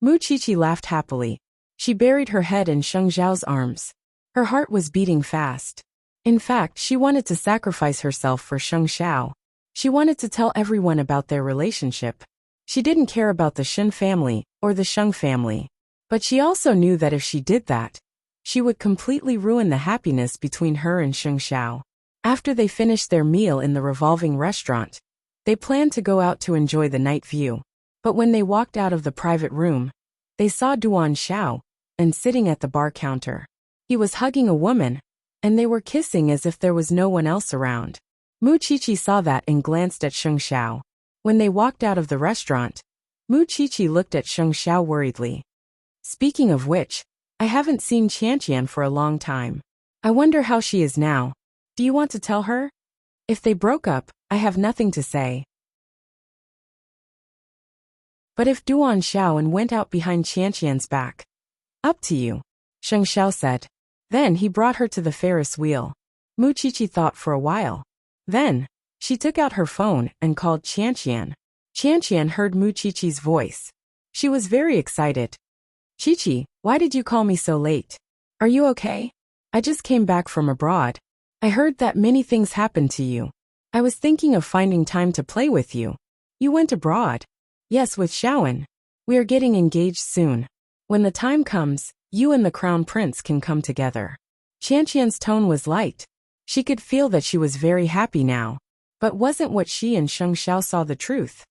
Mu Qiqi laughed happily. She buried her head in Sheng Xiao's arms. Her heart was beating fast. In fact, she wanted to sacrifice herself for Sheng Xiao. She wanted to tell everyone about their relationship. She didn't care about the Shen family or the Sheng family. But she also knew that if she did that, she would completely ruin the happiness between her and Sheng Xiao. After they finished their meal in the revolving restaurant, they planned to go out to enjoy the night view. But when they walked out of the private room, they saw Duan Xiao, and sitting at the bar counter. He was hugging a woman, and they were kissing as if there was no one else around. Mu Qiqi saw that and glanced at Sheng Xiao. When they walked out of the restaurant, Mu Qiqi looked at Sheng Xiao worriedly. "Speaking of which, I haven't seen Qianqian for a long time. I wonder how she is now. Do you want to tell her? If they broke up, I have nothing to say. But if Duan Xiao and went out behind Qianqian's back, up to you." Sheng Xiao said. Then he brought her to the Ferris wheel. Muqiqi thought for a while. Then, she took out her phone and called Qianqian. Qianqian heard Muqiqi's voice. She was very excited. Qiqi, why did you call me so late? Are you okay? I just came back from abroad. I heard that many things happened to you. I was thinking of finding time to play with you. You went abroad? Yes, with Xiaowen. We are getting engaged soon. When the time comes, you and the crown prince can come together. Qianqian's tone was light. She could feel that she was very happy now. But wasn't what she and Sheng Xiao saw the truth?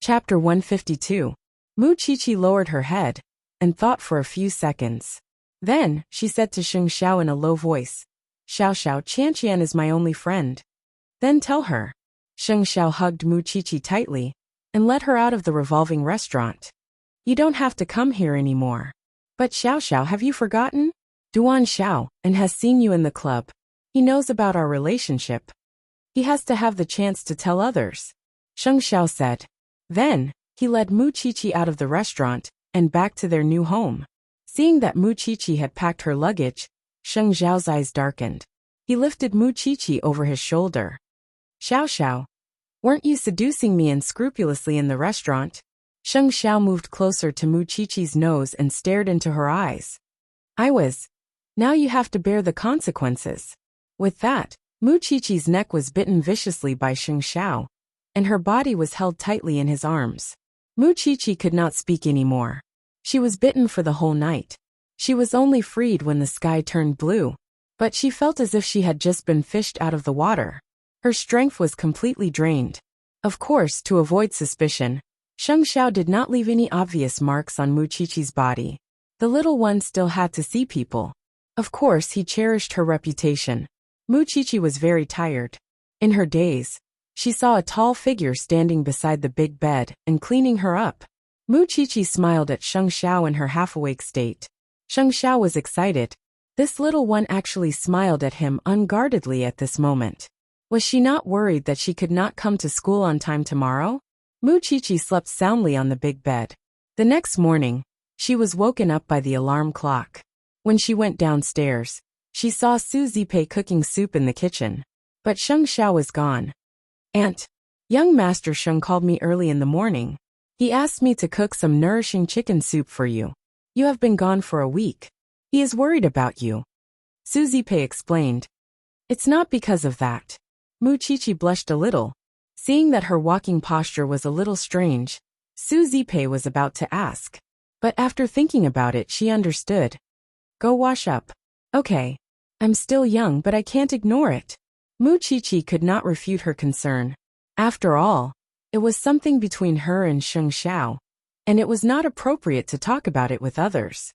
Chapter 152. Muqiqi lowered her head and thought for a few seconds. Then, she said to Sheng Xiao in a low voice, Xiao Xiao, Qianqian is my only friend. Then tell her. Sheng Xiao hugged Muqiqi tightly and led her out of the revolving restaurant. You don't have to come here anymore. But Xiao Xiao, have you forgotten? Duan Xiao and has seen you in the club. He knows about our relationship. He has to have the chance to tell others. Sheng Xiao said. Then, he led Muqiqi out of the restaurant and back to their new home. Seeing that Muqiqi had packed her luggage, Sheng Xiao's eyes darkened. He lifted Muqiqi over his shoulder. Xiao Xiao, weren't you seducing me unscrupulously in the restaurant? Sheng Xiao moved closer to Muqiqi's nose and stared into her eyes. I was. Now you have to bear the consequences. With that, Muqiqi's neck was bitten viciously by Sheng Xiao, and her body was held tightly in his arms. Muqiqi could not speak anymore. She was bitten for the whole night. She was only freed when the sky turned blue, but she felt as if she had just been fished out of the water. Her strength was completely drained. Of course, to avoid suspicion, Sheng Xiao did not leave any obvious marks on Muqiqi's body. The little one still had to see people. Of course, he cherished her reputation. Muqiqi was very tired. In her daze, she saw a tall figure standing beside the big bed and cleaning her up. Muqiqi smiled at Sheng Xiao in her half-awake state. Sheng Xiao was excited. This little one actually smiled at him unguardedly at this moment. Was she not worried that she could not come to school on time tomorrow? Muqiqi slept soundly on the big bed. The next morning, she was woken up by the alarm clock. When she went downstairs, she saw Su Zipei cooking soup in the kitchen. But Sheng Xiao was gone. Aunt, young Master Sheng called me early in the morning. He asked me to cook some nourishing chicken soup for you. You have been gone for a week. He is worried about you. Su Zipei explained. It's not because of that. Muqiqi blushed a little. Seeing that her walking posture was a little strange, Su Zipei was about to ask. But after thinking about it, she understood. Go wash up. Okay. I'm still young, but I can't ignore it. Muqiqi could not refute her concern. After all, it was something between her and Sheng Xiao, and it was not appropriate to talk about it with others.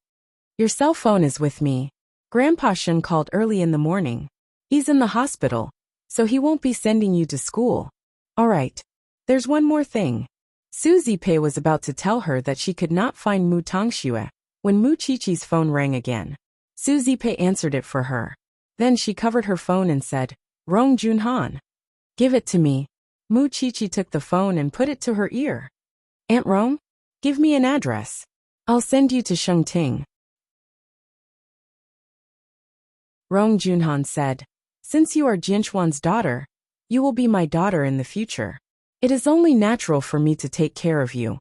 Your cell phone is with me. Grandpa Shen called early in the morning. He's in the hospital, so he won't be sending you to school. All right. There's one more thing. Su Zipei was about to tell her that she could not find Mu Tongxue when Muqiqi's phone rang again. Su Zipei answered it for her. Then she covered her phone and said, Rong Junhan. Give it to me. Muqiqi took the phone and put it to her ear. Aunt Rong? Give me an address. I'll send you to Shengting. Rong Junhan said, Since you are Jianchuan's daughter, you will be my daughter in the future. It is only natural for me to take care of you.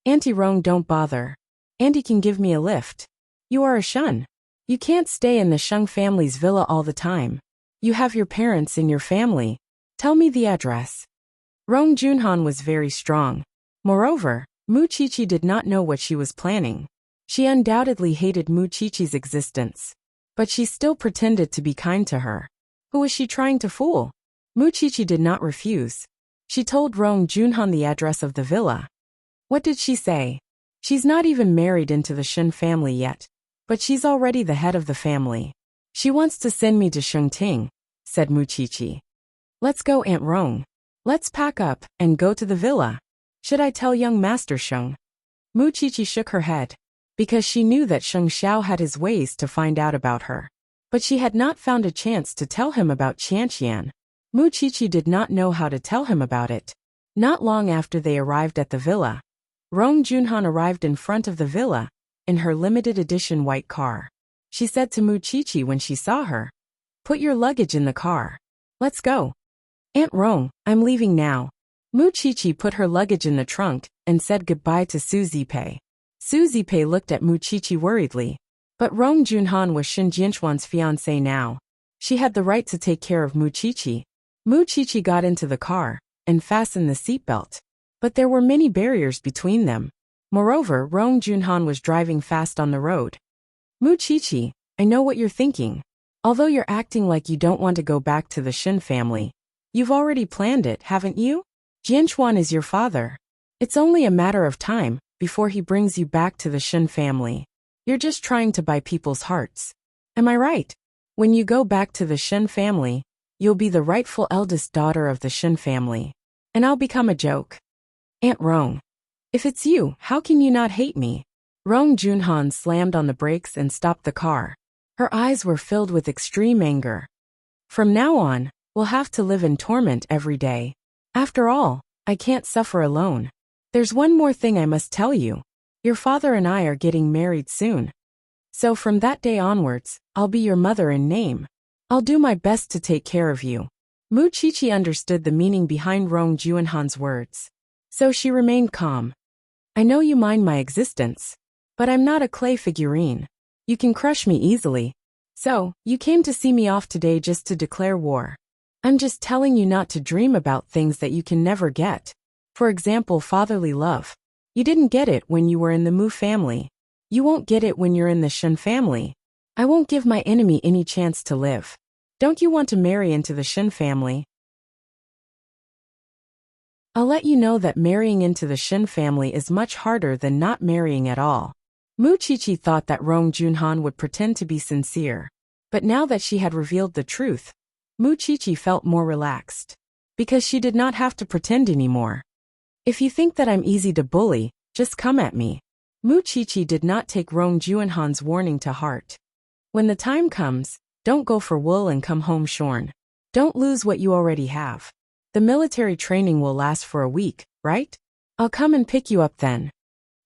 Auntie Rong, don't bother. Auntie can give me a lift. You are a Shun. You can't stay in the Sheng family's villa all the time. You have your parents in your family. Tell me the address. Rong Junhan was very strong. Moreover, Muqiqi did not know what she was planning. She undoubtedly hated Muqiqi's existence. But she still pretended to be kind to her. Who was she trying to fool? Muqiqi did not refuse. She told Rong Junhan the address of the villa. What did she say? She's not even married into the Shen family yet, but she's already the head of the family. She wants to send me to Shengting, said Muqiqi. Let's go, Aunt Rong. Let's pack up and go to the villa. Should I tell young Master Sheng? Muqiqi shook her head, because she knew that Sheng Xiao had his ways to find out about her. But she had not found a chance to tell him about Qianqian. Muqiqi did not know how to tell him about it. Not long after they arrived at the villa, Rong Junhan arrived in front of the villa, in her limited edition white car. She said to Mu Chichi when she saw her, "Put your luggage in the car. Let's go." "Aunt Rong, I'm leaving now." Mu Chichi put her luggage in the trunk and said goodbye to Su Zipei. Su Zipei looked at Mu Chichi worriedly. But Rong Junhan was Shin Jianchuan's fiancé now. She had the right to take care of Mu Chichi. Mu Chichi got into the car and fastened the seatbelt. But there were many barriers between them. Moreover, Rong Junhan was driving fast on the road. "Mu Chichi, I know what you're thinking. Although you're acting like you don't want to go back to the Shin family, you've already planned it, haven't you? Jianchuan is your father. It's only a matter of time before he brings you back to the Shin family. You're just trying to buy people's hearts. Am I right? When you go back to the Shin family, you'll be the rightful eldest daughter of the Shin family. And I'll become a joke." "Aunt Rong, if it's you, how can you not hate me?" Rong Junhan slammed on the brakes and stopped the car. Her eyes were filled with extreme anger. "From now on, we'll have to live in torment every day. After all, I can't suffer alone. There's one more thing I must tell you. Your father and I are getting married soon. So from that day onwards, I'll be your mother in name. I'll do my best to take care of you." Mu Chichi understood the meaning behind Rong Junhan's words. So she remained calm. "I know you mind my existence, but I'm not a clay figurine. You can crush me easily. So, you came to see me off today just to declare war. I'm just telling you not to dream about things that you can never get. For example, fatherly love. You didn't get it when you were in the Mu family. You won't get it when you're in the Shin family. I won't give my enemy any chance to live. Don't you want to marry into the Shin family? I'll let you know that marrying into the Shin family is much harder than not marrying at all." Mu Chichi thought that Rong Junhan would pretend to be sincere. But now that she had revealed the truth, Mu Chichi felt more relaxed. Because she did not have to pretend anymore. "If you think that I'm easy to bully, just come at me." Mu Chichi did not take Rong Junhan's warning to heart. "When the time comes, don't go for wool and come home shorn. Don't lose what you already have. The military training will last for a week, right? I'll come and pick you up then."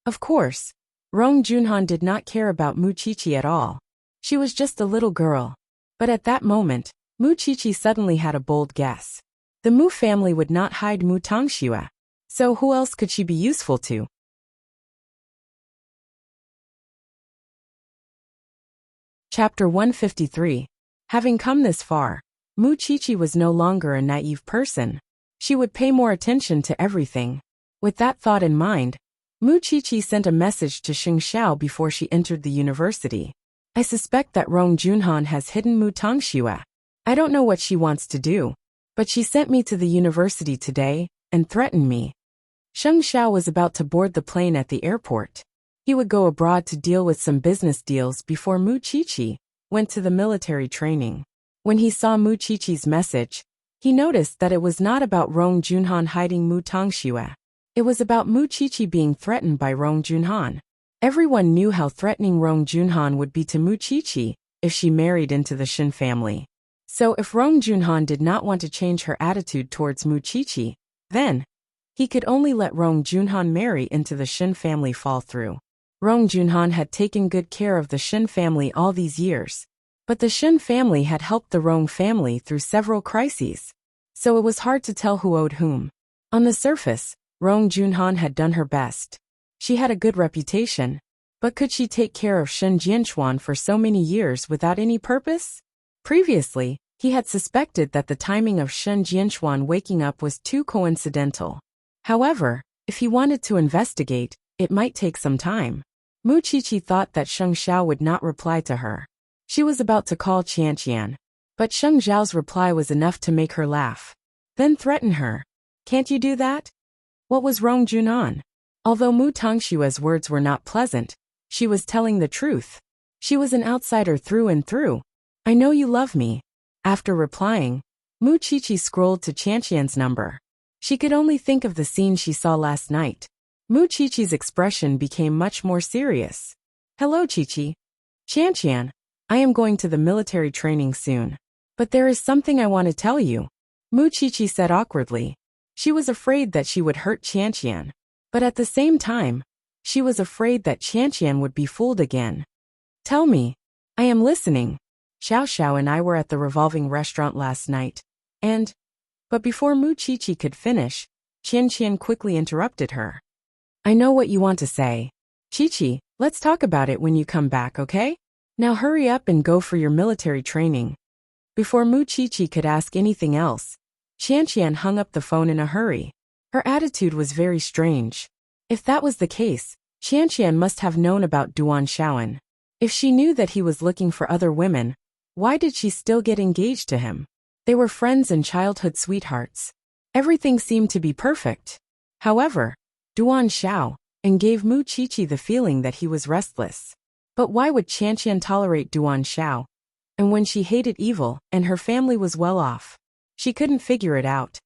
Of course, Rong Junhan did not care about Mu Chichi at all. She was just a little girl. But at that moment, Mu Chichi suddenly had a bold guess. The Mu family would not hide Mu Tangxue. So who else could she be useful to? Chapter 153. Having come this far, Mu Chichi was no longer a naive person. She would pay more attention to everything. With that thought in mind, Mu Chichi sent a message to Xing Xiao before she entered the university. "I suspect that Rong Junhan has hidden Mu Tangxue. I don't know what she wants to do, but she sent me to the university today and threatened me." Xing Xiao was about to board the plane at the airport. He would go abroad to deal with some business deals before Mu Chichi went to the military training. When he saw Mu Chichi's message, he noticed that it was not about Rong Junhan hiding Mu Tangxue. It was about Mu Chichi being threatened by Rong Junhan. Everyone knew how threatening Rong Junhan would be to Mu Chichi if she married into the Shin family. So if Rong Junhan did not want to change her attitude towards Mu Chichi, then he could only let Rong Junhan marry into the Shin family fall through. Rong Junhan had taken good care of the Shin family all these years. But the Shin family had helped the Rong family through several crises. So it was hard to tell who owed whom. On the surface, Rong Junhan had done her best. She had a good reputation. But could she take care of Shin Jianchuan for so many years without any purpose? Previously, he had suspected that the timing of Shin Jianchuan waking up was too coincidental. However, if he wanted to investigate, it might take some time. Mu Chichi thought that Sheng Xiao would not reply to her. She was about to call Qianqian. But Sheng Xiao's reply was enough to make her laugh. Then threaten her. "Can't you do that?" What was Rong Junhan? Although Mu Tangshua's words were not pleasant, she was telling the truth. She was an outsider through and through. "I know you love me." After replying, Mu Chichi scrolled to Qianqian's number. She could only think of the scene she saw last night. Mu Chichi's expression became much more serious. "Hello, Chichi. Qianqian, I am going to the military training soon. But there is something I want to tell you," Mu Chichi said awkwardly. She was afraid that she would hurt Qianqian. But at the same time, she was afraid that Qianqian would be fooled again. Tell me. I am listening. Xiao Xiao and I were at the revolving restaurant last night, but before Mu Qiqi could finish, Qianqian quickly interrupted her. I know what you want to say. Qiqi, let's talk about it when you come back, okay? Now hurry up and go for your military training. Before Mu Qiqi could ask anything else, Qianqian hung up the phone in a hurry. Her attitude was very strange. If that was the case, Qianqian must have known about Duan Shaoan. If she knew that he was looking for other women, why did she still get engaged to him? They were friends and childhood sweethearts. Everything seemed to be perfect. However, Duan Xiao gave Mu Qiqi the feeling that he was restless. But why would Qianqian tolerate Duan Xiao? And when she hated evil and her family was well off, she couldn't figure it out.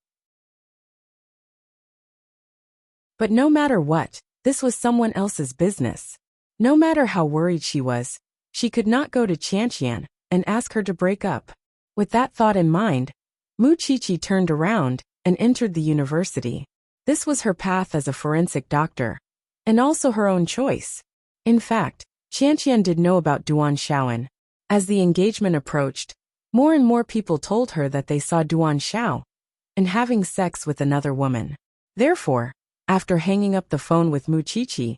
But no matter what, this was someone else's business. No matter how worried she was, she could not go to Qianqian and ask her to break up. With that thought in mind, Mu Qiqi turned around and entered the university. This was her path as a forensic doctor, and also her own choice. In fact, Qianqian did know about Duan Shaoan. As the engagement approached, more and more people told her that they saw Duan Xiao and having sex with another woman. Therefore, after hanging up the phone with Mu Qiqi,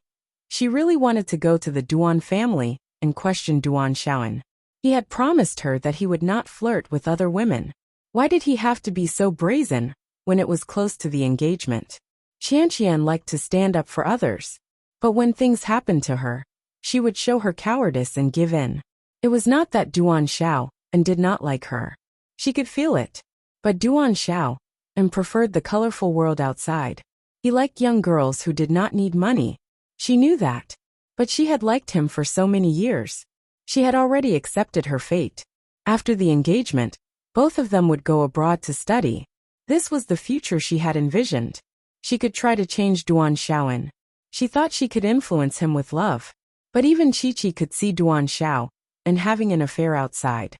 she really wanted to go to the Duan family and question Duan Shaoan. He had promised her that he would not flirt with other women. Why did he have to be so brazen when it was close to the engagement? Qianqian liked to stand up for others, but when things happened to her, she would show her cowardice and give in. It was not that Duan Xiao did not like her. She could feel it. But Duan Xiao preferred the colorful world outside. He liked young girls who did not need money. She knew that. But she had liked him for so many years. She had already accepted her fate. After the engagement, both of them would go abroad to study. This was the future she had envisioned. She could try to change Duan Shaoan. She thought she could influence him with love. But even Qiqi could see Duan Xiao having an affair outside.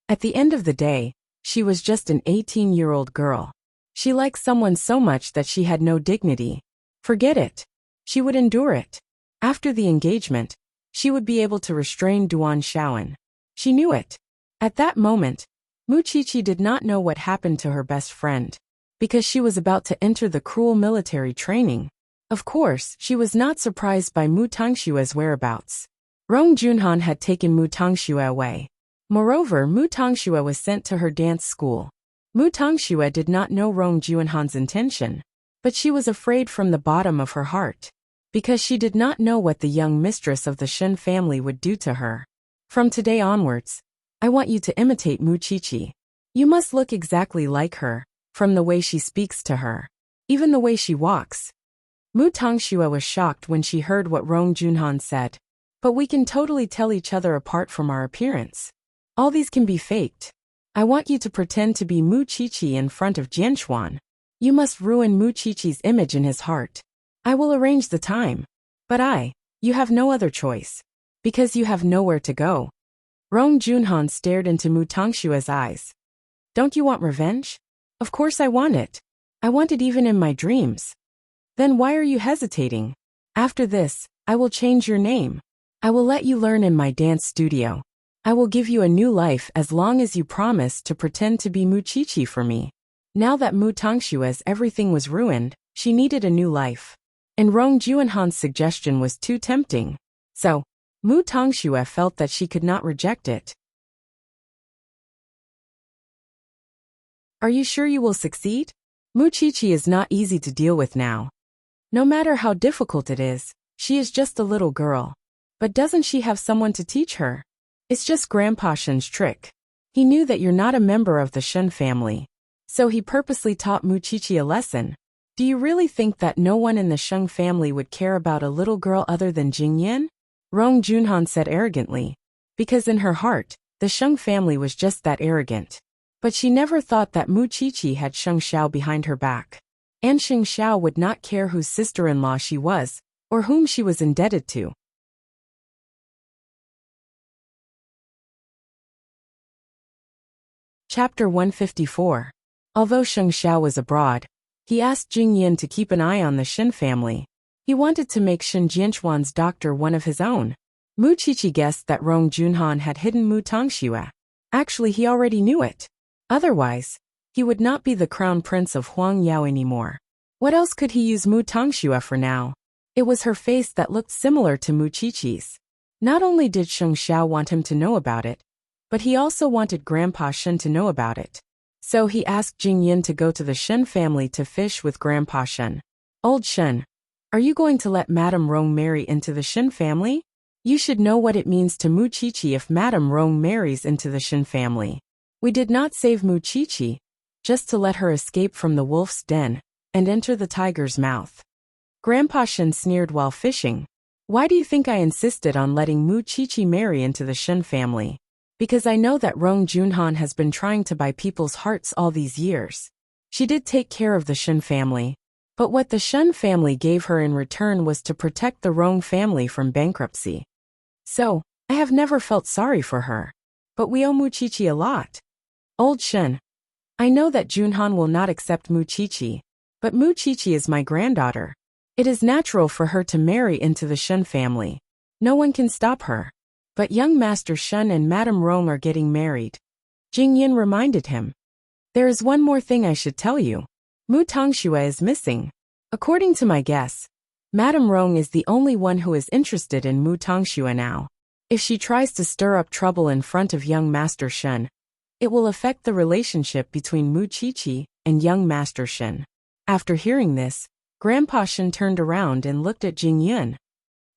At the end of the day, she was just an 18-year-old girl. She liked someone so much that she had no dignity. Forget it. She would endure it. After the engagement, she would be able to restrain Duan Shaoan. She knew it. At that moment, Mu Qiqi did not know what happened to her best friend, because she was about to enter the cruel military training. Of course, she was not surprised by Mu Tongshue's whereabouts. Rong Junhan had taken Mu Tongxue away. Moreover, Mu Tongxue was sent to her dance school. Mu Tongxue did not know Rong Junhan's intention, but she was afraid from the bottom of her heart, because she did not know what the young mistress of the Shen family would do to her. From today onwards, I want you to imitate Mu Qiqi. You must look exactly like her, from the way she speaks to her, even the way she walks. Mu Tongxue was shocked when she heard what Rong Junhan said. But we can totally tell each other apart from our appearance. All these can be faked. I want you to pretend to be Mu Qiqi in front of Jianshuan. You must ruin Mu Qiqi's image in his heart. I will arrange the time. But you have no other choice. Because you have nowhere to go. Rong Junhan stared into Mu Tongshue's eyes. Don't you want revenge? Of course I want it. I want it even in my dreams. Then why are you hesitating? After this, I will change your name. I will let you learn in my dance studio. I will give you a new life as long as you promise to pretend to be Mu Qiqi for me. Now that Mu Tongshue's everything was ruined, she needed a new life. And Rong Junhan's suggestion was too tempting. So, Mu Tongxue felt that she could not reject it. Are you sure you will succeed? Mu Qiqi is not easy to deal with now. No matter how difficult it is, she is just a little girl. But doesn't she have someone to teach her? It's just Grandpa Shen's trick. He knew that you're not a member of the Shen family. So he purposely taught Mu Qiqi a lesson. Do you really think that no one in the Sheng family would care about a little girl other than Jingyan? Rong Junhan said arrogantly. Because in her heart, the Sheng family was just that arrogant. But she never thought that Mu Qiqi had Sheng Xiao behind her back. And Sheng Xiao would not care whose sister-in-law she was, or whom she was indebted to. Chapter 154. Although Sheng Xiao was abroad, He asked Jing Yin to keep an eye on the Shin family. He wanted to make Shin Jianchuan's doctor one of his own. Mu Qiqi guessed that Rong Junhan had hidden Mu Tongxue. Actually, he already knew it. Otherwise, he would not be the crown prince of Huang Yao anymore. What else could he use Mu Tongxue for now? It was her face that looked similar to Mu Qiqi's. Not only did Sheng Xiao want him to know about it, but he also wanted Grandpa Shen to know about it. So he asked Jing Yin to go to the Shen family to fish with Grandpa Shen. Old Shen, are you going to let Madame Rong marry into the Shen family? You should know what it means to Mu Qiqi if Madame Rong marries into the Shen family. We did not save Mu Qiqi, just to let her escape from the wolf's den and enter the tiger's mouth. Grandpa Shen sneered while fishing. Why do you think I insisted on letting Mu Qiqi marry into the Shen family? Because I know that Rong Junhan has been trying to buy people's hearts all these years. She did take care of the Shen family, but what the Shen family gave her in return was to protect the Rong family from bankruptcy. So, I have never felt sorry for her. But we owe Mu Qiqi a lot. Old Shen, I know that Junhan will not accept Mu Qiqi, but Mu Qiqi is my granddaughter. It is natural for her to marry into the Shen family. No one can stop her. But young Master Shen and Madame Rong are getting married. Jing Yin reminded him. There is one more thing I should tell you. Mu Tongxue is missing. According to my guess, Madame Rong is the only one who is interested in Mu Tongxue now. If she tries to stir up trouble in front of young Master Shen, it will affect the relationship between Mu Qiqi and young Master Shen. After hearing this, Grandpa Shen turned around and looked at Jing Yin.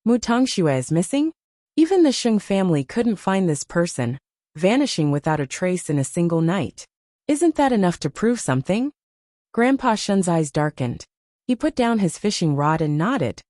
Mu Tongxue is missing? Even the Sheng family couldn't find this person, vanishing without a trace in a single night. Isn't that enough to prove something? Grandpa Shen's eyes darkened. He put down his fishing rod and nodded.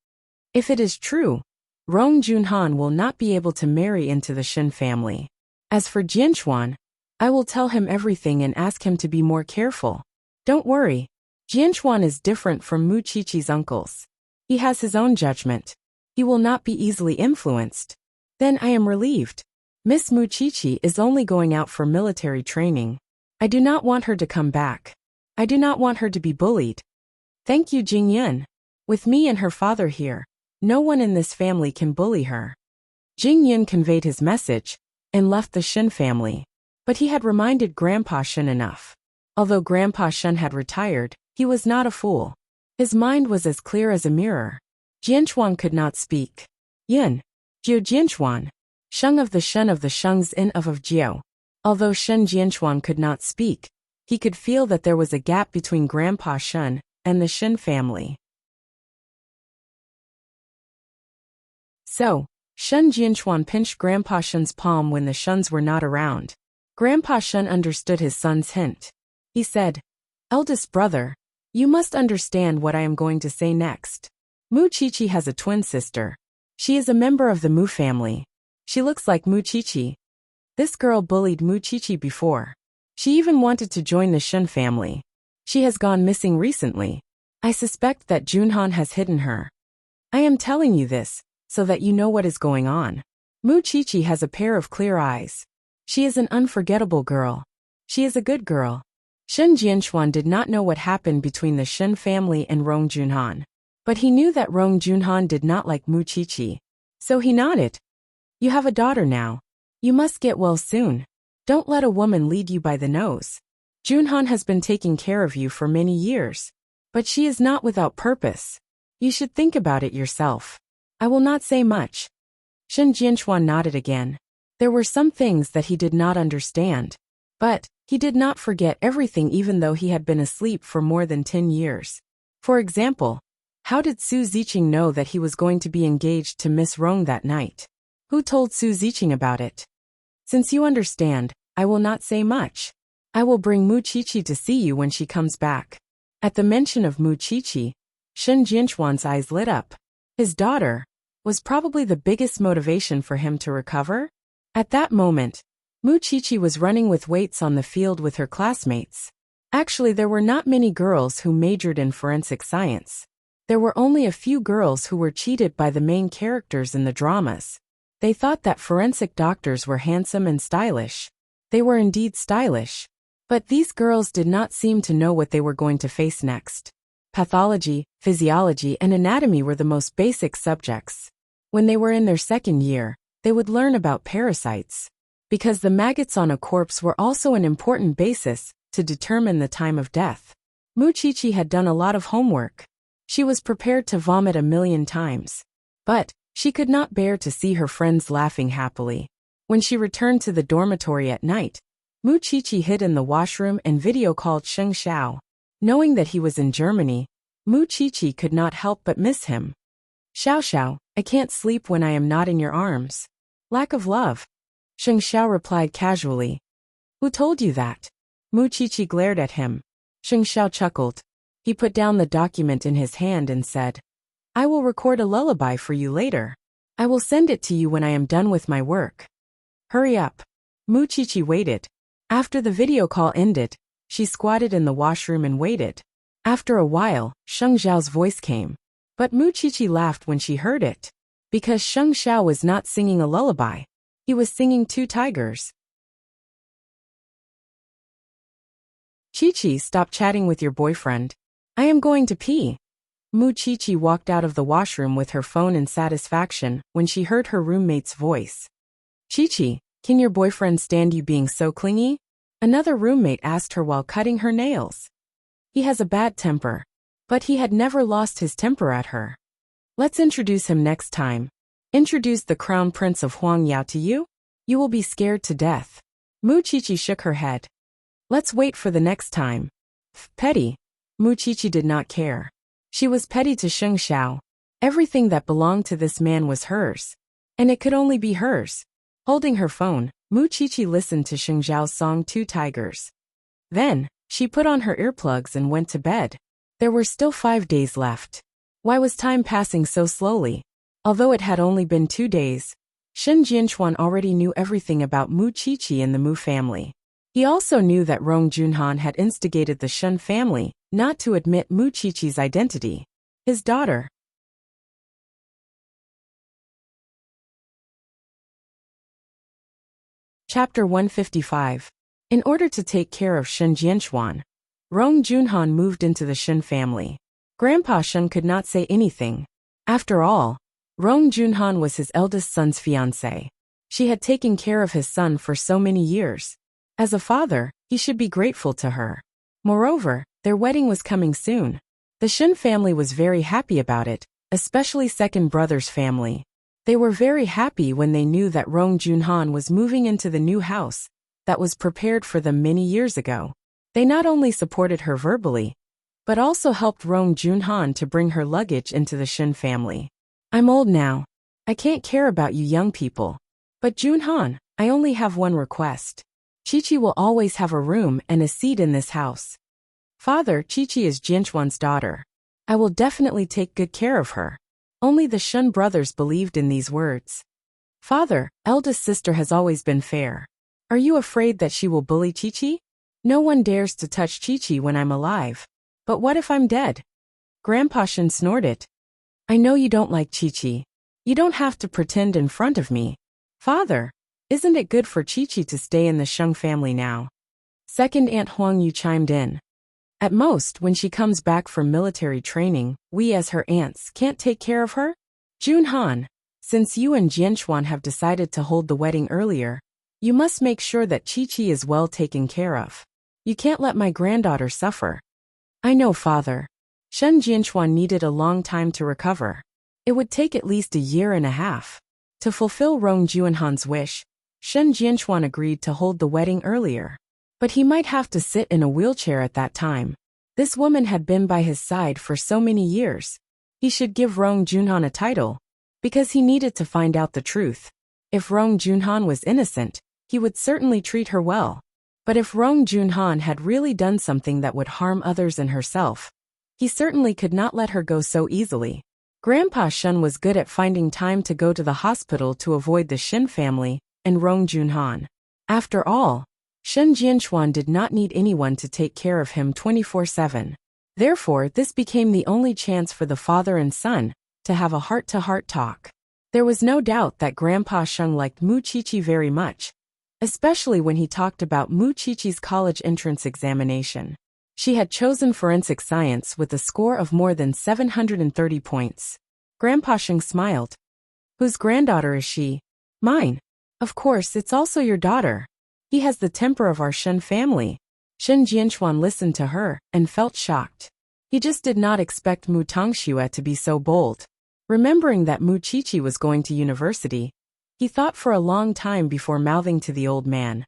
If it is true, Rong Junhan will not be able to marry into the Shen family. As for Jianchuan, I will tell him everything and ask him to be more careful. Don't worry, Jianchuan is different from Mu Qiqi's uncles. He has his own judgment. He will not be easily influenced. Then I am relieved. Miss Mu Qiqi is only going out for military training. I do not want her to come back. I do not want her to be bullied. Thank you, Jing Yin. With me and her father here, no one in this family can bully her. Jing Yin conveyed his message and left the Shen family. But he had reminded Grandpa Shen enough. Although Grandpa Shen had retired, he was not a fool. His mind was as clear as a mirror. Jianchuan could not speak. Yin. Jiu Jianchuan. Sheng of the Sheng's in of Jiu. Although Shen Jianchuan could not speak, he could feel that there was a gap between Grandpa Shen and the Shen family. So, Shen Jianchuan pinched Grandpa Shen's palm when the Shens were not around. Grandpa Shen understood his son's hint. He said, Eldest brother, you must understand what I am going to say next. Mu Qiqi has a twin sister. She is a member of the Mu family. She looks like Mu Qiqi. This girl bullied Mu Qiqi before. She even wanted to join the Shen family. She has gone missing recently. I suspect that Junhan has hidden her. I am telling you this, so that you know what is going on. Mu Qiqi has a pair of clear eyes. She is an unforgettable girl. She is a good girl. Shen Jianchuan did not know what happened between the Shen family and Rong Junhan. But he knew that Rong Junhan did not like Mu Qiqi. So he nodded. You have a daughter now. You must get well soon. Don't let a woman lead you by the nose. Junhan has been taking care of you for many years. But she is not without purpose. You should think about it yourself. I will not say much. Shen Jianchuan nodded again. There were some things that he did not understand. But he did not forget everything even though he had been asleep for more than 10 years. For example, how did Su Ziqing know that he was going to be engaged to Miss Rong that night? Who told Su Ziqing about it? Since you understand, I will not say much. I will bring Mu Qiqi to see you when she comes back. At the mention of Mu Qiqi, Shen Jianchuan's eyes lit up. His daughter was probably the biggest motivation for him to recover. At that moment, Mu Qiqi was running with weights on the field with her classmates. Actually, there were not many girls who majored in forensic science. There were only a few girls who were cheated by the main characters in the dramas. They thought that forensic doctors were handsome and stylish. They were indeed stylish. But these girls did not seem to know what they were going to face next. Pathology, physiology, and anatomy were the most basic subjects. When they were in their second year, they would learn about parasites. Because the maggots on a corpse were also an important basis to determine the time of death. Muchichi had done a lot of homework. She was prepared to vomit 1,000,000 times. But she could not bear to see her friends laughing happily. When she returned to the dormitory at night, Muchichi hid in the washroom and video called Sheng Xiao. Knowing that he was in Germany, Muchichi could not help but miss him. Xiao Xiao, I can't sleep when I am not in your arms. Lack of love. Sheng Xiao replied casually. Who told you that? Muchichi glared at him. Sheng Xiao chuckled. He put down the document in his hand and said, I will record a lullaby for you later. I will send it to you when I am done with my work. Hurry up. Muchichi waited. After the video call ended, she squatted in the washroom and waited. After a while, Sheng Xiao's voice came. But Muchichi laughed when she heard it. Because Sheng Xiao was not singing a lullaby. He was singing Two Tigers. Chi-Chi, stop chatting with your boyfriend. I am going to pee. Muchichi walked out of the washroom with her phone in satisfaction when she heard her roommate's voice. Chi-Chi, can your boyfriend stand you being so clingy? Another roommate asked her while cutting her nails. He has a bad temper. But he had never lost his temper at her. Let's introduce him next time. Introduce the Crown Prince of Huangyao to you? You will be scared to death. Muchichi shook her head. Let's wait for the next time. Petty. Muchichi did not care. She was petty to Sheng Xiao. Everything that belonged to this man was hers. And it could only be hers. Holding her phone, Muchichi listened to Sheng Xiao's song Two Tigers. Then, she put on her earplugs and went to bed. There were still 5 days left. Why was time passing so slowly? Although it had only been 2 days, Shen Jianchuan already knew everything about Muchichi and the Mu family. He also knew that Rong Junhan had instigated the Shen family not to admit Muchichi's identity. His daughter. Chapter 155. In order to take care of Shen Jianchuan, Rong Junhan moved into the Shen family. Grandpa Shen could not say anything. After all, Rong Junhan was his eldest son's fiancé. She had taken care of his son for so many years. As a father, he should be grateful to her. Moreover, their wedding was coming soon. The Shen family was very happy about it, especially second brother's family. They were very happy when they knew that Rong Junhan was moving into the new house that was prepared for them many years ago. They not only supported her verbally, but also helped Rong Junhan to bring her luggage into the Shen family. I'm old now. I can't care about you young people. But Junhan, I only have one request. Chi-Chi will always have a room and a seat in this house. Father, Chi-Chi is Jianchuan's daughter. I will definitely take good care of her. Only the Shen brothers believed in these words. Father, eldest sister has always been fair. Are you afraid that she will bully Chi-Chi? No one dares to touch Chi-Chi when I'm alive. But what if I'm dead? Grandpa Shen snorted. I know you don't like Chi-Chi. You don't have to pretend in front of me. Father, isn't it good for Chi-Chi to stay in the Sheng family now? Second Aunt Huang Yu chimed in. At most, when she comes back from military training, we as her aunts can't take care of her? Junhan, since you and Jianchuan have decided to hold the wedding earlier, you must make sure that Chi-Chi is well taken care of. You can't let my granddaughter suffer. I know, Father. Shen Jianchuan needed a long time to recover. It would take at least 1.5 years. To fulfill Rong Junhan's wish, Shen Jianchuan agreed to hold the wedding earlier. But he might have to sit in a wheelchair at that time. This woman had been by his side for so many years. He should give Rong Junhan a title, because he needed to find out the truth. If Rong Junhan was innocent, he would certainly treat her well. But if Rong Junhan had really done something that would harm others and herself, he certainly could not let her go so easily. Grandpa Shen was good at finding time to go to the hospital to avoid the Shen family and Rong Junhan. After all, Shen Jianchuan did not need anyone to take care of him 24/7. Therefore, this became the only chance for the father and son to have a heart-to-heart talk. There was no doubt that Grandpa Sheng liked Muchichi very much, especially when he talked about Muchichi's college entrance examination. She had chosen forensic science with a score of more than 730 points. Grandpa Sheng smiled. Whose granddaughter is she? Mine. Of course, it's also your daughter. He has the temper of our Shen family. Shen Jianchuan listened to her and felt shocked. He just did not expect Mu Tongxue to be so bold. Remembering that Mu Qiqi was going to university, he thought for a long time before mouthing to the old man.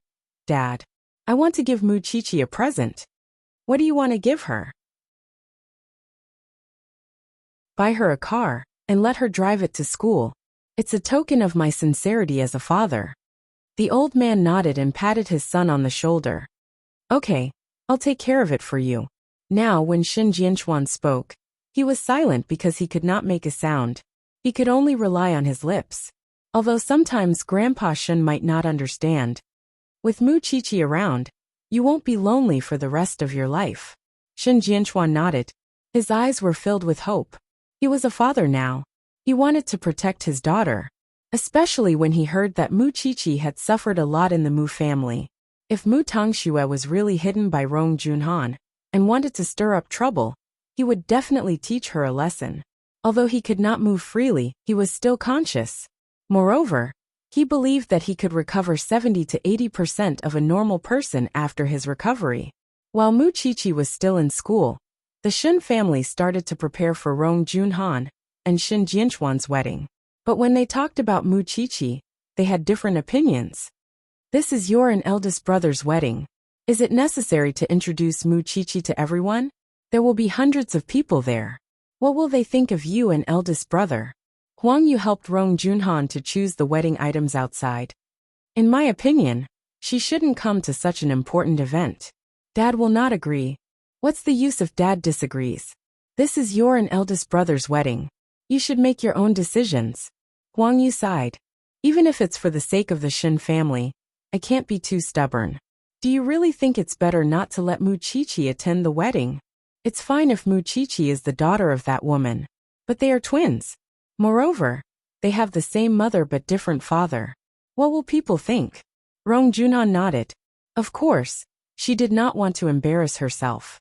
Dad, I want to give Mu Qiqi a present. What do you want to give her? Buy her a car and let her drive it to school. It's a token of my sincerity as a father. The old man nodded and patted his son on the shoulder. Okay, I'll take care of it for you. Now when Shen Jianchuan spoke, he was silent because he could not make a sound. He could only rely on his lips. Although sometimes Grandpa Shen might not understand. With Mu Qiqi around, you won't be lonely for the rest of your life. Shen Jianchuan nodded. His eyes were filled with hope. He was a father now. He wanted to protect his daughter, especially when he heard that Mu Qiqi had suffered a lot in the Mu family. If Mu Tongxue was really hidden by Rong Junhan and wanted to stir up trouble, he would definitely teach her a lesson. Although he could not move freely, he was still conscious. Moreover, he believed that he could recover 70 to 80% of a normal person after his recovery. While Mu Qiqi was still in school, the Shen family started to prepare for Rong Junhan and Shen Jianchuan's wedding. But when they talked about Mu Qiqi, they had different opinions. This is your and eldest brother's wedding. Is it necessary to introduce Mu Qiqi to everyone? There will be hundreds of people there. What will they think of you and eldest brother? Huang Yu helped Rong Junhan to choose the wedding items outside. In my opinion, she shouldn't come to such an important event. Dad will not agree. What's the use if Dad disagrees? This is your and eldest brother's wedding. You should make your own decisions. Huang Yu sighed. Even if it's for the sake of the Shen family, I can't be too stubborn. Do you really think it's better not to let Mu Qiqi attend the wedding? It's fine if Mu Qiqi is the daughter of that woman. But they are twins. Moreover, they have the same mother but different father. What will people think? Rong Junhan nodded. Of course, she did not want to embarrass herself.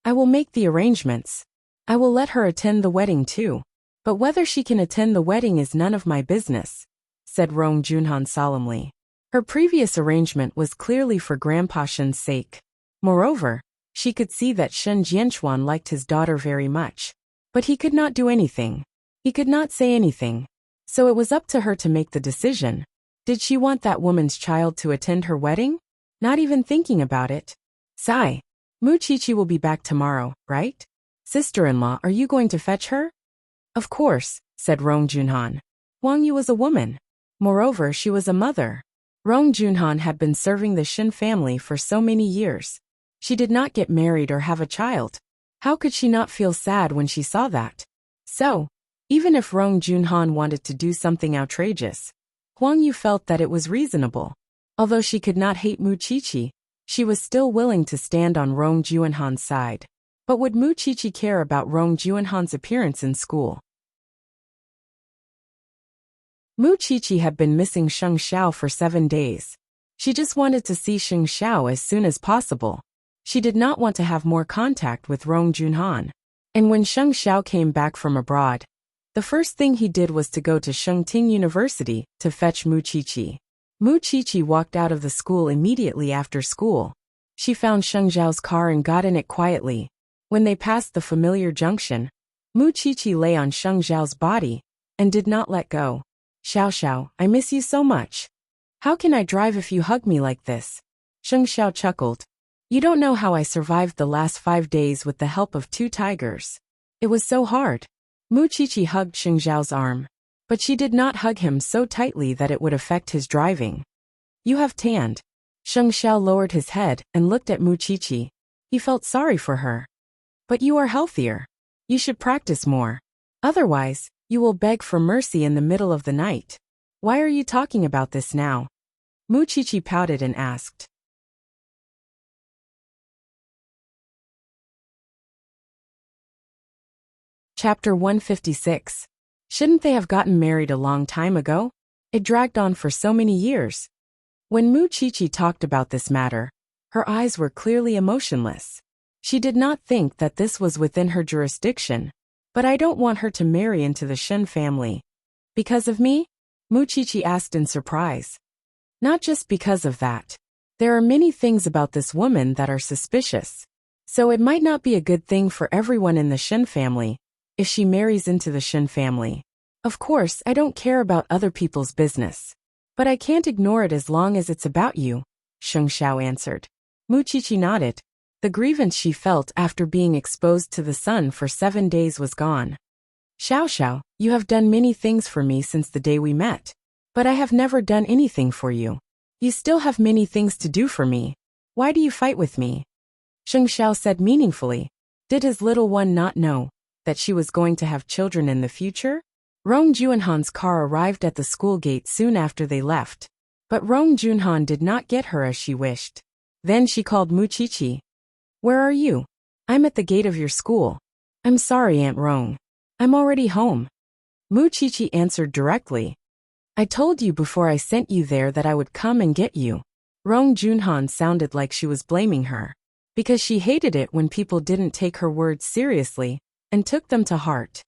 I will make the arrangements. I will let her attend the wedding too. But whether she can attend the wedding is none of my business, said Rong Junhan solemnly. Her previous arrangement was clearly for Grandpa Shen's sake. Moreover, she could see that Shen Jianchuan liked his daughter very much. But he could not do anything. He could not say anything. So it was up to her to make the decision. Did she want that woman's child to attend her wedding? Not even thinking about it. Sigh. Mu Qiqi will be back tomorrow, right? Sister-in-law, are you going to fetch her? Of course, said Rong Junhan. Huang Yu was a woman. Moreover, she was a mother. Rong Junhan had been serving the Shen family for so many years. She did not get married or have a child. How could she not feel sad when she saw that? So, even if Rong Junhan wanted to do something outrageous, Huang Yu felt that it was reasonable. Although she could not hate Mu Qiqi, she was still willing to stand on Rong Junhan's side. But would Mu Qiqi care about Rong Junhan's appearance in school? Mu Qiqi had been missing Sheng Xiao for 7 days. She just wanted to see Sheng Xiao as soon as possible. She did not want to have more contact with Rong Junhan. And when Sheng Xiao came back from abroad, the first thing he did was to go to Shengting University to fetch Mu Qiqi. Mu Qiqi walked out of the school immediately after school. She found Sheng Xiao's car and got in it quietly. When they passed the familiar junction, Mu Qiqi lay on Sheng Xiao's body and did not let go. Xiao Xiao, I miss you so much. How can I drive if you hug me like this? Sheng Xiao chuckled. You don't know how I survived the last 5 days with the help of 2 tigers. It was so hard. Mu Qiqi hugged Sheng Xiao's arm, but she did not hug him so tightly that it would affect his driving. You have tanned. Sheng Xiao lowered his head and looked at Mu Qiqi. He felt sorry for her. But you are healthier. You should practice more. Otherwise, you will beg for mercy in the middle of the night. Why are you talking about this now? Mu Qiqi pouted and asked. Chapter 156. Shouldn't they have gotten married a long time ago? It dragged on for so many years. When Mu Qiqi talked about this matter, her eyes were clearly emotionless. She did not think that this was within her jurisdiction, but I don't want her to marry into the Shen family. Because of me? Muchichi asked in surprise. Not just because of that. There are many things about this woman that are suspicious. So it might not be a good thing for everyone in the Shen family if she marries into the Shen family. Of course, I don't care about other people's business. But I can't ignore it as long as it's about you, Sheng Xiao answered. Muchichi nodded. The grievance she felt after being exposed to the sun for 7 days was gone. Xiao Xiao, you have done many things for me since the day we met. But I have never done anything for you. You still have many things to do for me. Why do you fight with me? Sheng Xiao said meaningfully. Did his little one not know that she was going to have children in the future? Rong Juanhan's car arrived at the school gate soon after they left. But Rong Junhan did not get her as she wished. Then she called Muchichi. Where are you? I'm at the gate of your school. I'm sorry, Aunt Rong. I'm already home. Muchichi answered directly. I told you before I sent you there that I would come and get you. Rong Junhan sounded like she was blaming her, because she hated it when people didn't take her words seriously and took them to heart.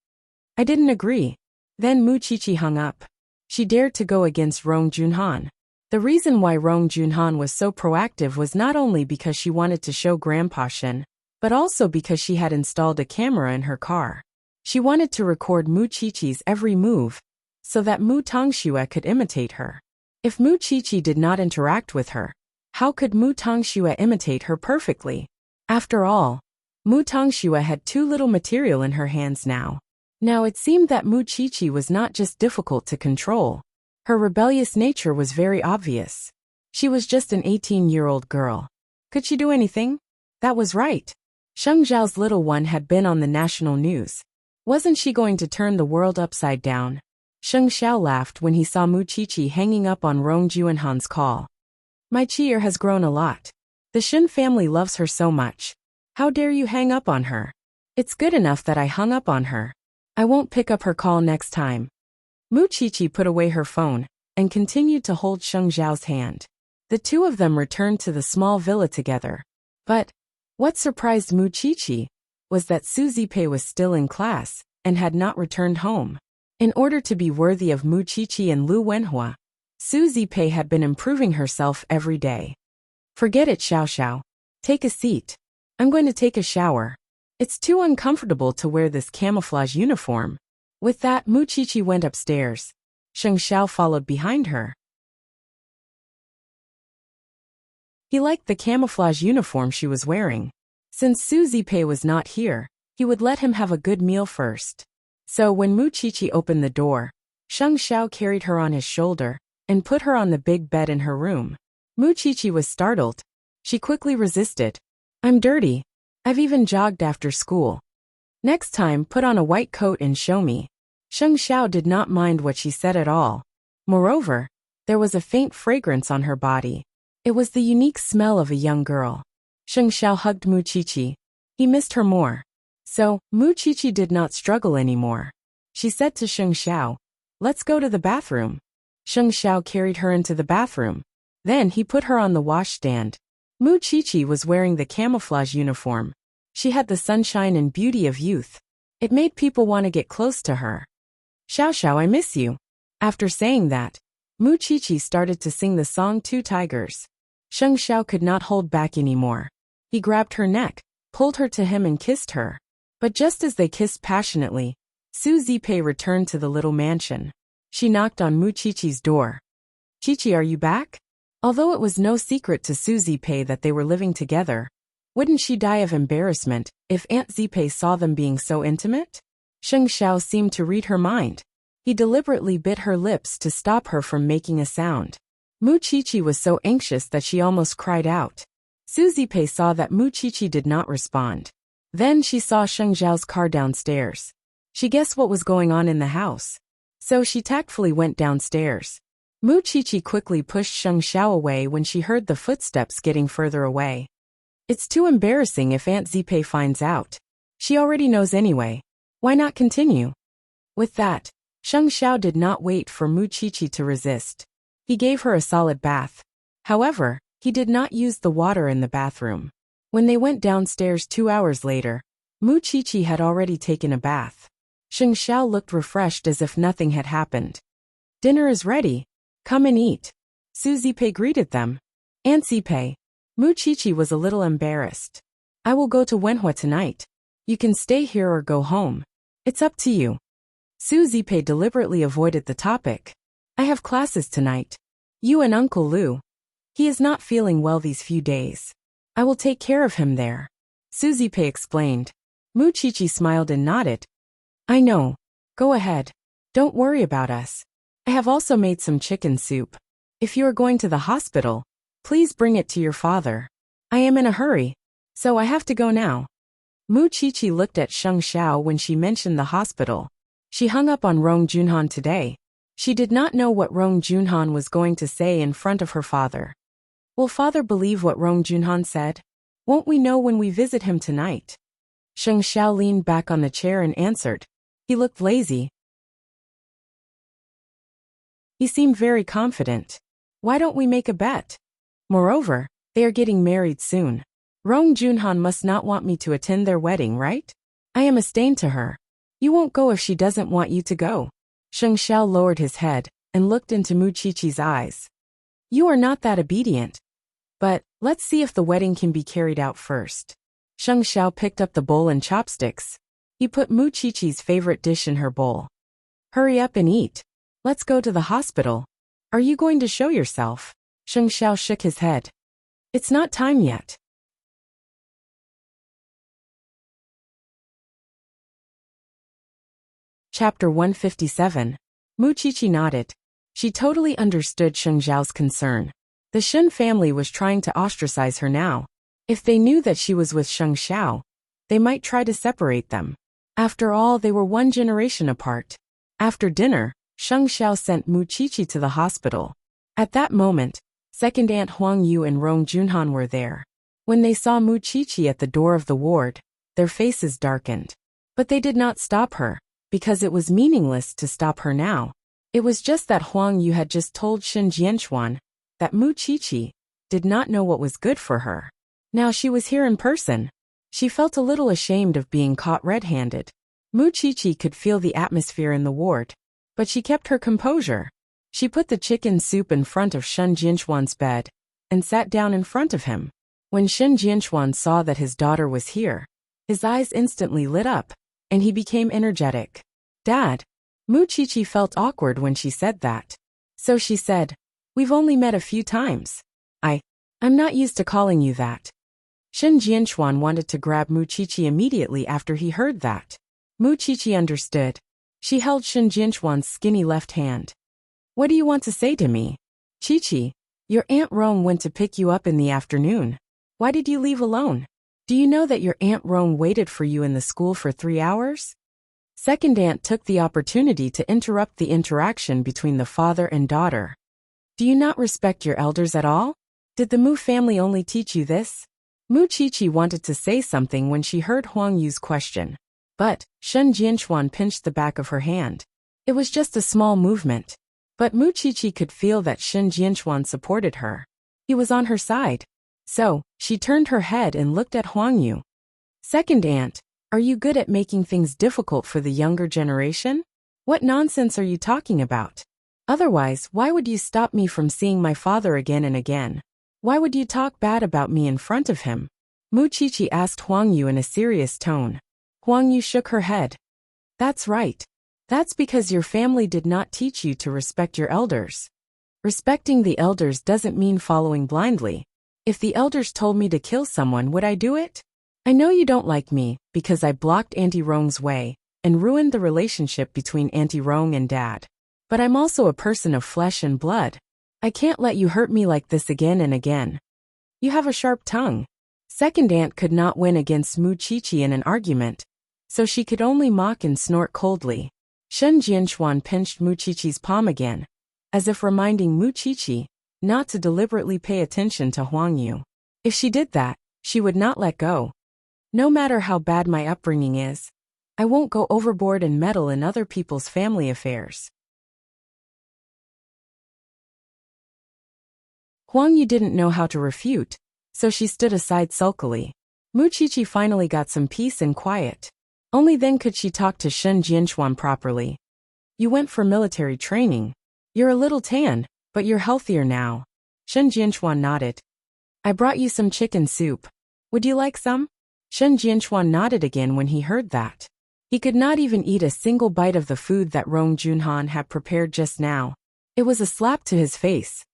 I didn't agree. Then Muchichi hung up. She dared to go against Rong Junhan. The reason why Rong Junhan was so proactive was not only because she wanted to show Grandpa Shen, but also because she had installed a camera in her car. She wanted to record Muchichi's every move, so that Mu Tongxue could imitate her. If Muchichi did not interact with her, how could Mu Tongxue imitate her perfectly? After all, Mu Tongxue had too little material in her hands now. Now it seemed that Muchichi was not just difficult to control. Her rebellious nature was very obvious. She was just an 18-year-old girl. Could she do anything? That was right. Sheng Zhao's little one had been on the national news. Wasn't she going to turn the world upside down? Sheng Xiao laughed when he saw Muchichi hanging up on Rong Juanhan's call. My Chi'er has grown a lot. The Shen family loves her so much. How dare you hang up on her? It's good enough that I hung up on her. I won't pick up her call next time. Muchichi put away her phone and continued to hold Sheng Zhao's hand. The two of them returned to the small villa together. But what surprised Muchichi was that Su Zipei was still in class and had not returned home. In order to be worthy of Muchichi and Lu Wenhua, Su Zipei had been improving herself every day. Forget it, Xiao Xiao. Take a seat. I'm going to take a shower. It's too uncomfortable to wear this camouflage uniform. With that, Muchichi went upstairs. Sheng Xiao followed behind her. He liked the camouflage uniform she was wearing. Since Su Zipei was not here, he would let him have a good meal first. So when Muchichi opened the door, Sheng Xiao carried her on his shoulder and put her on the big bed in her room. Muchichi was startled. She quickly resisted. I'm dirty. I've even jogged after school. Next time, put on a white coat and show me. Sheng Xiao did not mind what she said at all. Moreover, there was a faint fragrance on her body. It was the unique smell of a young girl. Sheng Xiao hugged Muchichi. He missed her more. So, Muchichi did not struggle anymore. She said to Sheng Xiao, let's go to the bathroom. Sheng Xiao carried her into the bathroom. Then he put her on the washstand. Muchichi was wearing the camouflage uniform. She had the sunshine and beauty of youth. It made people want to get close to her. Xiao Xiao, I miss you. After saying that, Muchichi started to sing the song Two Tigers. Sheng Xiao could not hold back anymore. He grabbed her neck, pulled her to him and kissed her. But just as they kissed passionately, Su Zipei returned to the little mansion. She knocked on Muchichi's door. Chichi, are you back? Although it was no secret to Su Zipei that they were living together, wouldn't she die of embarrassment if Aunt Zipei saw them being so intimate? Sheng Xiao seemed to read her mind. He deliberately bit her lips to stop her from making a sound. Muchichi was so anxious that she almost cried out. Su Zipei saw that Muchichi did not respond. Then she saw Sheng Xiao's car downstairs. She guessed what was going on in the house. So she tactfully went downstairs. Muchichi quickly pushed Sheng Xiao away when she heard the footsteps getting further away. It's too embarrassing if Aunt Zipei finds out. She already knows anyway. Why not continue? With that, Sheng Xiao did not wait for Muchichi to resist. He gave her a solid bath. However, he did not use the water in the bathroom. When they went downstairs 2 hours later, Mu Qiqi had already taken a bath. Sheng Xiao looked refreshed as if nothing had happened. Dinner is ready. Come and eat. Su Zipei greeted them. Aunt Zipei. Mu Qiqi was a little embarrassed. I will go to Wenhua tonight. You can stay here or go home. It's up to you. Su Zipei deliberately avoided the topic. I have classes tonight. You and Uncle Lu. He is not feeling well these few days. I will take care of him there. Su Zipei explained. Mu Qiqi smiled and nodded. I know. Go ahead. Don't worry about us. I have also made some chicken soup. If you are going to the hospital, please bring it to your father. I am in a hurry, so I have to go now. Mu Qiqi looked at Sheng Xiao when she mentioned the hospital. She hung up on Rong Junhan today. She did not know what Rong Junhan was going to say in front of her father. Will father believe what Rong Junhan said? Won't we know when we visit him tonight? Sheng Xiao leaned back on the chair and answered. He looked lazy. He seemed very confident. Why don't we make a bet? Moreover, they are getting married soon. Rong Junhan must not want me to attend their wedding, right? I am a stain to her. You won't go if she doesn't want you to go. Sheng Xiao lowered his head and looked into Mu Qiqi's eyes. You are not that obedient. But, let's see if the wedding can be carried out first. Sheng Xiao picked up the bowl and chopsticks. He put Mu Qiqi's favorite dish in her bowl. Hurry up and eat. Let's go to the hospital. Are you going to show yourself? Sheng Xiao shook his head. It's not time yet. Chapter 157. Mu Qiqi nodded. She totally understood Sheng Xiao's concern. The Shen family was trying to ostracize her now. If they knew that she was with Sheng Xiao, they might try to separate them. After all, they were one generation apart. After dinner, Sheng Xiao sent Mu Qiqi to the hospital. At that moment, second Aunt Huang Yu and Rong Junhan were there. When they saw Mu Qiqi at the door of the ward, their faces darkened. But they did not stop her, because it was meaningless to stop her now. It was just that Huang Yu had just told Shen Jianchuan that Mu Qiqi did not know what was good for her. Now she was here in person. She felt a little ashamed of being caught red-handed. Mu Qiqi could feel the atmosphere in the ward, but she kept her composure. She put the chicken soup in front of Shen Jianchuan's bed and sat down in front of him. When Shen Jianchuan saw that his daughter was here, his eyes instantly lit up, and he became energetic. Dad. Mu Qiqi felt awkward when she said that. So she said, We've only met a few times. I'm not used to calling you that. Shen Jianchuan wanted to grab Mu Qiqi immediately after he heard that. Mu Qiqi understood. She held Shen Jianchuan's skinny left hand. What do you want to say to me? Qiqi, your Aunt Rong went to pick you up in the afternoon. Why did you leave alone? Do you know that your Aunt Rong waited for you in the school for 3 hours? Second aunt took the opportunity to interrupt the interaction between the father and daughter. Do you not respect your elders at all? Did the Mu family only teach you this? Mu Qiqi wanted to say something when she heard Huang Yu's question. But, Shen Jianchuan pinched the back of her hand. It was just a small movement. But Mu Qiqi could feel that Shen Jianchuan supported her. He was on her side. So, she turned her head and looked at Huang Yu. Second aunt, are you good at making things difficult for the younger generation? What nonsense are you talking about? Otherwise, why would you stop me from seeing my father again and again? Why would you talk bad about me in front of him? Mu Qiqi asked Huang Yu in a serious tone. Huang Yu shook her head. That's right. That's because your family did not teach you to respect your elders. Respecting the elders doesn't mean following blindly. If the elders told me to kill someone, would I do it? I know you don't like me because I blocked Auntie Rong's way and ruined the relationship between Auntie Rong and Dad. But I'm also a person of flesh and blood. I can't let you hurt me like this again and again. You have a sharp tongue. Second aunt could not win against Mu Qiqi in an argument, so she could only mock and snort coldly. Shen Jianchuan pinched Mu Qiqi's palm again, as if reminding Mu Qiqi not to deliberately pay attention to Huang Yu. If she did that, she would not let go. No matter how bad my upbringing is, I won't go overboard and meddle in other people's family affairs. Huang Yu didn't know how to refute, so she stood aside sulkily. Muchichi finally got some peace and quiet. Only then could she talk to Shen Jianchuan properly. You went for military training. You're a little tan, but you're healthier now. Shen Jianchuan nodded. I brought you some chicken soup. Would you like some? Shen Jianchuan nodded again when he heard that. He could not even eat a single bite of the food that Rong Junhan had prepared just now. It was a slap to his face.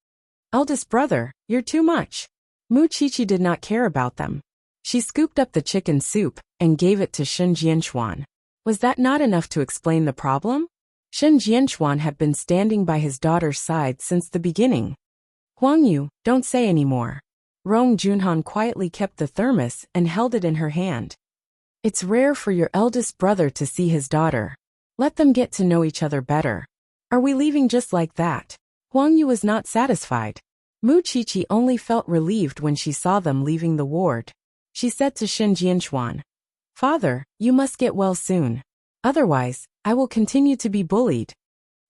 Eldest brother, you're too much. Muchichi did not care about them. She scooped up the chicken soup and gave it to Shen Jianchuan. Was that not enough to explain the problem? Shen Jianchuan had been standing by his daughter's side since the beginning. Huang Yu, don't say any more. Rong Junhan quietly kept the thermos and held it in her hand. It's rare for your eldest brother to see his daughter. Let them get to know each other better. Are we leaving just like that? Huang Yu was not satisfied. Muchichi only felt relieved when she saw them leaving the ward. She said to Shen Jianchuan, Father, you must get well soon. Otherwise, I will continue to be bullied.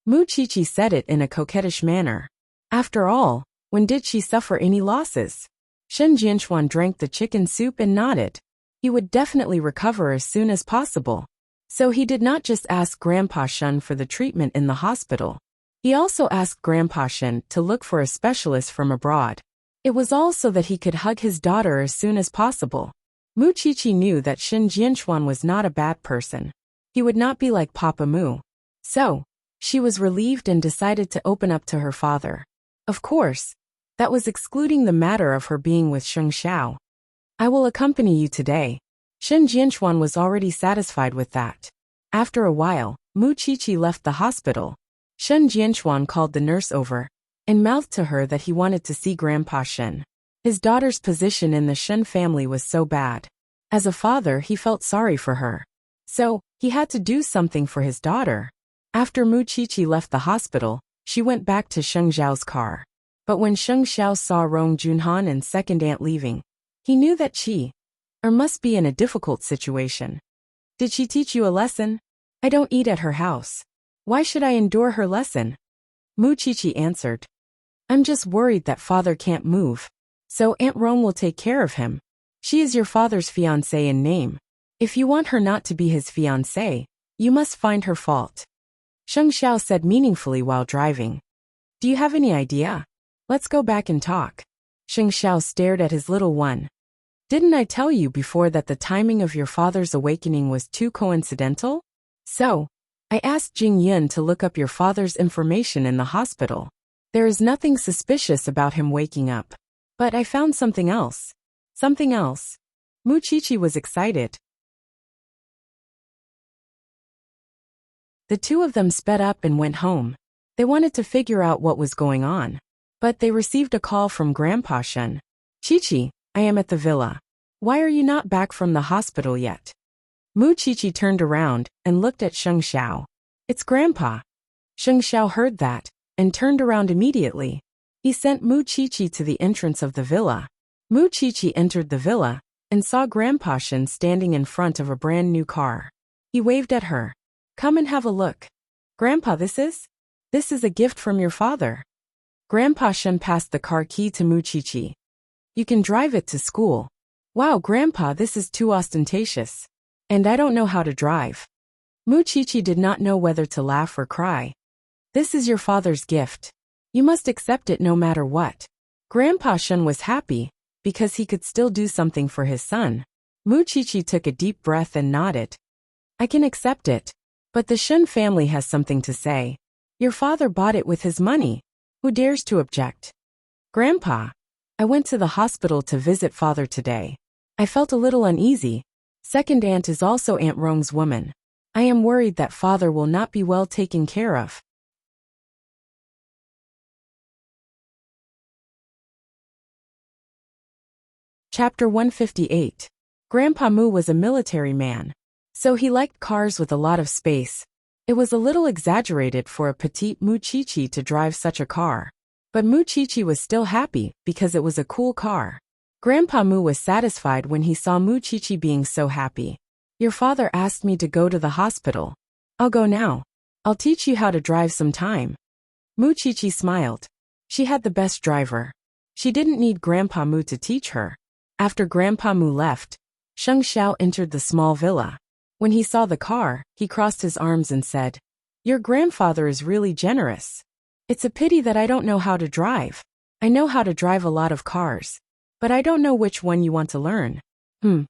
Muchichi said it in a coquettish manner. After all, when did she suffer any losses? Shen Jianchuan drank the chicken soup and nodded. He would definitely recover as soon as possible. So he did not just ask Grandpa Shen for the treatment in the hospital. He also asked Grandpa Shen to look for a specialist from abroad. It was all so that he could hug his daughter as soon as possible. Muchichi knew that Shen Jianchuan was not a bad person. He would not be like Papa Mu. So, she was relieved and decided to open up to her father. Of course, that was excluding the matter of her being with Sheng Xiao. I will accompany you today. Shen Jianchuan was already satisfied with that. After a while, Muchichi left the hospital. Shen Jianchuan called the nurse over and mouthed to her that he wanted to see Grandpa Shen. His daughter's position in the Shen family was so bad. As a father, he felt sorry for her. So, he had to do something for his daughter. After Muchichi left the hospital, she went back to Sheng Xiao's car. But when Sheng Xiao saw Rong Junhan and second aunt leaving, he knew that she must be in a difficult situation. Did she teach you a lesson? I don't eat at her house. Why should I endure her lesson? Muchichi answered. I'm just worried that father can't move. So Aunt Rong will take care of him. She is your father's fiancée in name. If you want her not to be his fiancée, you must find her fault. Sheng Xiao said meaningfully while driving. Do you have any idea? Let's go back and talk. Sheng Xiao stared at his little one. Didn't I tell you before that the timing of your father's awakening was too coincidental? So, I asked Jing Yun to look up your father's information in the hospital. There is nothing suspicious about him waking up. But I found something else. Something else. Muchichi was excited. The two of them sped up and went home. They wanted to figure out what was going on. But they received a call from Grandpa Shen. Chichi, I am at the villa. Why are you not back from the hospital yet? Muchichi turned around and looked at Sheng Xiao. It's Grandpa. Sheng Xiao heard that and turned around immediately. He sent Muchichi to the entrance of the villa. Muchichi entered the villa and saw Grandpa Shen standing in front of a brand new car. He waved at her. Come and have a look. Grandpa, this is a gift from your father. Grandpa Shen passed the car key to Muchichi. You can drive it to school. Wow, Grandpa, this is too ostentatious. And I don't know how to drive. Muchichi did not know whether to laugh or cry. This is your father's gift. You must accept it no matter what. Grandpa Shen was happy because he could still do something for his son. Muchichi took a deep breath and nodded. I can accept it. But the Shen family has something to say. Your father bought it with his money. Who dares to object? Grandpa, I went to the hospital to visit father today. I felt a little uneasy. Second aunt is also Aunt Rong's woman. I am worried that father will not be well taken care of. Chapter 158. Grandpa Mu was a military man. So he liked cars with a lot of space. It was a little exaggerated for a petite Muchichi to drive such a car. But Muchichi was still happy because it was a cool car. Grandpa Mu was satisfied when he saw Muchichi being so happy. Your father asked me to go to the hospital. I'll go now. I'll teach you how to drive some time. Muchichi smiled. She had the best driver. She didn't need Grandpa Mu to teach her. After Grandpa Mu left, Sheng Xiao entered the small villa. When he saw the car, he crossed his arms and said, "Your grandfather is really generous. It's a pity that I don't know how to drive. I know how to drive a lot of cars, but I don't know which one you want to learn." Mu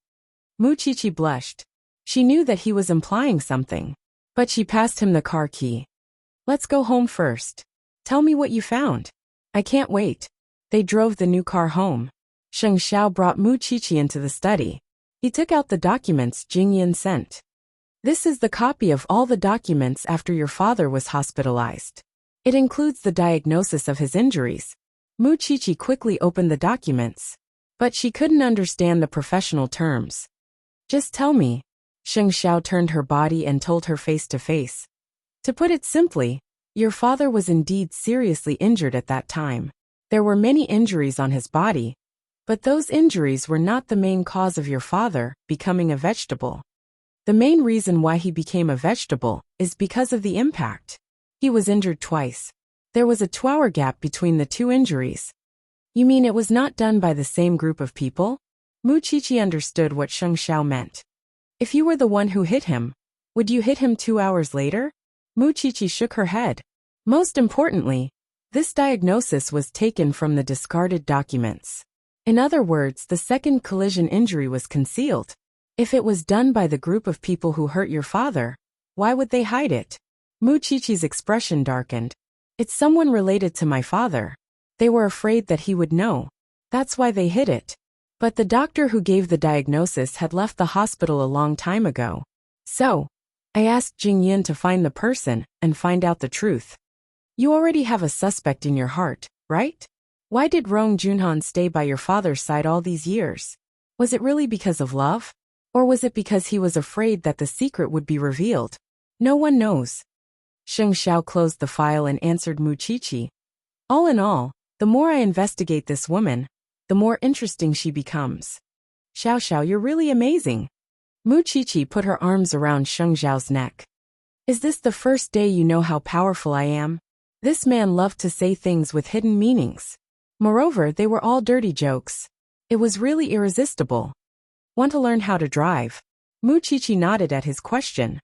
Qiqi blushed. She knew that he was implying something, but she passed him the car key. "Let's go home first. Tell me what you found." "I can't wait." They drove the new car home. Sheng Xiao brought Mu Qiqi into the study. He took out the documents Jing Yin sent. "This is the copy of all the documents after your father was hospitalized. It includes the diagnosis of his injuries." Mu Qiqi quickly opened the documents, but she couldn't understand the professional terms. "Just tell me." Sheng Xiao turned her body and told her face to face. "To put it simply, your father was indeed seriously injured at that time. There were many injuries on his body, but those injuries were not the main cause of your father becoming a vegetable. The main reason why he became a vegetable is because of the impact. He was injured twice. There was a 2-hour gap between the two injuries." "You mean it was not done by the same group of people?" Mu Qiqi understood what Sheng Xiao meant. "If you were the one who hit him, would you hit him 2 hours later?" Mu Qiqi shook her head. "Most importantly, this diagnosis was taken from the discarded documents. In other words, the second collision injury was concealed. If it was done by the group of people who hurt your father, why would they hide it?" Mu Qiqi's expression darkened. "It's someone related to my father. They were afraid that he would know. That's why they hid it. But the doctor who gave the diagnosis had left the hospital a long time ago. So, I asked Jing Yin to find the person and find out the truth. You already have a suspect in your heart, right? Why did Rong Junhan stay by your father's side all these years? Was it really because of love? Or was it because he was afraid that the secret would be revealed? No one knows." Sheng Xiao closed the file and answered Mu Qiqi. "All in all, the more I investigate this woman, the more interesting she becomes." "Xiao Xiao, you're really amazing." Mu Qiqi put her arms around Sheng Xiao's neck. "Is this the first day you know how powerful I am?" This man loved to say things with hidden meanings. Moreover, they were all dirty jokes. It was really irresistible. "Want to learn how to drive?" Mu Qiqi nodded at his question.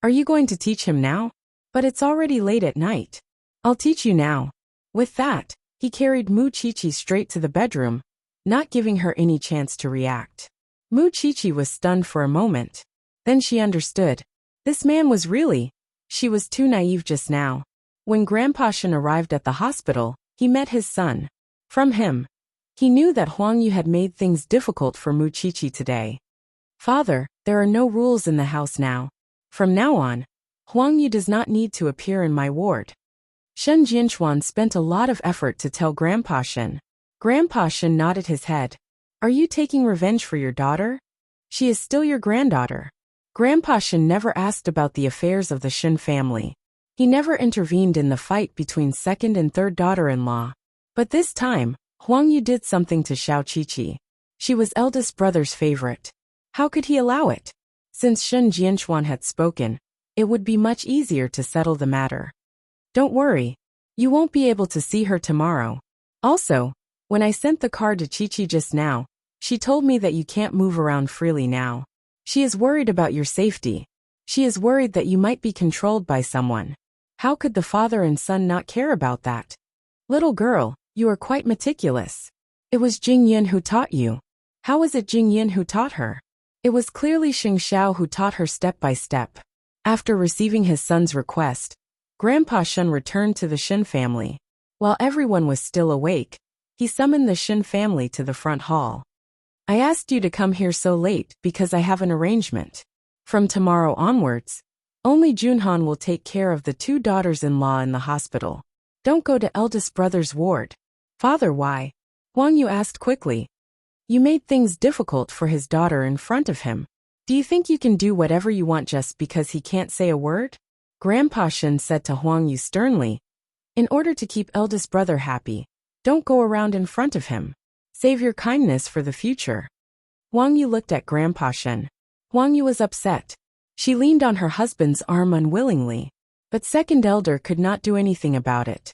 "Are you going to teach him now?" "But it's already late at night." "I'll teach you now." With that, he carried Mu Qiqi straight to the bedroom, not giving her any chance to react. Mu Qiqi was stunned for a moment. Then she understood. This man was really... She was too naive just now. When Grandpa Shen arrived at the hospital, he met his son. From him, he knew that Huang Yu had made things difficult for Mu Qiqi today. "Father, there are no rules in the house now. From now on, Huang Yu does not need to appear in my ward." Shen Jianchuan spent a lot of effort to tell Grandpa Shen. Grandpa Shen nodded his head. "Are you taking revenge for your daughter? She is still your granddaughter." Grandpa Shen never asked about the affairs of the Shen family. He never intervened in the fight between second and third daughter-in-law. But this time, Huang Yu did something to Xiao Qiqi. She was eldest brother's favorite. How could he allow it? Since Shen Jianchuan had spoken, it would be much easier to settle the matter. "Don't worry. You won't be able to see her tomorrow. Also, when I sent the card to Qiqi just now, she told me that you can't move around freely now. She is worried about your safety. She is worried that you might be controlled by someone. How could the father and son not care about that? Little girl, you are quite meticulous. It was Jing Yin who taught you." "How was it Jing Yin who taught her?" "It was clearly Sheng Xiao who taught her step by step." After receiving his son's request, Grandpa Shen returned to the Shen family. While everyone was still awake, he summoned the Shen family to the front hall. "I asked you to come here so late because I have an arrangement. From tomorrow onwards, only Junhan will take care of the 2 daughters-in-law in the hospital. Don't go to eldest brother's ward." "Father, why?" Huang Yu asked quickly. "You made things difficult for his daughter in front of him. Do you think you can do whatever you want just because he can't say a word?" Grandpa Shen said to Huang Yu sternly. "In order to keep eldest brother happy, don't go around in front of him. Save your kindness for the future." Huang Yu looked at Grandpa Shen. Huang Yu was upset. She leaned on her husband's arm unwillingly, but second elder could not do anything about it.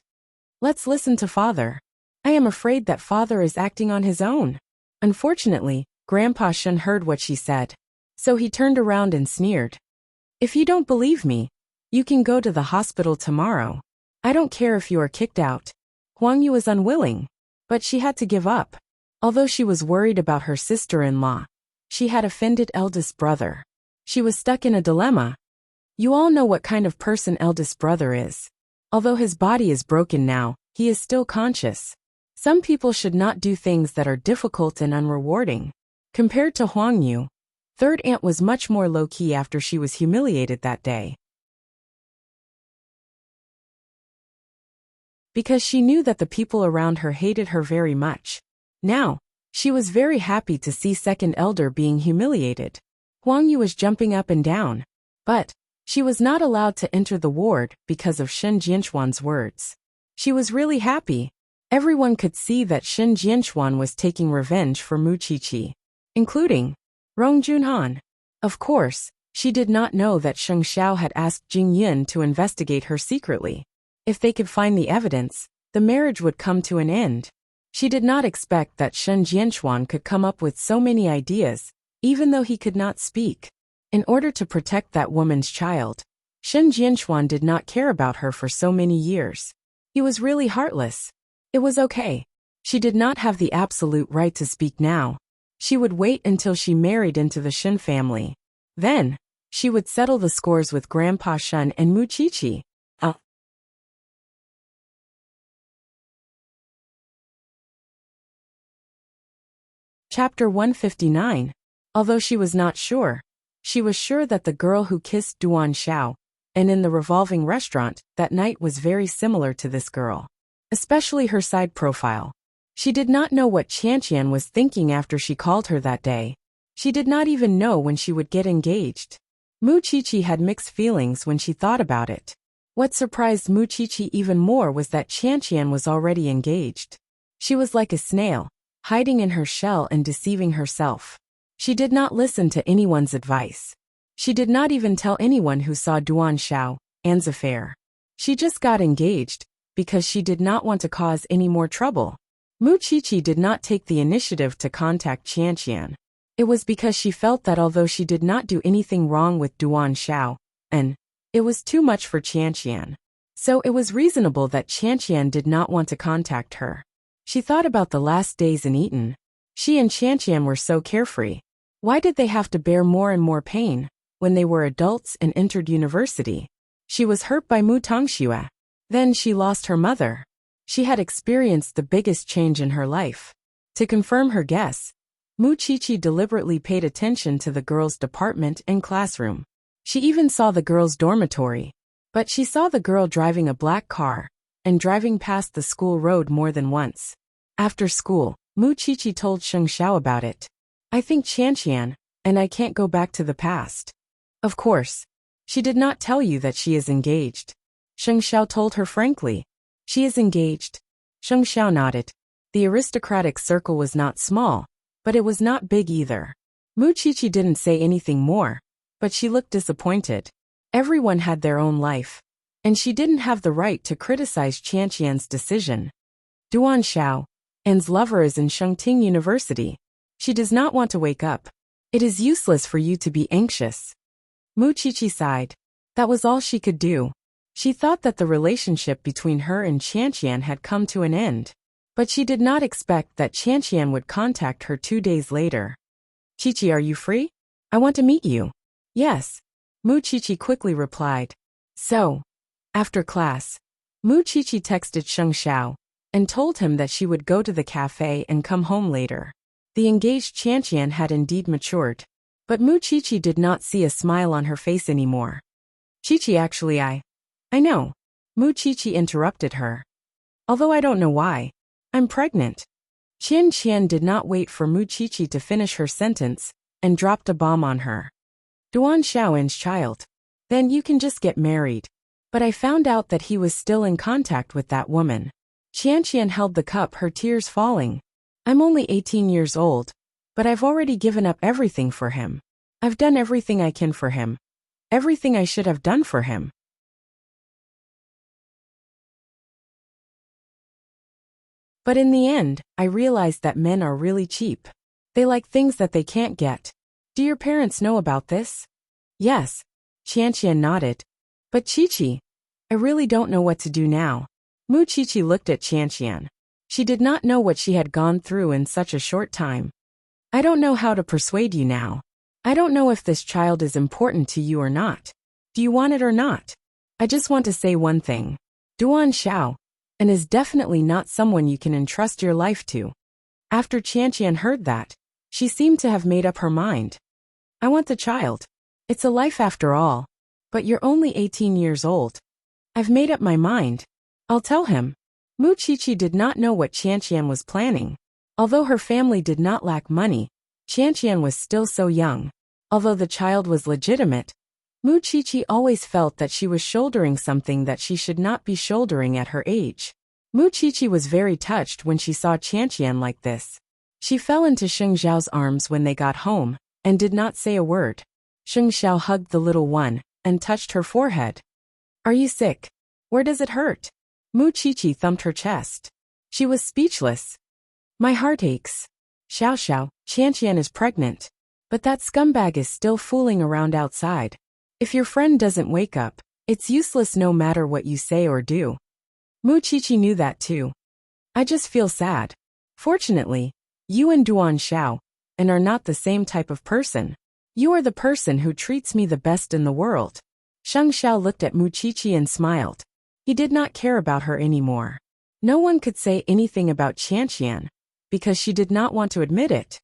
"Let's listen to father. I am afraid that father is acting on his own." Unfortunately, Grandpa Shun heard what she said. So he turned around and sneered. If you don't believe me, you can go to the hospital tomorrow. I don't care if you are kicked out. Huang Yu was unwilling, but she had to give up. Although she was worried about her sister-in-law, she had offended eldest brother. She was stuck in a dilemma. You all know what kind of person eldest brother is. Although his body is broken now, he is still conscious. Some people should not do things that are difficult and unrewarding. Compared to Huang Yu, third aunt was much more low-key after she was humiliated that day. Because she knew that the people around her hated her very much. Now, she was very happy to see second elder being humiliated. Huang Yu was jumping up and down, but she was not allowed to enter the ward because of Shen Jianchuan's words. She was really happy. Everyone could see that Shen Jianchuan was taking revenge for Mu Qiqi, including Rong Junhan. Of course, she did not know that Sheng Xiao had asked Jing Yun to investigate her secretly. If they could find the evidence, the marriage would come to an end. She did not expect that Shen Jianchuan could come up with so many ideas, even though he could not speak. In order to protect that woman's child, Shen Jianchuan did not care about her for so many years. He was really heartless. It was okay. She did not have the absolute right to speak now. She would wait until she married into the Shen family. Then, she would settle the scores with Grandpa Shun and Mu Qiqi. Chapter 159. Although she was not sure, she was sure that the girl who kissed Duan Xiao, and in the revolving restaurant, that night was very similar to this girl. Especially her side profile. She did not know what Qianqian was thinking after she called her that day. She did not even know when she would get engaged. Mu Qiqi had mixed feelings when she thought about it. What surprised Mu Qiqi even more was that Qianqian was already engaged. She was like a snail, hiding in her shell and deceiving herself. She did not listen to anyone's advice. She did not even tell anyone who saw Duan Xiao, Anne's affair. She just got engaged, because she did not want to cause any more trouble. Mu Qiqi did not take the initiative to contact Qianqian. It was because she felt that although she did not do anything wrong with Duan Xiao, and it was too much for Qianqian. So it was reasonable that Qianqian did not want to contact her. She thought about the last days in Eton. She and Qianqian were so carefree. Why did they have to bear more and more pain when they were adults and entered university? She was hurt by Mu Tongxue. Then she lost her mother. She had experienced the biggest change in her life. To confirm her guess, Mu Qiqi deliberately paid attention to the girls' department and classroom. She even saw the girls' dormitory. But she saw the girl driving a black car and driving past the school road more than once. After school, Mu Qiqi told Sheng Xiao about it. I think Qianqian, and I can't go back to the past. Of course, she did not tell you that she is engaged. Sheng Xiao told her frankly. She is engaged. Sheng Xiao nodded. The aristocratic circle was not small, but it was not big either. Mu Qiqi didn't say anything more, but she looked disappointed. Everyone had their own life, and she didn't have the right to criticize Qianqian's decision. Duan Xiao, Anne's lover, is in Shengting University. She does not want to wake up. It is useless for you to be anxious. Mu Qiqi sighed. That was all she could do. She thought that the relationship between her and Qianqian had come to an end. But she did not expect that Qianqian would contact her 2 days later. Qiqi, are you free? I want to meet you. Yes. Mu Qiqi quickly replied. So, after class, Mu Qiqi texted Sheng Xiao and told him that she would go to the cafe and come home later. The engaged Qianqian had indeed matured, but Mu Qiqi did not see a smile on her face anymore. Qiqi, actually I know. Mu Qiqi interrupted her. Although I don't know why. I'm pregnant. Qian did not wait for Mu Qiqi to finish her sentence and dropped a bomb on her. Duan Xiaoan's child. Then you can just get married. But I found out that he was still in contact with that woman. Qian held the cup, her tears falling. I'm only 18 years old, but I've already given up everything for him. I've done everything I can for him. Everything I should have done for him. But in the end, I realized that men are really cheap. They like things that they can't get. Do your parents know about this? Yes. Qianqian nodded. But Qiqi, I really don't know what to do now. Mu Qiqi looked at Qianqian. She did not know what she had gone through in such a short time. I don't know how to persuade you now. I don't know if this child is important to you or not. Do you want it or not? I just want to say one thing. Duan Xiao, and is definitely not someone you can entrust your life to. After Qianqian heard that, she seemed to have made up her mind. I want the child. It's a life after all. But you're only 18 years old. I've made up my mind. I'll tell him. Mu Qiqi did not know what Qianqian was planning. Although her family did not lack money, Qianqian was still so young. Although the child was legitimate, Mu Qiqi always felt that she was shouldering something that she should not be shouldering at her age. Mu Qiqi was very touched when she saw Qianqian like this. She fell into Sheng Xiao's arms when they got home, and did not say a word. Sheng Xiao hugged the little one, and touched her forehead. Are you sick? Where does it hurt? Mu Qiqi thumped her chest. She was speechless. My heart aches. Xiao, Qianqian is pregnant. But that scumbag is still fooling around outside. If your friend doesn't wake up, it's useless no matter what you say or do. Mu Qiqi knew that too. I just feel sad. Fortunately, you and Duan Xiao, and are not the same type of person. You are the person who treats me the best in the world. Sheng Xiao looked at Mu Qiqi and smiled. He did not care about her anymore. No one could say anything about Qianqian, because she did not want to admit it.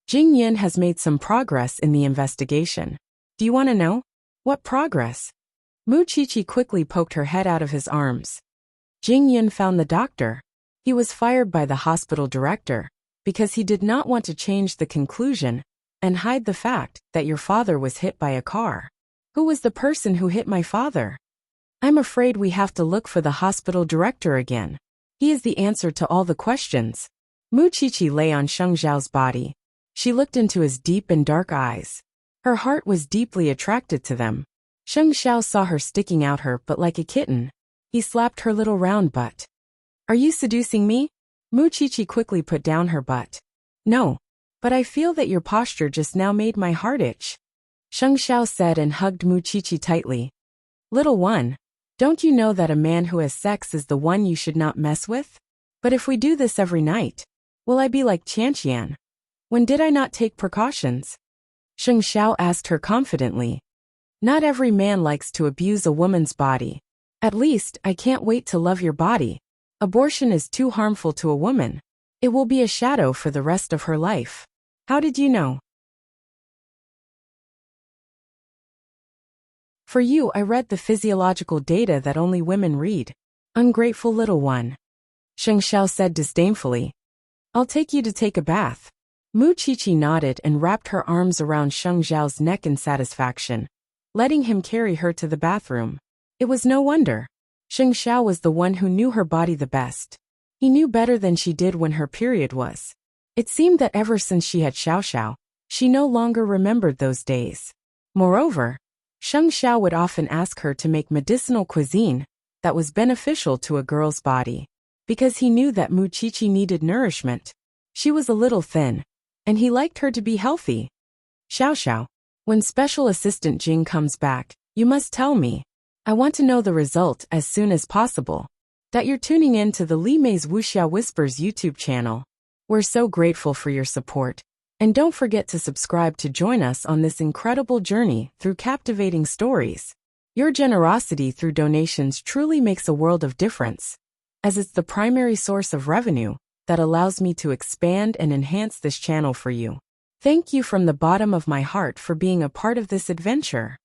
Jing Yin has made some progress in the investigation. Do you want to know? What progress? Mu Qiqi quickly poked her head out of his arms. Jing Yin found the doctor. He was fired by the hospital director, because he did not want to change the conclusion and hide the fact that your father was hit by a car. Who was the person who hit my father? I'm afraid we have to look for the hospital director again. He is the answer to all the questions. Mu Qiqi lay on Sheng Xiao's body. She looked into his deep and dark eyes. Her heart was deeply attracted to them. Sheng Xiao saw her sticking out her butt like a kitten. He slapped her little round butt. Are you seducing me? Mu Qiqi quickly put down her butt. No. But I feel that your posture just now made my heart itch. Sheng Xiao said and hugged Mu Qiqi tightly. Little one, don't you know that a man who has sex is the one you should not mess with? But if we do this every night, will I be like Qianqian? When did I not take precautions? Sheng Xiao asked her confidently. Not every man likes to abuse a woman's body. At least, I can't wait to love your body. Abortion is too harmful to a woman. It will be a shadow for the rest of her life. How did you know? For you, I read the physiological data that only women read. Ungrateful little one. Sheng Xiao said disdainfully. I'll take you to take a bath. Mu Qiqi nodded and wrapped her arms around Sheng Xiao's neck in satisfaction, letting him carry her to the bathroom. It was no wonder. Sheng Xiao was the one who knew her body the best. He knew better than she did when her period was. It seemed that ever since she had Xiao, she no longer remembered those days. Moreover, Sheng Xiao would often ask her to make medicinal cuisine that was beneficial to a girl's body, because he knew that Mu Qiqi needed nourishment. She was a little thin, and he liked her to be healthy. Xiao, when Special Assistant Jing comes back, you must tell me. I want to know the result as soon as possible. That you're tuning in to the Li Mei's Wuxia Whispers YouTube channel. We're so grateful for your support. And don't forget to subscribe to join us on this incredible journey through captivating stories. Your generosity through donations truly makes a world of difference, as it's the primary source of revenue that allows me to expand and enhance this channel for you. Thank you from the bottom of my heart for being a part of this adventure.